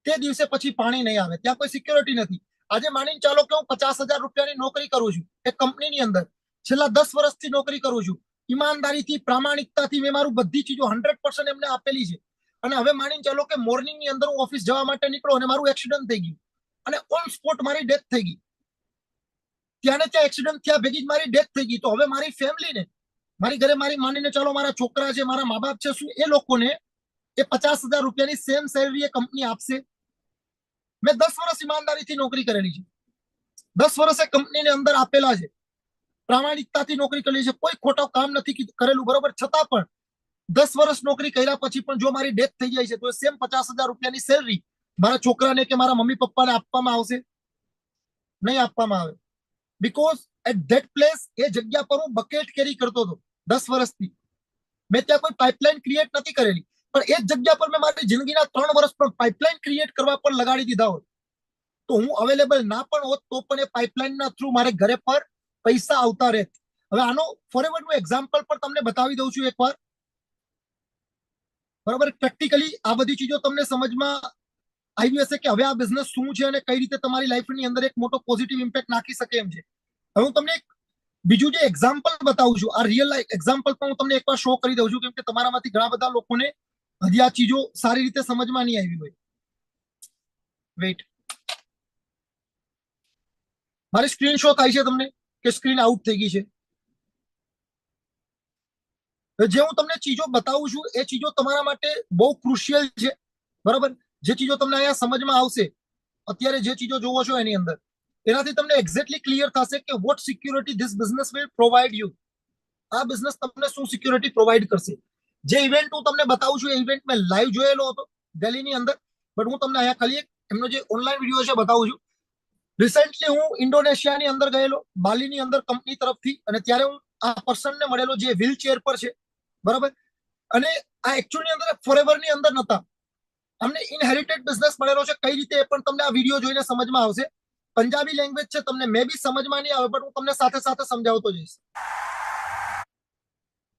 તે દિવસે પછી પાણી નહીં આવે, ત્યાં કોઈ સિક્યોરિટી નથી. આજે માનીને ચાલો કે હું 50,000 રૂપિયાની નોકરી કરું છું એક કંપનીની અંદર, છેલ્લા 10 વર્ષથી નોકરી કરું છું, ઈમાનદારીથી, પ્રામાણિકતાથી મેં મારું બધી ચીજો 100% એમને આપેલી છે. અને હવે માનીને ચાલો કે મોર્નિંગની અંદર હું ઓફિસ જવા માટે નીકળો અને મારું એક્સિડન્ટ થઈ ગયું અને ઓન સ્પોટ મારી ડેથ થઈ ગઈ. ત્યાં ને ત્યાં એક્સિડન્ટ થયા ભેગી જ મારી ડેથ થઈ ગઈ. તો હવે મારી ફેમિલીને, મારી ઘરે મારી માનીને ચાલો મારા છોકરા છે, મારા મા બાપ છે, શું એ લોકોને એ 50,000 રૂપિયાની સેમ સેલરી એ કંપની આપશે? મેં 10 વર્ષ ઈમાનદારીથી નોકરી કરેલી છે, 10 વર્ષ એ કંપનીની અંદર આપેલા છે, પ્રામાણિકતાથી નોકરી કરેલી છે, કોઈ ખોટું કામ નથી કરેલું. બરોબર. છતાં પણ 10 વર્ષ નોકરી કર્યા પછી પણ જો મારી ડેથ થઈ જાય છે તો સેમ 50,000 રૂપિયાની સેલરી મારા છોકરાને કે મારા મમ્મી પપ્પાને આપવામાં આવશે? નહીં આપવામાં આવે. બીકોઝ એટ ધેટ પ્લેસ એ જગ્યા પર હું બકેટ કેરી કરતો હતો 10 વર્ષથી. મેં ત્યાં કોઈ પાઇપલાઇન ક્રિએટ નથી કરેલી, પણ એ જ જગ્યા પર મેં મારી જિંદગીના 3 વર્ષ પણ પાઇપલાઇન ક્રિએટ કરવા પર લગાડી દીધા હોત તો હું અવેલેબલ ના પણ હોત તો પણ એ પાઇપલાઇનના થ્રુ મારે ઘરે પર પૈસા આવતા રહેત. હવે આનો ફોરએવરનું એક્ઝામ્પલ પણ તમને બતાવી દઉં છું એકવાર. બરાબર. પ્રેક્ટિકલી આ બધી ચીજો તમને સમજમાં આવી હશે કે હવે આ બિઝનેસ શું છે અને કઈ રીતે તમારી લાઈફની અંદર એક મોટો પોઝિટિવ ઇમ્પેક્ટ નાખી શકે એમ છે. હવે હું તમને એક બીજું જે એક્ઝામ્પલ બતાવું છું, આ રિયલ લાઈફ એક્ઝામ્પલ પણ હું તમને એકવાર શો કરી દઉં છું, કેમ કે તમારામાંથી ઘણા બધા લોકોને હજી આ ચીજો સારી રીતે સમજમાં નહીં આવી હોય. વેઇટ, મારી સ્ક્રીન શો થાય છે તમને કે સ્ક્રીન આઉટ થઈ ગઈ છે? જે હું તમને ચીજો બતાવું છું એ ચીજો તમારા માટે બહુ ક્રુશિયલ છે. બરાબર. જે ચીજો તમને અહીંયા સમજમાં આવશે અત્યારે જે ચીજો જોવો છો એની અંદર, એનાથી તમને એક્ઝેક્ટલી ક્લિયર થશે કે what security this business will provide you. આ બિઝનેસ તમને શું સિક્યુરિટી પ્રોવાઈડ કરશે? જે ઇવેન્ટ હું તમને બતાવું છું એ ઇવેન્ટ મેં લાઈવ જોયેલો હતો દિલ્હીની અંદર, બટ હું તમને અહીંયા ખાલી એમનો જે ઓનલાઈન વિડીયો છે બતાવું છું. રિસેન્ટલી હું ઇન્ડોનેશિયાની અંદર ગયેલો, બાલીની અંદર કંપની તરફથી, અને ત્યારે હું આ પર્સનને મળેલો જે વ્હીલચેર પર છે. બરાબર. અને આ એકચ્યુઅલી અંદર ફોરએવરની અંદર નતા, અમને ઇનહેરિટેડ બિઝનેસ મળેલો છે. કઈ રીતે એ પણ તમને આ વિડીયો જોઈને સમજમાં આવશે. પંજાબી લેંગ્વેજ છે, તમને મે બી સમજમાં નહીં આવે, પણ હું તમને સાથે સાથે સમજાવતો જઈશ.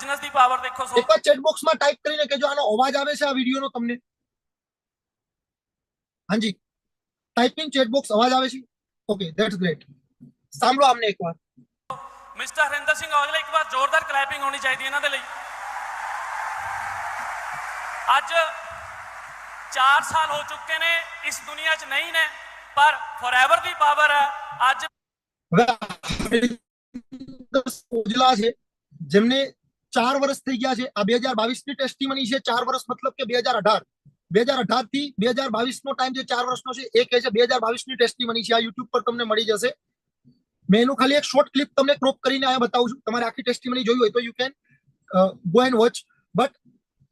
બિઝનેસની પાવર દેખો છો. એકવાર ચેટ બોક્સમાં ટાઈપ કરીને કહેજો આનો અવાજ આવે છે આ વિડીયોનો તમને? હાજી, ટાઈપિંગ ચેટ બોક્સ અવાજ આવે છે? Okay, that's great. સાંભળો આમને એકવાર. मिस्टर हरिंदर सिंह औजला एक बार जोरदार क्लैपिंग होनी चाहिए इन्होंने लिए। आज 4 साल हो चुके ने इस दुनिया च नहीं ने, पर फॉरएवर दी पावर है। आज औजला છે જેમને 4 વર્ષ થઈ ગયા છે. આ 2022 ની ટેસ્ટિમની છે. 4 વર્ષ મતલબ કે 2018 થી 2022 નો ટાઈમ જે 4 વર્ષનો છે એ કહે છે 2022 ની ટેસ્ટિમની છે. આ યુટ્યુબ પર તમને મળી જશે. મેં એનું ખાલી એક શોર્ટ ક્લિપ તમને ક્રોપ કરીને અહીંયા બતાવું છું. તમારે આખી ટેસ્ટિમની જોઈ હોય તો you can go and watch. But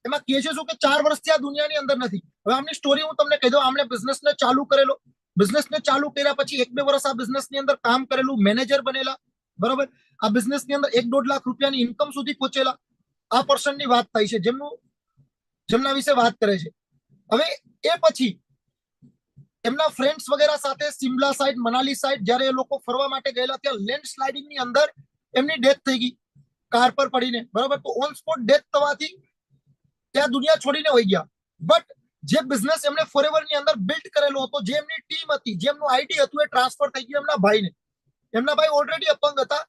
એમાં કહે છે શું કે 4 વર્ષથી આ દુનિયાની અંદર નથી. હવે આમની સ્ટોરી હું તમને કહી દઉં. આમણે બિઝનેસને ચાલુ કરેલો, બિઝનેસને ચાલુ કર્યા પછી 1-2 વર્ષ આ બિઝનેસની અંદર કામ કરેલું, મેનેજર બનેલા. બરાબર. આ બિઝનેસની અંદર 1-1.5 લાખ રૂપિયાની ઇન્કમ સુધી પહોંચેલા. આ પર્સનની વાત થાય છે, જેમના વિશે વાત કરે છે. હવે એ પછી એમના ફ્રેન્ડ્સ વગેરે સાથે સિમલા સાઈડ, મનાલી સાઈડ જ્યારે એ લોકો ફરવા માટે ગયેલા, ત્યાં લેન્ડ સ્લાઇડિંગ ની અંદર એમની ડેથ થઈ ગઈ કાર પર પડીને, બરાબર. તો ઓન સ્પોટ ડેથ થવાથી ત્યાં દુનિયા છોડીને વહી ગયા. બટ જે બિઝનેસ એમણે ફોરએવર ની અંદર બિલ્ડ કરેલો હતો, જે એમની ટીમ હતી, જે એમનું આઈડી હતું, એ ટ્રાન્સફર થઈ ગયું એમના ભાઈને. એમના ભાઈ ઓલરેડી અપંગ હતા,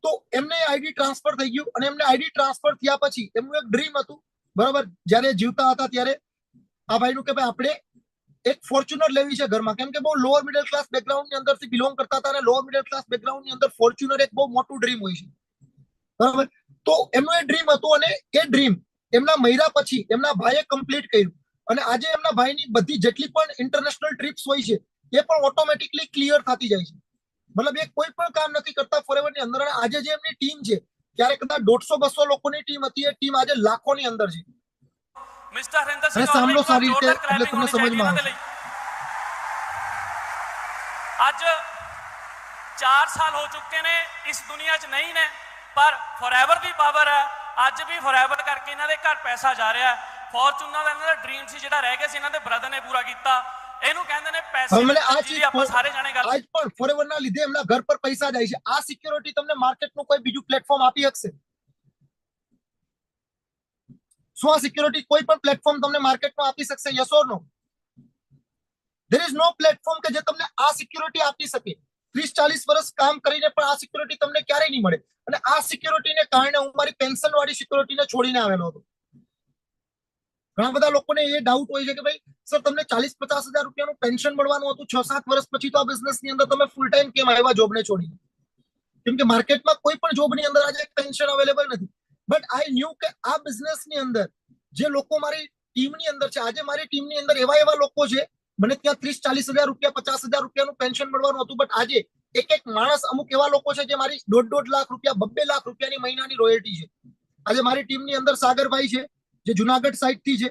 તો એમને આઈડી ટ્રાન્સફર થઈ ગયું. અને એમને આઈડી ટ્રાન્સફર થયા પછી એમનું એક ડ્રીમ હતું, બરાબર. જ્યારે જીવતા હતા ત્યારે આ ભાઈનું કે ભાઈ આપણે એક ફોર્ચ્યુનર લેવી છે ઘરમાં, કેમ કે બહુ લોઅર મિડલ ક્લાસ બેકગ્રાઉન્ડ ની અંદરથી બિલોંગ કરતા હતા, અને લોઅર મિડલ ક્લાસ બેકગ્રાઉન્ડ ની અંદર ફોર્ચ્યુનર એક બહુ મોટું ડ્રીમ હોય છે, બરાબર. તો એમનું એ ડ્રીમ હતું, અને એ ડ્રીમ એમના મહિના પછી એમના ભાઈએ કમ્પ્લીટ કર્યું. અને આજે એમના ભાઈની બધી જેટલી પણ ઇન્ટરનેશનલ ટ્રીપ્સ હોય છે એ પણ ઓટોમેટિકલી ક્લિયર થતી જાય છે. મતલબ એ કોઈ પણ કામ નથી કરતા ફોરએવર ની અંદર. અને આજે જે એમની ટીમ છે, ત્યારે કદાચ 150-200 લોકોની ટીમ હતી, એ ટીમ આજે લાખોની અંદર છે. મિસ્ટર હરિન્દર અને સિંહ સાંભળો સારી રીતે, જોરદાર એટલે ક્લેપિંગ તમને હોની चाहिए સમજમાં ਇਹਨਾਂ આવશે. ਦੇ ਲਈ। ਅੱਜ 4 ਸਾਲ ਹੋ ਚੁੱਕੇ ਨੇ ਇਸ ਦੁਨੀਆ 'ਚ ਨਹੀਂ ਨੇ, ਪਰ ਫੋਰਐਵਰ ਦੀ ਪਾਵਰ ਹੈ। ਅੱਜ ਵੀ ਫੋਰਐਵਰ ਕਰਕੇ ਇਹਨਾਂ ਦੇ ਘਰ ਪੈਸਾ ਜਾ ਰਿਹਾ। ਫੋਰਚੂਨਰ ਦਾ ਇਹਨਾਂ ਦਾ ਡ੍ਰੀਮ ਸੀ ਜਿਹੜਾ ਰਹਿ ਗਿਆ ਸੀ, ਇਹਨਾਂ ਦੇ ਬ੍ਰਦਰ ਨੇ ਪੂਰਾ ਕੀਤਾ। ਇਹਨੂੰ ਕਹਿੰਦੇ ਨੇ ਪੈਸੇ હવે મને આ ਦੀ ચીજ ਆਪਾਂ ਸਾਰੇ જાણે ਗੱਲ। આજ પણ ફોરએવર ના લીધે એમના ઘર પર પૈસા જાય છે. આ સિક્યોરિટી તમને માર્કેટનું કોઈ બીજું પ્લેટફોર્મ આપી શકશે? શું આ સિક્યોરિટી કોઈ પણ પ્લેટફોર્મ તમને માર્કેટમાં આપી શકશે? Yes or no? There is no platform કે જે તમને આ સિક્યોરિટી આપી શકે. 30-40 વર્ષ કામ કરીને પણ આ સિક્યોરિટી તમને ક્યારેય નહીં મળે. અને આ સિક્યોરિટીને કારણે હું મારી પેન્શન વાળી સિક્યોરિટીને છોડીને આવેલો હતો. ઘણા બધા લોકોને એ ડાઉટ હોય છે કે ભાઈ સર, તમને 40-50 હજાર રૂપિયાનું પેન્શન મળવાનું હતું, 6-7 વર્ષ પછી તો આ બિઝનેસ ની અંદર તમે ફૂલ ટાઈમ કેમ આવ્યા જોબને છોડીને? કેમ કે માર્કેટમાં કોઈ પણ જોબની અંદર આજે પેન્શન અવેલેબલ નથી. બટ આઈ ન્યુ કે આ બિઝનેસ ની અંદર જે લોકો મારી ટીમની અંદર છે, આજે મારી ટીમની અંદર એવા લોકો છે, મને ત્યાં 30-40 હજાર રૂપિયા, 50 હજાર રૂપિયાનું પેન્શન મળવાનું હતું. બટ આજે એક માણસ, અમુક એવા લોકો છે જે મારી 1.5 લાખ રૂપિયા, 2 લાખ રૂપિયાની મહિનાની રોયલ્ટી છે. આજે મારી ટીમની અંદર સાગરભાઈ છે, જે જુનાગઢ સાઈડ થી છે.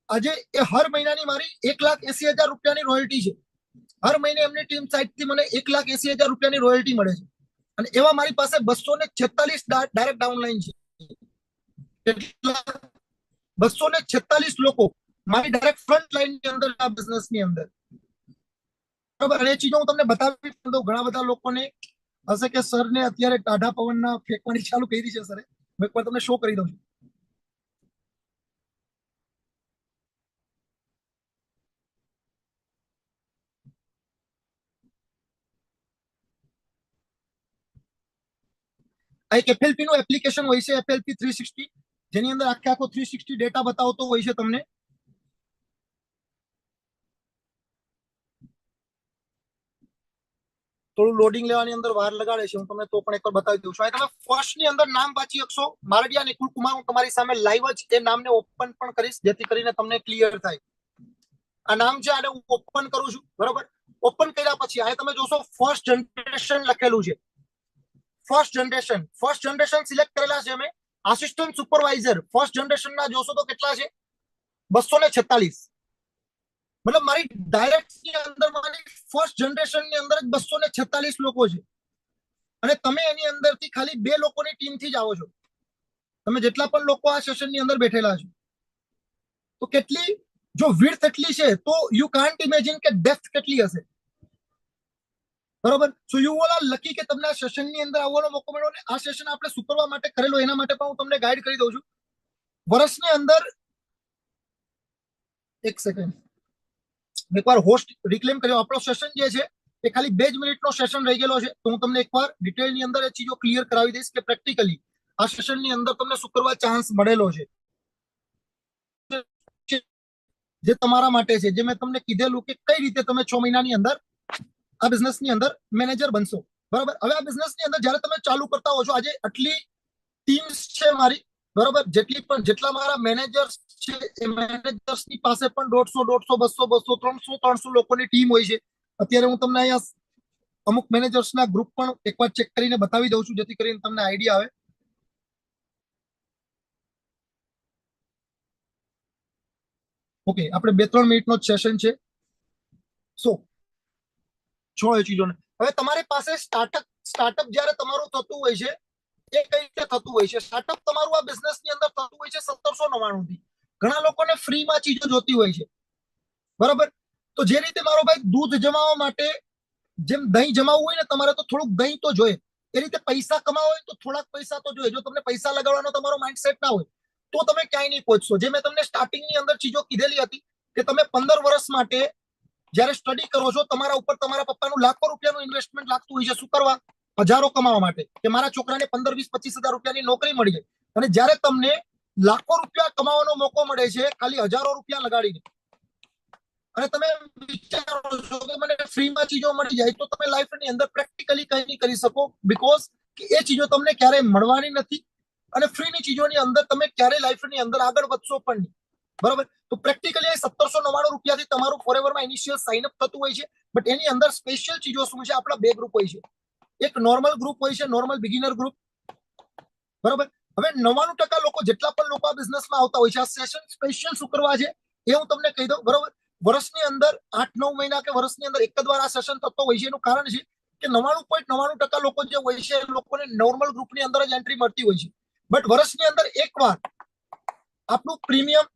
આજે એ હર મહિનાની મારી 1,80,000 રૂપિયાની રોયલ્ટી છે. હર મહિને એમની ટીમ સાઈડ થી મને 1,80,000 રૂપિયાની રોયલ્ટી મળે છે. અને એવા મારી પાસે 246 ડાયરેક્ટ ડાઉનલાઈન છે. 246 લોકો મારી ડાયરેક્ટ ફ્રન્ટ લાઈન ની અંદર આ બિઝનેસ ની અંદર, બરાબર. અને એ ચીજો હું તમને બતાવી દઉં. ઘણા બધા લોકોને હશે કે સર ને અત્યારે ટાઢા પવનના ફેંકવાની ચાલુ કરી છે સર. હું એકવાર તમને શો કરી દઉં છું. આ એક એફએલપી નું એપ્લિકેશન હોય છે, એફએલપી 360, જેની અંદર આખો 360 ડેટા બતાવતો હોય છે તમને. થોડું લોડિંગ લેવાની અંદર વાર લગાડે છે, હું તમને તો પણ એકવાર બતાવી દઉં છું. તમે ફર્સ્ટ ની અંદર નામ વાંચી શકશો, મારડિયા નિકુલ કુમાર. હું તમારી સામે લાઈવ જ એ નામને ઓપન પણ કરીશ, જેથી કરીને તમને ક્લિયર થાય. આ નામ છે, આને હું ઓપન કરું છું, બરોબર. ઓપન કર્યા પછી આ તમે જોશો ફર્સ્ટ જનરેશન લખેલું છે. ફર્સ્ટ જનરેશન સિલેક્ટ કરેલા છે અમે. આસિસ્ટન્ટ સુપરવાઇઝર ફર્સ્ટ જનરેશન ના જોશો તો કેટલા છે? 246. મતલબ મારી ડાયરેક્ટ ની અંદર, મારી ફર્સ્ટ જનરેશન ની અંદર જ 246 લોકો છે. અને તમે એની અંદરથી ખાલી 2 લોકોની ટીમ થી જ આવો છો. તમે જેટલા પણ લોકો આ સેશન ની અંદર બેઠેલા છો, તો કેટલી જો વિડ્થ એટલી છે, તો યુ કાન્ટ ઇમેજિન કે ડેપ્થ કેટલી હશે, બરોબર. So you all are lucky કે તમને આ સેશન ની અંદર આવવાનો મોકો મળ્યો. અને આ સેશન આપણે શું કરવા માટે કરેલો એના માટે પણ હું તમને ગાઈડ કરી દઉં છું. વર્ષની અંદર એક સેકન્ડ, એકવાર હોસ્ટ રિક્લેમ કર્યો. આપણો સેશન જે છે એ ખાલી 2 જ મિનિટનો સેશન રહી ગયેલો છે. તો હું તમને એકવાર ડિટેલની અંદર એ ચીજો ક્લિયર કરાવી દઈશ કે પ્રેક્ટિકલી આ સેશનની અંદર તમને શું કરવા ચાન્સ મળેલો છે, જે તમારા માટે છે. જે મેં તમને કીધેલું કે કઈ રીતે તમે 6 મહિનાની અંદર આ બિઝનેસની અંદર મેનેજર બનશો, બરાબર. હવે આ બિઝનેસની અંદર જ્યારે તમે ચાલુ કરતા હો છો, આજે આટલી ટીમ્સ છે મારી, બરાબર. જેટલા મારા મેનેજર્સ છે, એ મેનેજર્સની પાસે પણ 150, 200, 300 લોકોની ટીમ હોય છે. અત્યારે હું તમને અહીંયા અમુક મેનેજર્સના ગ્રુપ પણ એકવાર ચેક કરીને બતાવી દઉં છું, જેથી કરીને તમને આઈડિયા આવે. ઓકે, આપણે 2-3 મિનિટનો જ સેશન છે. સો છોડો એ ચીજોને. હવે તમારી પાસે સ્ટાર્ટઅપ જ્યારે તમારું થતું હોય છે, એ કઈ રીતે થતું હોય છે? સ્ટાર્ટઅપ તમારું આ બિઝનેસ ની અંદર થતું હોય છે 1799 થી. ઘણા લોકોને ફ્રીમાં ચીજો જોતી હોય છે, બરાબર? તો જે રીતે મારો ભાઈ દૂધ જમાવવા માટે જેમ દહીં જમાવવું હોય ને તમારે, તો થોડુંક દહીં તો જોઈએ. એ રીતે પૈસા કમાવા હોય તો થોડાક પૈસા તો જોઈએ. જો તમને પૈસા લગાડવાનો તમારો માઇન્ડસેટ ના હોય તો તમે ક્યાંય નહીં પહોંચશો. જે મેં તમને સ્ટાર્ટિંગ ની અંદર ચીજો કીધેલી હતી કે તમે 15 વર્ષ માટે જયારે સ્ટડી કરો છો, તમારા ઉપર તમારા પપ્પાનું લાખો રૂપિયાનું ઇન્વેસ્ટમેન્ટ લાગતું હોય છે. શું કરવા? હજારો કમાવા માટે, કે મારા છોકરાને 15, 20, 25 હજાર રૂપિયાની નોકરી મળી જાય. અને જયારે તમને લાખો રૂપિયા કમાવાનો મોકો મળે છે ખાલી હજારો રૂપિયા લગાડીને, અને તમે વિચારો છો કે મને ફ્રીમાં ચીજો મળી જાય, તો તમે લાઈફની અંદર પ્રેક્ટિકલી કંઈ નહીં કરી શકો. બીકોઝ કે એ ચીજો તમને ક્યારેય મળવાની નથી, અને ફ્રીની ચીજોની અંદર તમે ક્યારેય લાઈફની અંદર આગળ વધશો પણ નહીં, બરાબર? તો પ્રેક્ટિકલી 1799 રૂપિયાથી તમારું ફોરએવરમાં ઇનિશિયલ સાઇન અપ થતું હોય છે. બટ એની અંદર સ્પેશિયલ ચીજો શું છે? આપણા બે ગ્રુપ હોય છે. એક નોર્મલ ગ્રુપ હોય છે, નોર્મલ બિગિનર ગ્રુપ, બરાબર? હવે 99% લોકો, જેટલા પણ લોકો આ બિઝનેસમાં આવતા હોય છે, આ સેશન સ્પેશિયલ શું કરવા છે એ હું તમને કહી દઉં, બરાબર? વર્ષની અંદર 8-9 મહિના કે વર્ષની અંદર એક જ વાર આ સેશન થતો હોય છે. એનું કારણ છે કે 99.99% લોકો જે હોય છે એ લોકોને નોર્મલ ગ્રુપની અંદર જ એન્ટ્રી મળતી હોય છે. બટ વર્ષની અંદર એકવાર આપણું premium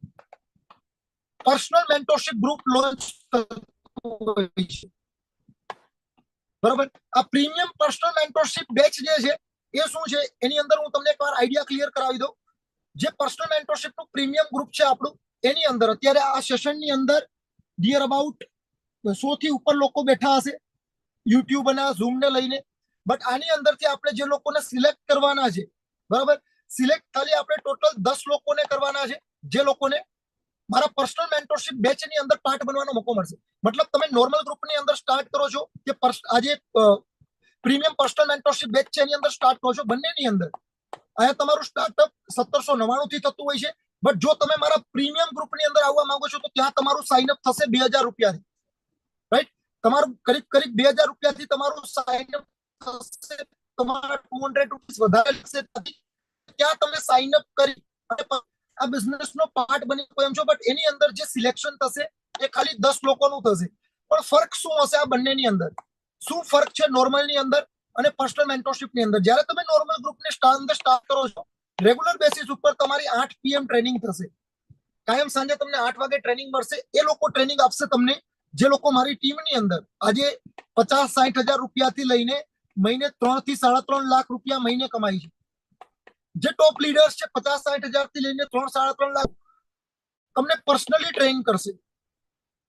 personal mentorship group launch થતું હોય છે, બરાબર? આ પ્રીમિયમ પર્સનલ મેન્ટરશિપ બેચ જે છે એ શું છે, એની અંદર હું તમને એકવાર આઈડિયા ક્લિયર કરાવી દઉં. જે પર્સનલ મેન્ટરશિપનું પ્રીમિયમ ગ્રુપ છે આપણું, એની અંદર અત્યારે આ સેશનની અંદર ડિયર અબાઉટ 100 થી ઉપર લોકો બેઠા હશે, યુટ્યુબ અને ઝૂમ ને લઈને. બટ આની અંદરથી આપણે જે લોકોને સિલેક્ટ કરવાના છે, બરાબર, સિલેક્ટ ખાલી આપણે ટોટલ 10 લોકોને કરવાના છે, જે લોકોને મારા પર્સનલ મેન્ટરશિપ બેચ ની અંદર પાર્ટ બનવાનો મોકો મળશે. મતલબ તમે નોર્મલ ગ્રુપની અંદર સ્ટાર્ટ કરો છો કે આજે પ્રીમિયમ પર્સનલ મેન્ટરશિપ બેચ છે એની અંદર સ્ટાર્ટ કરો છો, બંનેની અંદર અહીંયા તમારું સ્ટાર્ટઅપ 1799 થી થતું હોય છે. બટ જો તમે મારા પ્રીમિયમ ગ્રુપની અંદર આવવા માંગો છો તો ત્યાં તમારું સાઇન અપ થશે 2000 રૂપિયાથી, રાઈટ? તમારું કરીબ 2000 રૂપિયાથી તમારું સાઇન અપ થશે. તમારા 200 રૂપીસ વધારે લાગશે. ત્યાં તમે સાઇન અપ કરી આ બિઝનેસ નો પાર્ટ બની શકો એમ છો. બટ એની અંદર જે સિલેક્શન થશે એ ખાલી 10 લોકોનું થશે. પણ ફરક શું હશે આ બંનેની અંદર? શું ફરક છે નોર્મલ ની અંદર અને પર્સનલ મેન્ટરશિપ ની અંદર? જ્યારે તમે નોર્મલ ગ્રુપને સ્ટાર્ટ કરો છો, રેગ્યુલર બેસિસ ઉપર તમારી 8 PM ટ્રેનિંગ થશે. કાયમ સાંજે તમને 8 વાગે ટ્રેનિંગ મળશે. એ લોકો ટ્રેનિંગ આપશે તમને, જે લોકો મારી ટીમની અંદર આજે 50-60 હજાર રૂપિયાથી લઈને મહિને 3 થી 3.5 લાખ રૂપિયા મહિને કમાય છે. જે ટોપ લીડર્સ છે 50-60 હજાર થી લઈને 3-3.5 લાખ તમને પર્સનલી ટ્રેન કરશે,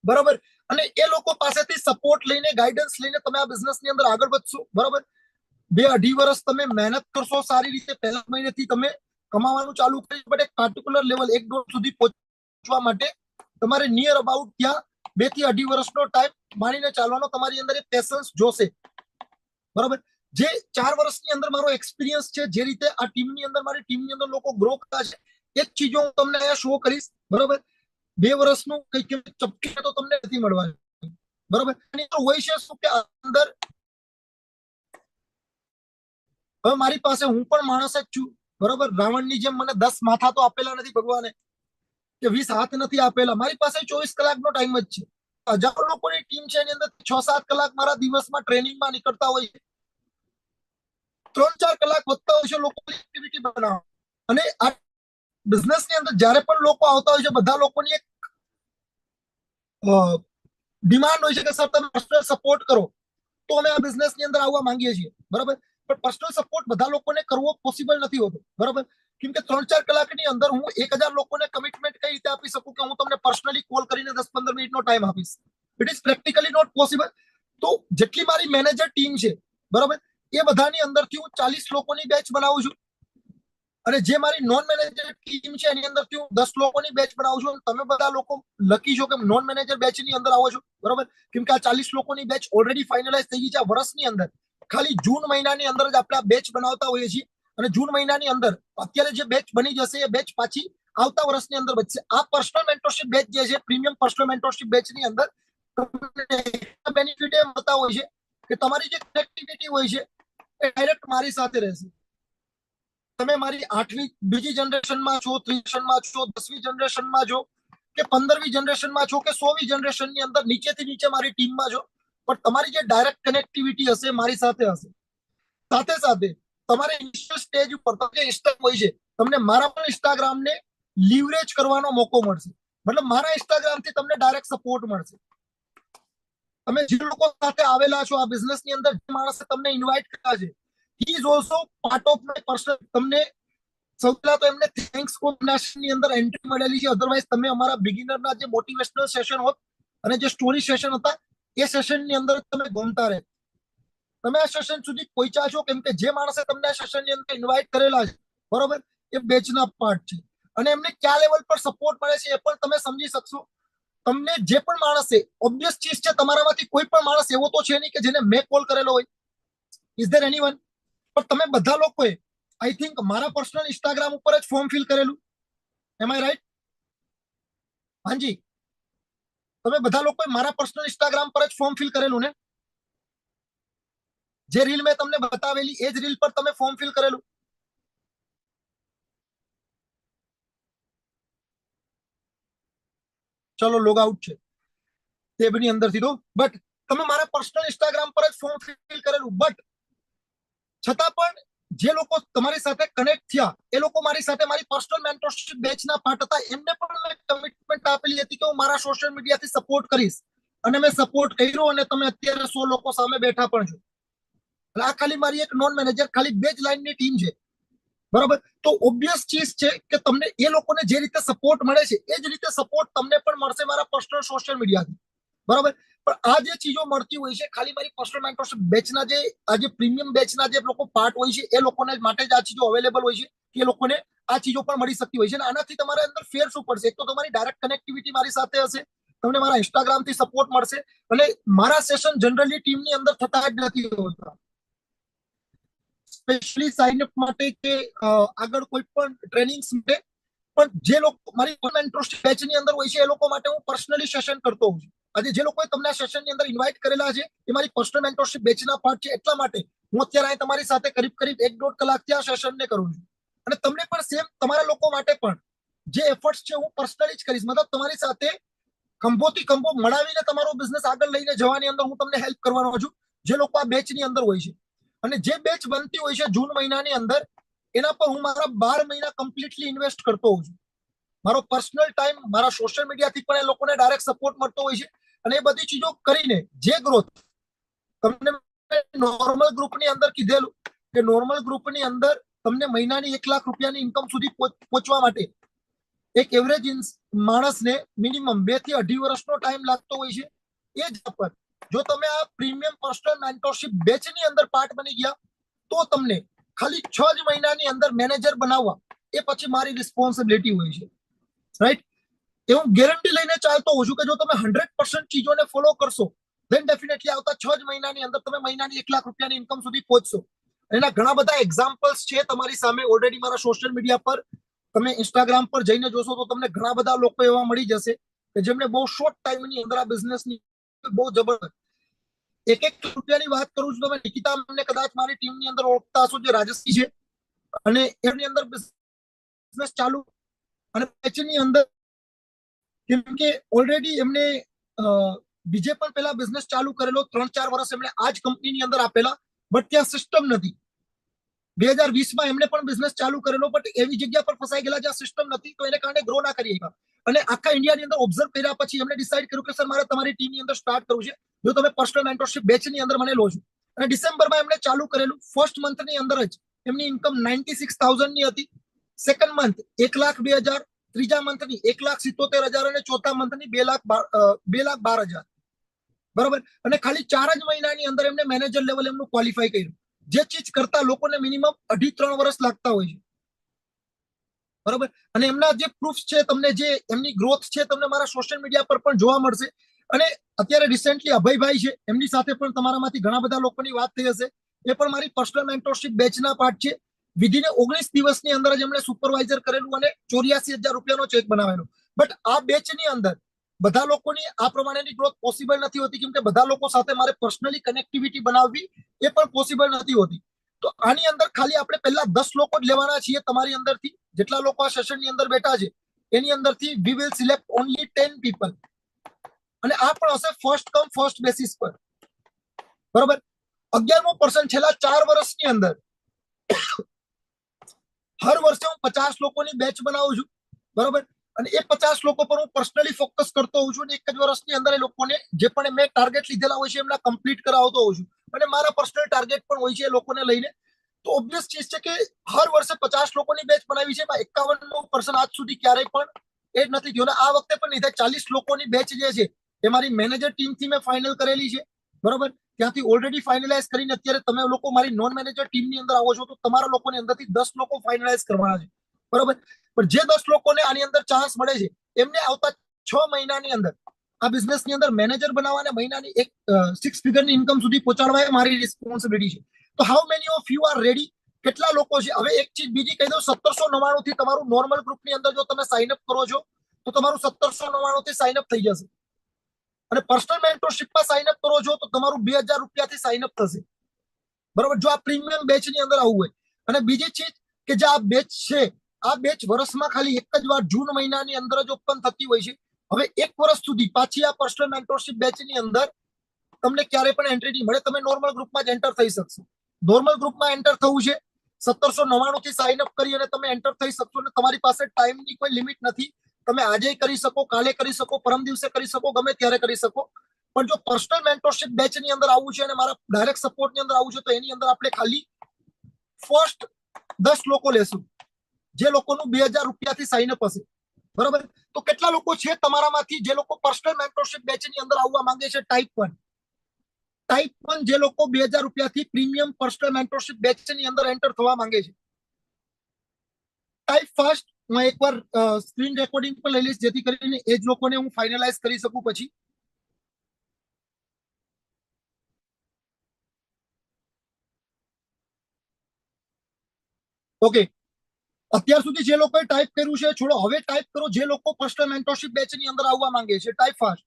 બરાબર? અને એ લોકો પાસેથી સપોર્ટ લઈને, ગાઈડન્સ લઈને તમે આ બિઝનેસ ની અંદર આગળ વધશો, બરાબર? 2-2.5 વર્ષ તમે મહેનત કરશો સારી રીતે, પહેલા મહિનેથી તમે કમાવાનું ચાલુ કરી. બટ એક પાર્ટિક્યુલર લેવલ 1-1.5 સુધી પહોંચવા માટે તમારે નિયર અબાઉટ ત્યાં 2 થી 2.5 વર્ષનો ટાઈમ માણીને ચાલવાનો તમારી અંદર એક પેશન્સ જોશે, બરાબર? જે 4 વર્ષની અંદર મારો એક્સપિરિયન્સ છે, જે રીતે આ ટીમની અંદર મારી ટીમની અંદર લોકો ગ્રો કરતા છે, એ જ ચીજો હું તમને અહીંયા શો કરીશ, બરાબર? 2 વર્ષનું કંઈક ચપટી તો તમને નથી મળવાનું, બરાબર? હોય છે શું કે અંદર હવે મારી પાસે, હું પણ માણસ જ છું, બરાબર? રાવણની જેમ મને 10 માથા તો આપેલા નથી ભગવાને, કે 20 હાથ નથી આપેલા. મારી પાસે 24 કલાકનો ટાઈમ જ છે. હજારો લોકોની ટીમ છે, એની અંદર 6-7 કલાક મારા દિવસમાં ટ્રેનિંગમાં નીકળતા હોય છે. 3-4 કલાક વધતા હોય છે લોકો એક્ટિવિટી બનાવવા. અને આ બિઝનેસ ની અંદર જ્યારે પણ લોકો આવતા હોય છે, બધા લોકોની એક ડિમાન્ડ હોય છે કે સર તમે પર્સનલ સપોર્ટ કરો, તો અમે આ બિઝનેસ ની અંદર આવવા માંગીએ છીએ, બરાબર? પણ પર્સનલ સપોર્ટ બધા લોકોને કરવો પોસિબલ નથી હોતો, બરાબર? કેમ કે 3-4 કલાકની અંદર હું 1000 લોકોને કમિટમેન્ટ કઈ રીતે આપી શકું કે હું તમને પર્સનલી કોલ કરીને 10-15 મિનિટનો ટાઈમ આપીશ? It is practically not possible. તો જેટલી મારી મેનેજર ટીમ છે, બરાબર, એ બધાની અંદરથી હું 40 લોકોની બેચ બનાવું છું. અને જે મારી નોન મેનેજર ટીમ છે એની અંદરથી હું 10 લોકોની બેચ બનાવું છું. તમે બધા લોકો લકી છો કે નોન મેનેજર બેચની અંદર આવો છો, બરાબર? કેમ કે આ 40 લોકોની બેચ ઓલરેડી ફાઇનલાઇઝ થઈ ગઈ છે. આ વર્ષની અંદર ખાલી જૂન મહિનાની અંદર જ આપણે આ બેચ બનાવતા હોઈએ છીએ. અને જૂન મહિનાની અંદર અત્યારે જે બેચ બની જશે એ બેચ પાછી આવતા વર્ષની અંદર બચશે. આ પર્સનલ મેન્ટરશિપ બેચ જે છે, પ્રીમિયમ પર્સનલ મેન્ટરશિપ બેચની અંદર બેનિફિટ એ મળતા હોય છે કે તમારી જે કનેક્ટિવિટી હોય છે એ ડાયરેક્ટ મારી સાથે રહેશે. તમે મારી 8મી બીજી જનરેશનમાં છો, 3જી જનરેશનમાં છો, 10મી જનરેશનમાં છો કે 15મી જનરેશનમાં છો કે 100મી જનરેશનની અંદર નીચેથી નીચે મારી ટીમમાં છો, પણ તમારી જે ડાયરેક્ટ કનેક્ટિવિટી હશે મારી સાથે હશે. સાથે સાથે તમારે ઇનિશિયલ સ્ટેજ ઉપર તમને ઇન્સ્ટાગ્રામ હોય છે, તમને મારા પણ ઇન્સ્ટાગ્રામ ને લીવરેજ કરવાનો મોકો મળશે, મતલબ મારા ઇન્સ્ટાગ્રામ થી તમને ડાયરેક્ટ સપોર્ટ મળશે. તમે જે લોકો સાથે આવેલા છો આ બિઝનેસ ની અંદર, જે માણસે તમને ઇન્વાઇટ કર્યા છે, he is also part of my personal. તમને સૌથી પહેલા તો એમને થેન્ક્સ કોમ્બિનેશન ની અંદર એન્ટ્રી મળેલી છે, અધરવાઇઝ તમે અમારા બિગિનર ના જે મોટિવેશનલ સેશન હોત અને જે સ્ટોરી સેશન હતા એ સેશન ની અંદર તમે ઘૂમતા રહે. તમે આ સેશન સુધી પહોંચ્યા છો કેમ કે જે માણસે તમને આ સેશન ની અંદર ઇન્વાઇટ કરેલા છે, બરોબર, એ બેચના પાર્ટ છે અને એમને કયા લેવલ પર સપોર્ટ મળે છે એ પણ તમે સમજી શકશો. તમને જે પણ માણસે, ઓબ્વિયસ ચીજ છે, તમારામાંથી કોઈ પણ માણસ એવો તો છે નહીં કે જેને મેં કોલ કરેલો હોય. Is there anyone? પણ તમે બધા લોકોએ આઈ થિંક મારા પર્સનલ ઇન્સ્ટાગ્રામ ઉપર જ ફોર્મ ફિલ કરેલું. એમ આઈ રાઈટ? હાજી, તમે બધા લોકોએ મારા પર્સનલ ઇન્સ્ટાગ્રામ પર જ ફોર્મ ફિલ કરેલું ને? જે રીલ મેં તમને બતાવેલી એ જ રીલ પર તમે ફોર્મ ફિલ કરેલું? ચલો લોગ આઉટ છે ટેબની અંદરથી તો, બટ તમે મારા પર્સનલ ઇન્સ્ટાગ્રામ પર જ ફોર્મ ફિલ કરેલું. બટ છતાં પણ જે લોકો તમારી સાથે કનેક્ટ થયા એ લોકો મારી સાથે મારી પર્સનલ મેન્ટરશિપ બેચના પાર્ટ હતા. એમને પણ મેં કમિટમેન્ટ આપેલી હતી કે હું મારા સોશિયલ મીડિયાથી સપોર્ટ કરીશ અને મેં સપોર્ટ કર્યો અને તમે અત્યારે 100 લોકો સામે બેઠા પણ છો. એટલે આ ખાલી મારી એક નોન મેનેજર, ખાલી બે જ લાઈનની ટીમ છે, બરાબર. તો ઓબ્વિયસ ચીજ છે કે તમને એ લોકોને જે રીતે સપોર્ટ મળે છે એ જ રીતે સપોર્ટ તમને પણ મળશે મારા પર્સનલ સોશિયલ મીડિયાથી, બરાબર. પણ આ જે ચીજો મળતી હોય છે ખાલી મારી પર્સનલ મેન્ટરશિપ બેચના જે આ જે પ્રીમિયમ બેચના જે લોકો પાર્ટ હોય છે એ લોકોને માટે જ આ ચીજો અવેલેબલ હોય છે કે એ લોકોને આ ચીજો પણ મળી શકતી હોય છે. અને આનાથી તમારે અંદર ફેર શું પડશે? એક તો તમારી ડાયરેક્ટ કનેક્ટિવિટી મારી સાથે હશે, તમને મારા ઇન્સ્ટાગ્રામ થી સપોર્ટ મળશે અને મારા સેશન જનરલી ટીમની અંદર થતા જ નથી હોતા, સ્પેશિયલી સાઇન અપ માટે કે આગળ કોઈ પણ ટ્રેનિંગ્સ માટે. પણ જે લોકો મારી મેન્ટરશિપ બેચની અંદર હોય છે એ લોકો માટે હું પર્સનલી સેશન કરતો હોઉં છું. આજે જે લોકોએ તમને આ સેશનની અંદર ઇન્વાઇટ કરેલા છે એ મારી પર્સનલ મેન્ટરશિપ બેચના પાર્ટ છે. એટલા માટે હું અત્યારે તમારી સાથે કરીબ 1-1.5 કલાકથી આ સેશનને કરું છું અને તમને પણ સેમ તમારા લોકો માટે પણ જે એફર્ટ્સ છે હું પર્સનલી જ કરીશ. મતલબ તમારી સાથે ખંભોથી ખંભો મળાવીને તમારો બિઝનેસ આગળ લઈને જવાની અંદર હું તમને હેલ્પ કરવાનો છું, જે લોકો આ બેચની અંદર હોય છે. અને જે બેચ બનતી હોય છે જૂન મહિનાની અંદર, એના પર હું મારા 12 મહિના કમ્પ્લીટલી ઇન્વેસ્ટ કરતો હોઉં છું. મારો પર્સનલ ટાઈમ, મારા સોશિયલ મીડિયાથી પણ એ લોકોને ડાયરેક્ટ સપોર્ટ મળતો હોય છે અને એ બધી ચીજો કરીને જે ગ્રોથ તમને નોર્મલ ગ્રુપની અંદર કીધેલું કે નોર્મલ ગ્રુપની અંદર તમને મહિનાની 1 લાખ રૂપિયાની ઇન્કમ સુધી પહોંચવા માટે એક એવરેજ માણસને મિનિમમ 2 થી 2.5 વર્ષનો ટાઈમ લાગતો હોય છે. એ જ પર જો તમે આ પ્રીમિયમ પર્સનલ મેન્ટરશિપ બેચની અંદર પાર્ટ બની ગયા તો તમને ખાલી 6 જ મહિનાની અંદર મેનેજર બનાવવા એ પછી મારી રિસ્પોન્સિબિલિટી હોય છે, રાઈટ? એ હું ગેરંટી લઈને ચાલતો હોઉં છું કે જો તમે 100% ચીજોને ફોલો કરશો ધેન ડેફિનેટલી આવતા 6 જ મહિનાની અંદર તમે મહિનાની 1 લાખ રૂપિયાની ઇન્કમ સુધી પહોંચશો. એના ઘણા બધા એક્ઝામ્પલ્સ છે તમારી સામે ઓલરેડી મારા સોશિયલ મીડિયા પર. તમે ઇન્સ્ટાગ્રામ પર જઈને જોશો તો તમને ઘણા બધા લોકો એવા મળી જશે કે જેમને બહુ શોર્ટ ટાઈમની અંદર આ બિઝનેસની બહુ જબરદસ્ત 1-1 રૂપિયાની વાત કરું છું. તમે નિકિતા મેમને કદાચ મારી ટીમની અંદર ઓળખતા હશો, જે રાજસ્થાની છે અને એની અંદર બિઝનેસ ચાલુ અને બેચની અંદર કેમ કે ઓલરેડી એમને બીજે પણ પેલા બિઝનેસ ચાલુ કરેલો, 3-4 વર્ષ એમણે આ જ કંપનીની અંદર આપેલા, બટ ત્યાં સિસ્ટમ નથી. 2020માં એમને પણ બિઝનેસ ચાલુ કરેલો, બટ એવી જગ્યા પર ફસાઈ ગયેલા જ્યાં સિસ્ટમ નથી, તો એને કારણે ગ્રો ના કરી શક્યા. અને આખા ઇન્ડિયાની અંદર ઓબ્ઝર્વ કર્યા પછી એમને ડિસાઈડ કર્યું કે સર મારે તમારી ટીમની અંદર સ્ટાર્ટ કરવું છે, જો તમે પર્સનલ મેન્ટરશિપ બેચની અંદર મને લો છો. અને ડિસેમ્બરમાં એમણે ચાલુ કરેલું. ફર્સ્ટ મંથની અંદર જ એમની ઇન્કમ 96,000 ની હતી, સેકન્ડ મંથ 1,02,000, ત્રીજા મંથની 1,77,000 અને ચોથા મંથની 2,12,000, બરાબર. અને ખાલી 4 જ મહિનાની અંદર એમને મેનેજર લેવલ એમનું ક્વોલિફાય કર્યું, જે ચીજ કરતા લોકોને મિનિમમ 2.5-3 વર્ષ લાગતા હોય છે, બરાબર. અને એમના જે પ્રૂફ છે, તમને જે એમની ગ્રોથ છે તમને મારા સોશિયલ મીડિયા પર પણ જોવા મળશે. અને અત્યારે રિસેન્ટલી અભયભાઈ છે, એમની સાથે પણ તમારામાંથી ઘણા બધા લોકોની વાત થઈ હશે. એ પણ મારી પર્સનલ મેન્ટરશિપ બેચના પાર્ટ છે. વિધિન 19 દિવસની અંદર જ એમણે સુપરવાઇઝર કરેલું અને 84,000 રૂપિયાનો ચેક બનાવેલો. બટ આ બેચની અંદર બધા લોકોની આ પ્રમાણેની ગ્રોથ પોસિબલ નથી હોતી, કેમ કે બધા લોકો સાથે મારે પર્સનલી કનેક્ટિવિટી બનાવવી એ પણ પોસિબલ નથી હોતી. તો આની અંદર ખાલી આપણે પહેલા 10 લોકો જ લેવાના છીએ તમારી અંદરથી. જેટલા લોકો આ સેશનની અંદર બેઠા છે એની અંદરથી we will select only 10 people. અને આ પણ હશે ફર્સ્ટ કમ ફર્સ્ટ બેસિસ પર, બરોબર. 11મો પર્સન છેલ્લા 4 વર્ષની અંદર હર વર્ષે હું 50 લોકોની બેચ બનાવું છું, બરોબર, અને એ 50 લોકો પર હું પર્સનલી ફોકસ કરતો હોઉં છું અને એક જ વર્ષની અંદર એ લોકોને જે પણ મેં ટાર્ગેટ લીધેલા હોય છે એમના કમ્પ્લીટ કરાવતો હોઉં છું અને મારા પર્સનલ ટાર્ગેટ પણ હોય છે એ લોકોને લઈને. તો ઓબ્વિયસ ચીજ છે કે હર વર્ષે 50 લોકોની બેચ બનાવી છે, 51% આજ સુધી ક્યારેય પણ એ જ નથી થયું. આ વખતે પણ નહીં થાય. 40 લોકોની બેચ જે છે એ મારી મેનેજર ટીમથી મેં ફાઇનલ કરેલી છે, બરોબર. ત્યાંથી ઓલરેડી ફાઇનલાઇઝ કરીને અત્યારે તમે લોકો મારી નોન મેનેજર ટીમની અંદર આવો છો તો તમારા લોકોની અંદરથી 10 લોકો ફાઇનલાઇઝ કરવાના છે, બરોબર. પણ જે 10 લોકોને આની અંદર ચાન્સ મળે છે એમને આવતા 6 મહિનાની અંદર આ બિઝનેસની અંદર મેનેજર બનાવવા અને મહિનાની એક 6 ફિગરની ઇન્કમ સુધી પહોંચાડવા એ મારી રિસ્પોન્સિબિલિટી છે. તો how many of you are ready? કેટલા લોકો છે? હવે એક ચીજ બીજી કહી દઉં, 1799 થી તમારું નોર્મલ ગ્રુપની અંદર જો તમે સાઇન અપ કરો છો તો તમારું 1799 થી સાઇન અપ થઈ જશે અને પર્સનલ મેન્ટરશિપમાં સાઇન અપ કરો છો તો તમારું 2000 રૂપિયાથી સાઇન અપ થશે, બરોબર, જો આ પ્રીમિયમ બેચની અંદર આવવું હોય. અને બીજી ચીજ કે જે આ બેચ છે, આ બેચ વર્ષમાં ખાલી એક જ વાર જૂન મહિનાની અંદર જ ઓપન થતી હોય છે. હવે એક વર્ષ સુધી પાછી આ પર્સનલ મેન્ટરશિપ બેચની અંદર તમને ક્યારે પણ એન્ટ્રી નહીં મળે. તમે નોર્મલ ગ્રુપમાં જ એન્ટર થઈ શકશો. નોર્મલ ગ્રુપમાં એન્ટર થવું છે, 1799 થી સાઇન અપ કરી અને તમે એન્ટર થઈ શકશો અને તમારી પાસે ટાઈમની કોઈ લિમિટ નથી. તમે આજે કરી શકો, કાલે કરી શકો, પરમ દિવસે કરી શકો, ગમે ત્યારે કરી શકો. પણ જો પર્સનલ મેન્ટરશિપ બેચની અંદર આવવું છે અને મારા ડાયરેક્ટ સપોર્ટની અંદર આવવું છે તો એની અંદર આપણે ખાલી ફર્સ્ટ 10 લોકો લેશું જે લોકોનું 2000 રૂપિયાથી સાઇન અપ હશે, બરોબર. તો કેટલા લોકો છે તમારામાંથી જે લોકો પર્સનલ મેન્ટરશિપ બેચની અંદર આવવા માંગે છે? ટાઈપ 1 જે લોકો 2000 રૂપિયાથી પ્રીમિયમ પર્સનલ મેન્ટરશિપ બેચની અંદર એન્ટર થવા માંગે છે. Type first. હું એકવાર સ્ક્રીન રેકોર્ડિંગ પર લઈ લઈશ જેથી કરીને એ જ લોકોને હું ફાઇનલાઇઝ કરી શકું પછી. ઓકે, અત્યાર સુધી જે લોકોએ ટાઈપ કર્યું છે છોડો, હવે ટાઈપ કરો જે લોકો પર્સનલ મેન્ટરશિપ બેચની અંદર આવવા માંગે છે. Type fast.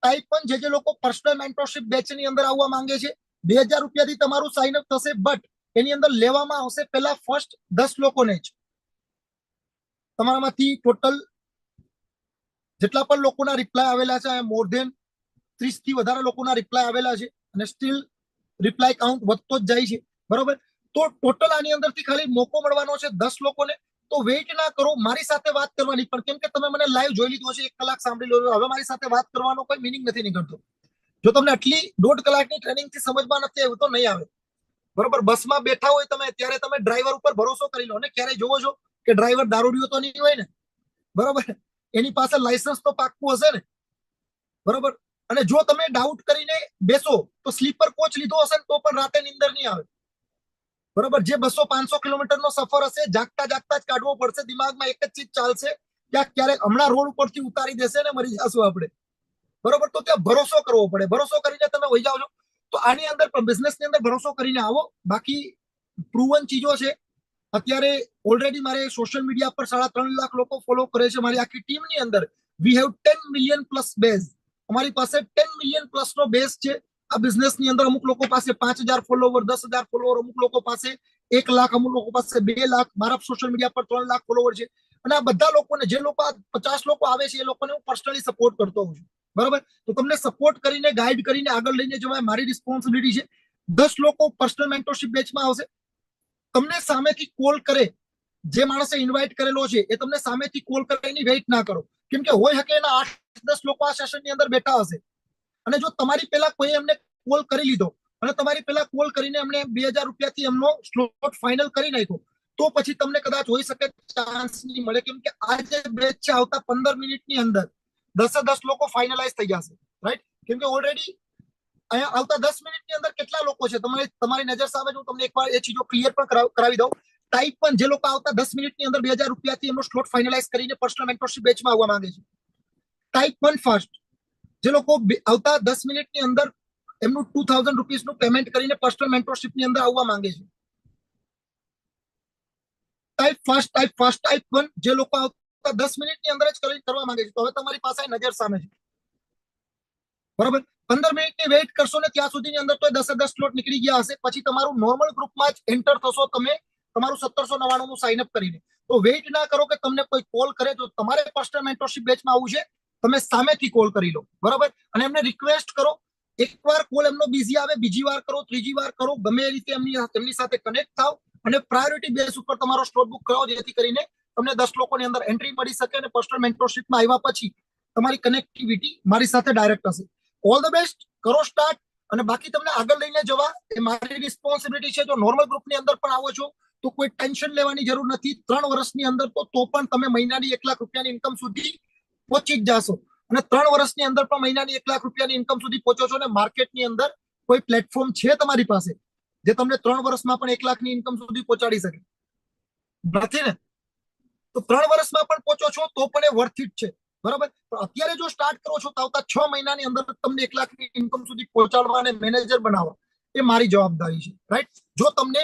ટાઈપ 1 જે લોકો પર્સનલ મેન્ટરશિપ બેચની અંદર આવવા માંગે છે. 2000 રૂપિયાથી તમારું સાઇન અપ થશે, બટ એની અંદર લેવામાં આવશે પહેલા ફર્સ્ટ 10 લોકોને જ. તમારામાંથી ટોટલ જેટલા પણ લોકોના રિપ્લાય આવેલા છે, મોર ધેન 30 થી વધારે લોકોના રિપ્લાય આવેલા છે અને સ્ટીલ રિપ્લાય કાઉન્ટ વધતો જ જાય છે, બરોબર. તો ટોટલ આની અંદરથી ખાલી મોકો મળવાનો છે 10 લોકોને. તો વેઇટ ના કરો, મારી સાથે વાત કરવાની. પણ કેમ કે તમે મને લાઈવ જોઈ લીધો છે, 1 કલાક સાંભળી લો, હવે મારી સાથે વાત કરવાનો કોઈ મિનિંગ નથી નીકળતો. જો તમને આટલી 1.5 કલાકની ટ્રેનિંગથી સમજમાં નથી આવ્યું તો નહીં આવે, બરોબર. બસમાં બેઠા હોય તમે ત્યારે તમે ડ્રાઈવર ઉપર ભરોસો કરી લો ને ક્યારે જોવો છો કે ડ્રાઈવર દારૂડિયો તો નહીં હોય ને, બરોબર. એની પાસે લાયસન્સ તો પાક્કું હશે ને, બરોબર. અને જો તમે ડાઉટ કરીને બેસો તો સ્લીપર કોચ લીધો હશે તો પણ રાતે નીંદર નહીં આવે, બરોબર. જે 200-500 કિલોમીટરનો સફર હશે, જાગતા જાગતા જ કાઢવો પડશે. દિમાગમાં એક જ ચીજ ચાલશે કે ક્યારેક હમણાં રોડ ઉપરથી ઉતારી દેશે ને મરી જશું આપણે, બરોબર. તો ત્યાં ભરોસો કરવો પડે. ભરોસો કરીને તમે વહી જાઓ છો તો આની અંદર પણ બિઝનેસની અંદર ભરોસો કરીને આવો. બાકી પ્રૂવન ચીજો છે. અત્યારે ઓલરેડી મારે સોશિયલ મીડિયા પર 3.5 લાખ લોકો ફોલો કરે છે. મારી આખી ટીમની અંદર we have 10 million plus base. અમારી પાસે 10 મિલિયન પ્લસ નો બેઝ છે. આ બિઝનેસની અંદર અમુક લોકો પાસે 5000 ફોલોવર, 10,000 ફોલોવર, અમુક લોકો પાસે 1 લાખ, અમુક લોકો પાસે 2 લાખ. મારા સોશિયલ મીડિયા પર 3 લાખ ફોલોવર છે. અને આ બધા લોકોને, જે લોકો 50 લોકો આવે છે એ લોકોને હું પર્સનલી સપોર્ટ કરતો હોઉં છું, બરાબર. તો તમને સપોર્ટ કરીને, ગાઈડ કરીને આગળ લઈને જવા મારી રિસ્પોન્સિબિલિટી છે. 10 લોકો પર્સનલ મેન્ટરશિપ બેચમાં આવશે. તમને સામેથી કોલ કરે, જે માણસે ઇન્વાઇટ કરેલો છે એ તમને સામેથી કોલ કરે, એની વેઇટ ના કરો. કેમ કે હોય શકે એના 8-10 લોકો આ સેશનની અંદર બેઠા હશે અને જો તમારી પહેલા કોઈ એમને કોલ કરી લીધો અને તમારી પહેલા કોલ કરીને એમને 2000 રૂપિયાથી એમનો સ્લોટ ફાઇનલ કરી નાખ્યો તો પછી તમને કદાચ હોઈ શકે ચાન્સ નહીં મળે. કેમ કે આ જે બેચ છે આવતા 15 મિનિટની અંદર 10 લોકો ફાઇનલાઇઝ થઈ જશે, રાઈટ. કેમ કે ઓલરેડી અહીંયા આવતા 10 મિનિટની અંદર કેટલા લોકો છે તમારી નજર સામે હું તમને એકવાર એ ચીજો ક્લિયર પણ કરાવી દઉં. ટાઈપ પણ જે લોકો આવતા 10 મિનિટની અંદર 2000 રૂપિયાથી એમનો સ્લોટ ફાઇનલાઇઝ કરીને પર્સનલ મેન્ટરશિપ બેચમાં આવવા માંગે છે. ટાઈપ 1 ફાસ્ટ જે લોકો આવતા 10 મિનિટની અંદર એમનું 2000 રૂપીસનું પેમેન્ટ કરીને પર્સનલ મેન્ટરશિપની અંદર આવવા માંગે છે. ટાઈપ 1 જે લોકો આવતા 10 મિનિટની અંદર જ કરવા માંગે છે. તો હવે તમારી પાસે નજર સામે છે, બરાબર. 15 મિનિટની વેઇટ કરશો ને ત્યાં સુધીની અંદર તો 10 સ્લોટ નીકળી ગયા હશે. પછી તમારું નોર્મલ ગ્રુપમાં જ એન્ટર થશો તમે તમારું 1799 નું સાઇન અપ કરીને. તો વેઇટ ના કરો કે તમને કોઈ કોલ કરે. તો તમારે પર્સનલ મેન્ટરશિપ બેચમાં આવવું છે, તમે સામેથી કોલ કરી લો, બરાબર. અને એમને રિક્વેસ્ટ કરો. એકવાર કોલ એમનો બિઝી આવે, બીજી વાર કરો, ત્રીજી વાર કરો, ગમે એ રીતે એમની સાથે કનેક્ટ થાવ અને પ્રાયોરિટી બેઝ ઉપર તમારો સ્લોટ બુક કરાવો, જેથી કરીને તમને 10 લોકોની અંદર એન્ટ્રી મળી શકે અને પર્સનલ મેન્ટરશિપમાં આવ્યા પછી તમારી કનેક્ટિવિટી મારી સાથે ડાયરેક્ટ હશે. ઓલ ધ બેસ્ટ, કરો સ્ટાર્ટ. અને બાકી તમને આગળ લઈને જવા એ મારી રિસ્પોન્સિબિલિટી છે. જો નોર્મલ ગ્રુપની અંદર પણ આવો છો તો કોઈ ટેન્શન લેવાની જરૂર નથી. 3 વર્ષની અંદર તો પણ તમે મહિનાની 1 લાખ રૂપિયાની ઇન્કમ સુધી પહોંચી જ જાશો. અને 3 વર્ષની અંદર પણ મહિનાની 1 લાખ રૂપિયાની ઇન્કમ સુધી પહોંચો છો. અને માર્કેટની અંદર કોઈ પ્લેટફોર્મ છે તમારી પાસે જે તમને 3 વર્ષમાં પણ 1 લાખની ઇન્કમ સુધી પહોંચાડી શકે? નથી ને? તો 3 વર્ષમાં પણ પહોંચો છો તો પણ એ વર્થ ઇટ છે. બરાબર. પણ અત્યારે જો સ્ટાર્ટ કરો છો તો આવતા 6 મહિનાની અંદર તમને 1 લાખની ઇન્કમ સુધી પહોંચાડવા અને મેનેજર બનાવવા એ મારી જવાબદારી છે. રાઈટ. જો તમને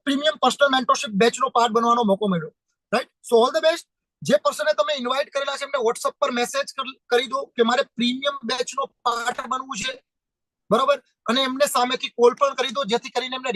પ્રીમિયમ પર્સનલ મેન્ટરશિપ બેચનો પાર્ટ બનવાનો મોકો મળ્યો, right. So all the best. જે પર્સને તમે ઇન્વાઇટ કરેલા છે એમને વોટ્સઅપ પર મેસેજ કરી દો કે મારે પ્રીમિયમ બેચનો પાર્ટ બનવું છે. બરાબર. અને એમને સામેથી કોલ પણ કરી દો, જેથી કરીને એમને